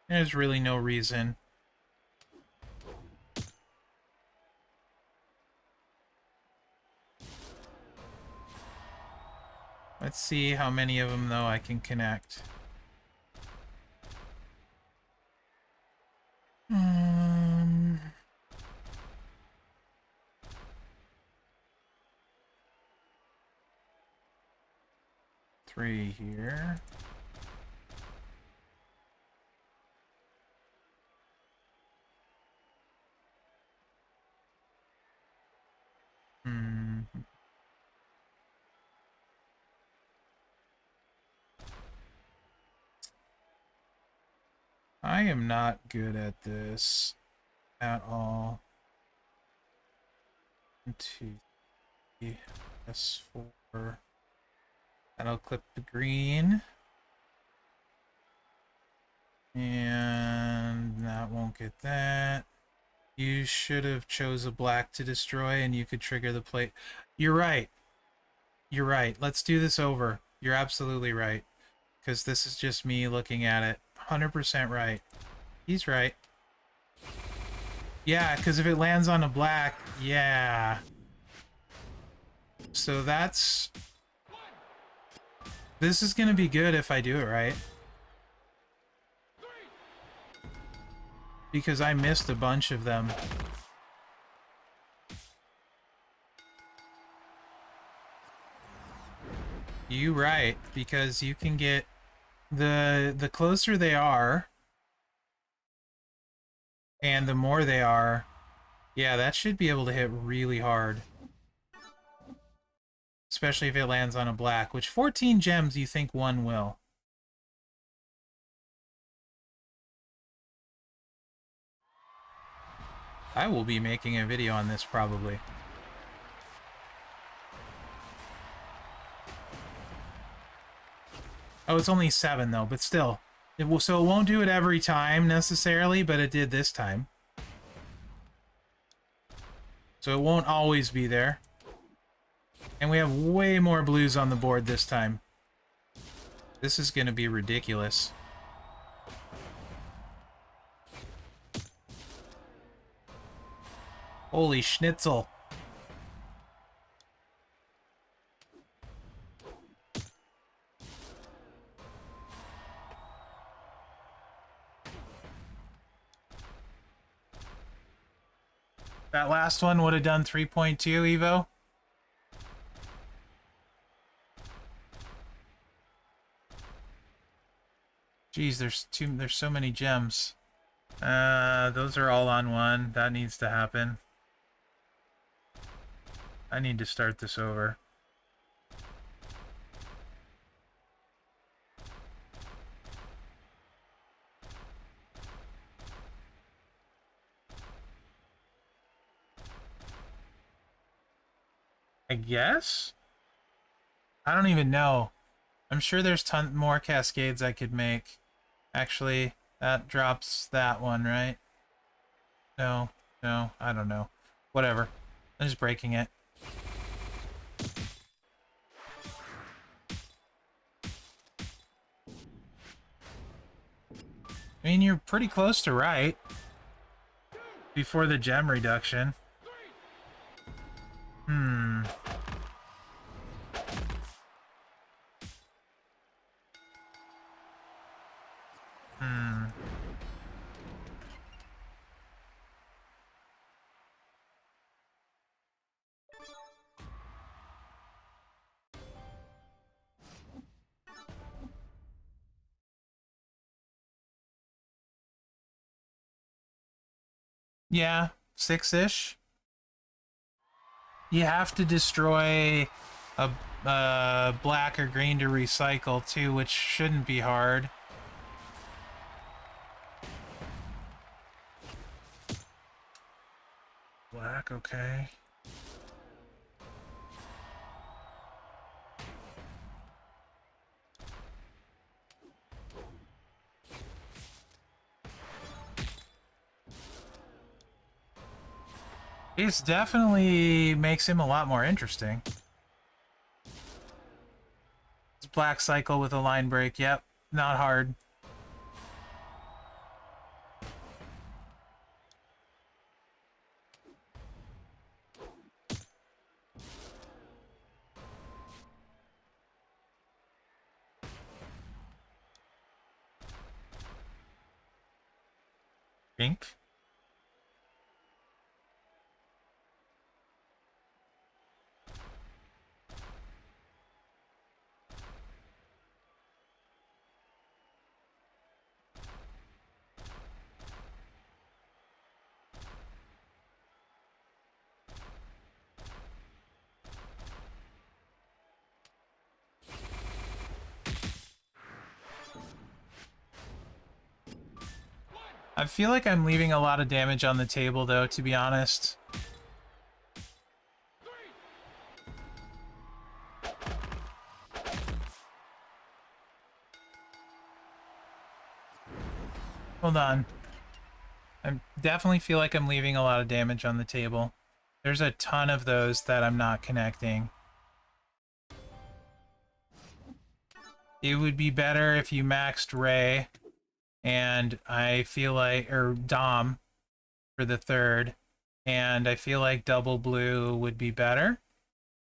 S1: There's really no reason. Let's see how many of them, though, I can connect. 3 here. I am not good at this at all. 1, 2, 3, S4. That'll clip the green. And that won't get that. You should have chose a black to destroy and you could trigger the plate. You're right. You're right. Let's do this over. You're absolutely right. Because this is just me looking at it. 100% right. He's right. Yeah, because if it lands on a black, yeah. So that's... this is going to be good if I do it right. Because I missed a bunch of them. You right, because you can get... the closer they are, and the more they are, yeah, that should be able to hit really hard. especially if it lands on a black. Which 14 gems you think one will? I will be making a video on this probably. Oh, it's only 7 though, but still. So it won't do it every time necessarily, but it did this time. So it won't always be there. And we have way more blues on the board this time. This is going to be ridiculous. Holy schnitzel. That last one would have done 3.2, Evo. Jeez, there's so many gems. Those are all on one. That needs to happen. I need to start this over. I guess? I don't even know. I'm sure there's ton more cascades I could make. Actually, that drops that one, right? No, no, I don't know. Whatever. I'm just breaking it. I mean, you're pretty close to right. Before the gem reduction. Hmm. Hmm. Yeah, 6-ish. You have to destroy a black or green to recycle too, which shouldn't be hard. Black, okay. It definitely makes him a lot more interesting. It's black cycle with a line break. Yep, not hard. Pink. I feel like I'm leaving a lot of damage on the table, though, to be honest. Hold on. I definitely feel like I'm leaving a lot of damage on the table. There's a ton of those that I'm not connecting. It would be better if you maxed Ray, and I feel like, or Dom for the third, and I feel like double blue would be better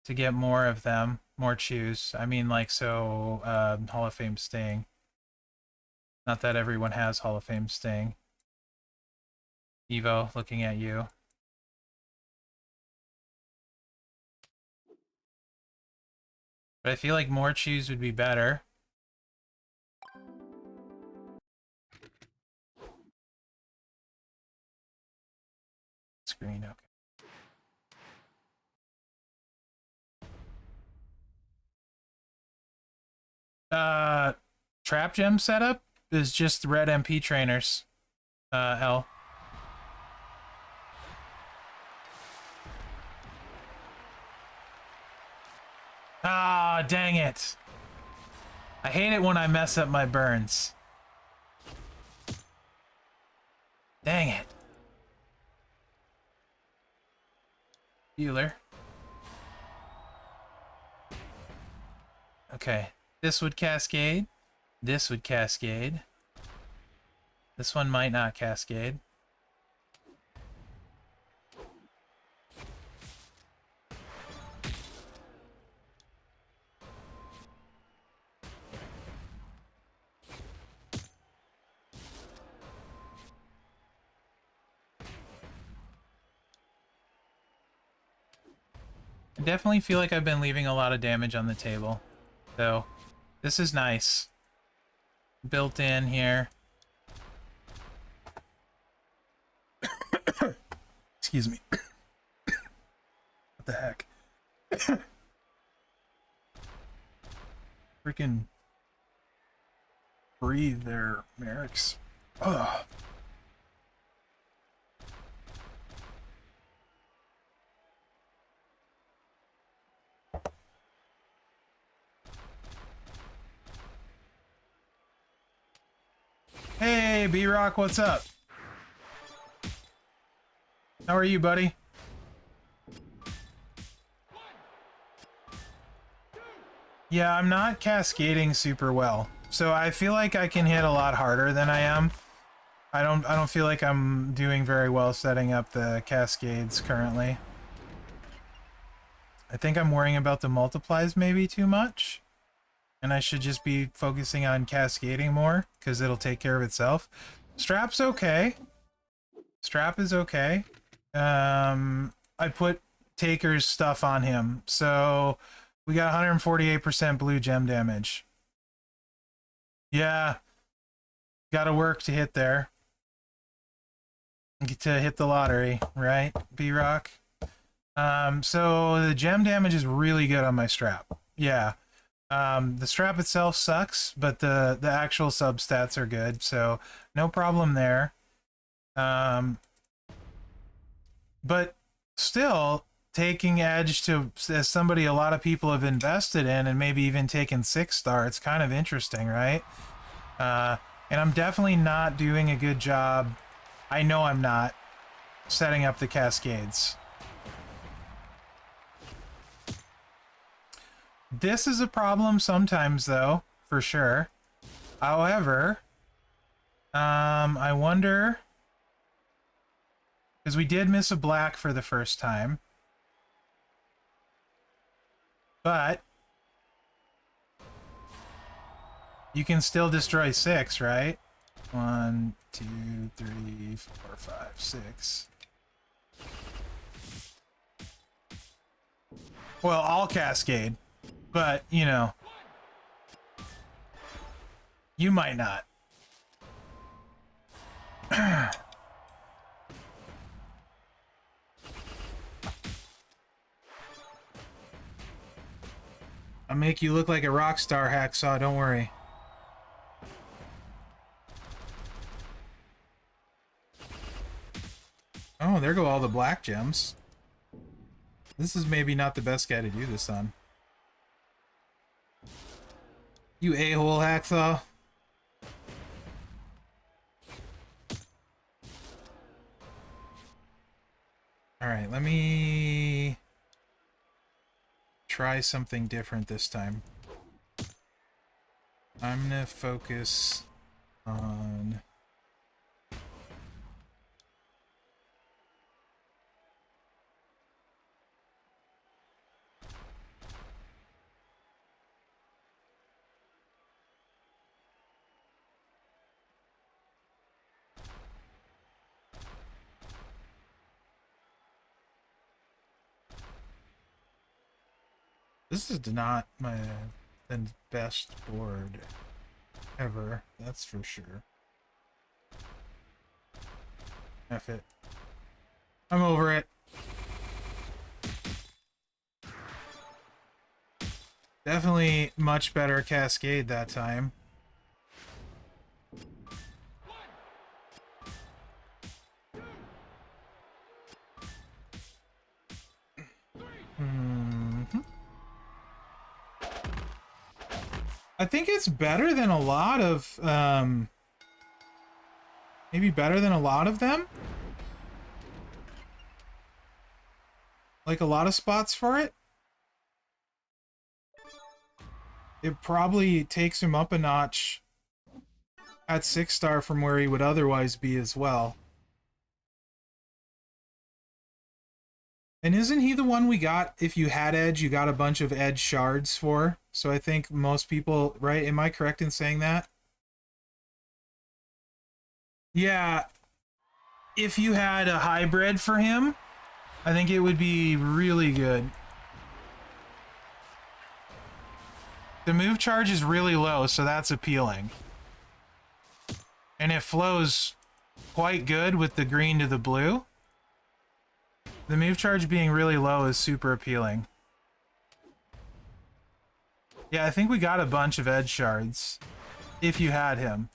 S1: to get more of them, more choose. I mean, like, so, Hall of Fame Sting. Not that everyone has Hall of Fame Sting. Evo, looking at you. But I feel like more choose would be better. Screen, okay. Trap gem setup is just red MP trainers. L. Ah, dang it. I hate it when I mess up my burns. Dang it. Healer. Okay. This would cascade. This would cascade. This one might not cascade. I definitely feel like I've been leaving a lot of damage on the table. So, this is nice. Built in here. Excuse me. What the heck? Freaking breathe there, Mherex. Ugh. Hey, B-Rock, what's up? How are you, buddy? Yeah, I'm not cascading super well. So I feel like I can hit a lot harder than I am. I don't feel like I'm doing very well setting up the cascades currently. I think I'm worrying about the multiplies maybe too much. And I should just be focusing on cascading more, because it'll take care of itself. Strap's okay. Strap is okay. I put Taker's stuff on him, so we got 148% blue gem damage. Yeah. Gotta work to hit there. To hit the lottery, right, B-Rock? So the gem damage is really good on my strap. Yeah. The strap itself sucks, but the actual substats are good, so no problem there. But still, taking Edge to as somebody a lot of people have invested in and maybe even taken 6-star, it's kind of interesting, right? And I'm definitely not doing a good job. I know I'm not setting up the cascades. This is a problem sometimes, though, for sure. However, I wonder, because we did miss a black for the first time, but you can still destroy 6, right? 1, 2, 3, 4, 5, 6. Well, I'll cascade, but you know, you might not. I'll make you look like a rock star, Hacksaw, don't worry. Oh, there go all the black gems. This is maybe not the best guy to do this on. You a-hole, Hacksaw. Alright, let me try something different this time. I'm gonna focus on... This is not my best board ever, that's for sure. F it. I'm over it. Definitely much better cascade that time. I think it's better than a lot of, maybe better than a lot of them? Like a lot of spots for it? It probably takes him up a notch at 6-star from where he would otherwise be as well. And isn't he the one we got, if you had Edge, you got a bunch of Edge shards for? So I think most people, right? Am I correct in saying that? Yeah. If you had a hybrid for him, I think it would be really good. The move charge is really low, so that's appealing. And it flows quite good with the green to the blue. The move charge being really low is super appealing. Yeah, I think we got a bunch of Edge shards if you had him.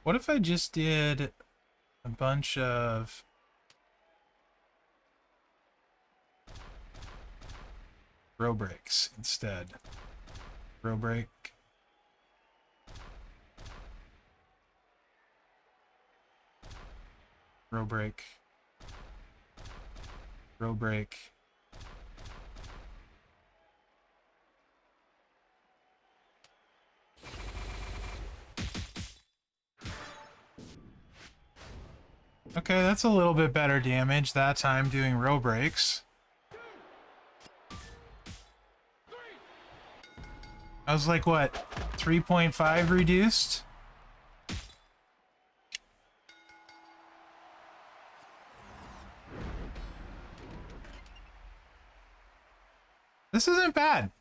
S1: What if I just did a bunch of row breaks instead? Row break. Row break. Row break. Okay, that's a little bit better damage that time doing row breaks. I was like, what, 3.5 reduced? This isn't bad.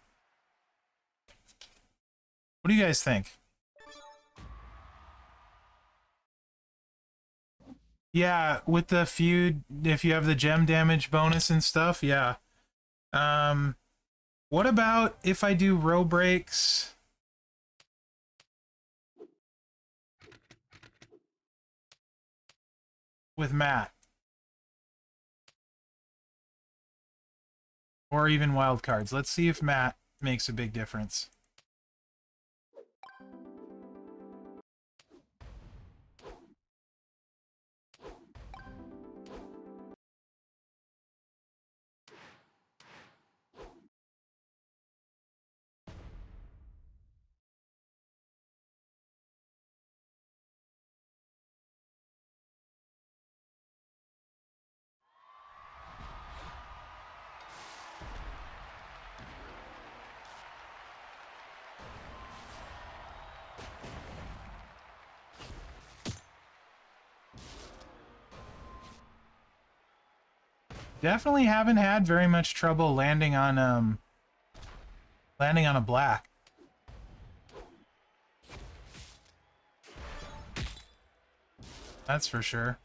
S1: What do you guys think? Yeah, with the feud, if you have the gem damage bonus and stuff, yeah. What about if I do row breaks with Matt? Or even wild cards. Let's see if Matt makes a big difference. Definitely haven't had very much trouble landing on a black. That's for sure.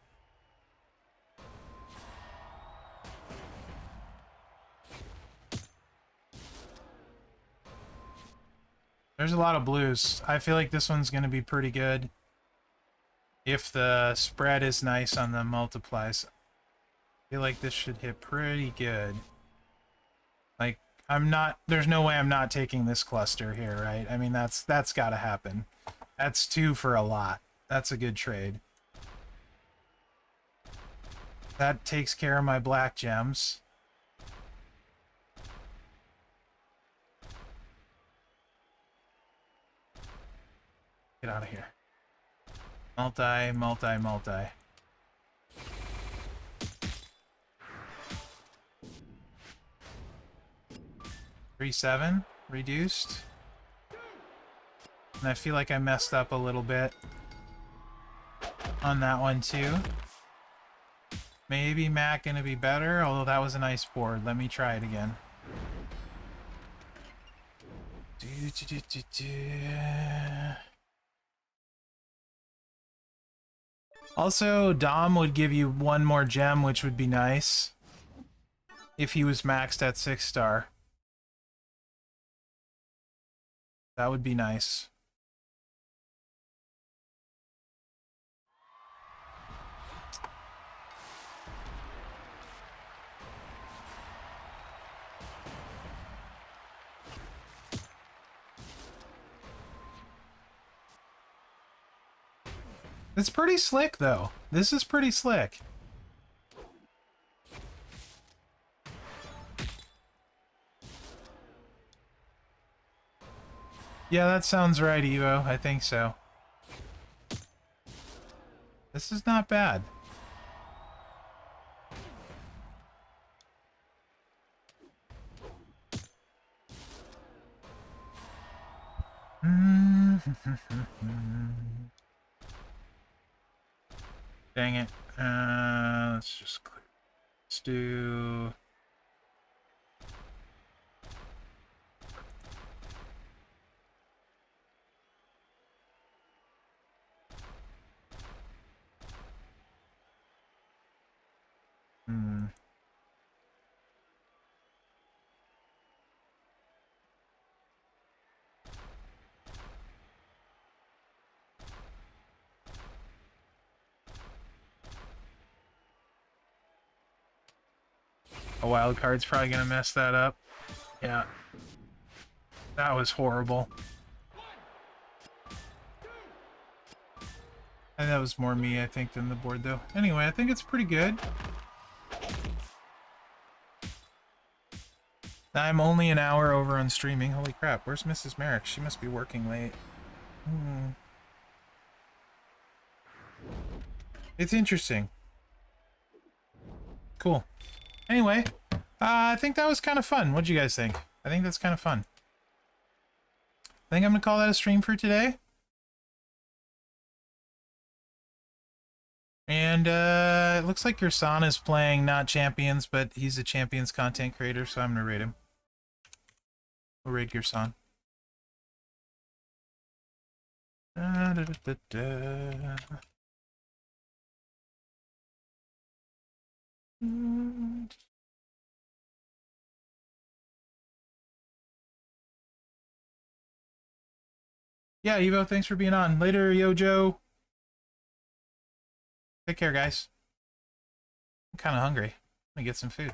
S1: There's a lot of blues. I feel like this one's going to be pretty good if the spread is nice on the multiplies. I feel like this should hit pretty good. Like, there's no way I'm not taking this cluster here, right? I mean, that's got to happen. That's 2 for a lot. That's a good trade. That takes care of my black gems. Get out of here. Multi, multi, multi. 3-7 reduced. And I feel like I messed up a little bit on that one too. Maybe Mac gonna be better, although that was a nice board. Let me try it again. Also, Dom would give you one more gem, which would be nice if he was maxed at 6-star. That would be nice. It's pretty slick, though. This is pretty slick. Yeah, that sounds right, Evo. I think so. This is not bad. Dang it. Let's just clear. Let's do... A wild card's probably gonna mess that up. Yeah. That was horrible. And that was more me, I think, than the board, though. Anyway, I think it's pretty good. I'm only an hour over on streaming. Holy crap, where's Mrs. Mherex? She must be working late. It's interesting. Cool. Anyway, I think that was kind of fun. What'd you guys think? I think that's kind of fun. I think I'm gonna call that a stream for today. And it looks like your son is playing not champions, but he's a champions content creator, so I'm gonna raid him. We'll raid your son. Yeah, Evo, thanks for being on. Later, Yojo. Take care, guys. I'm kind of hungry. Let me get some food.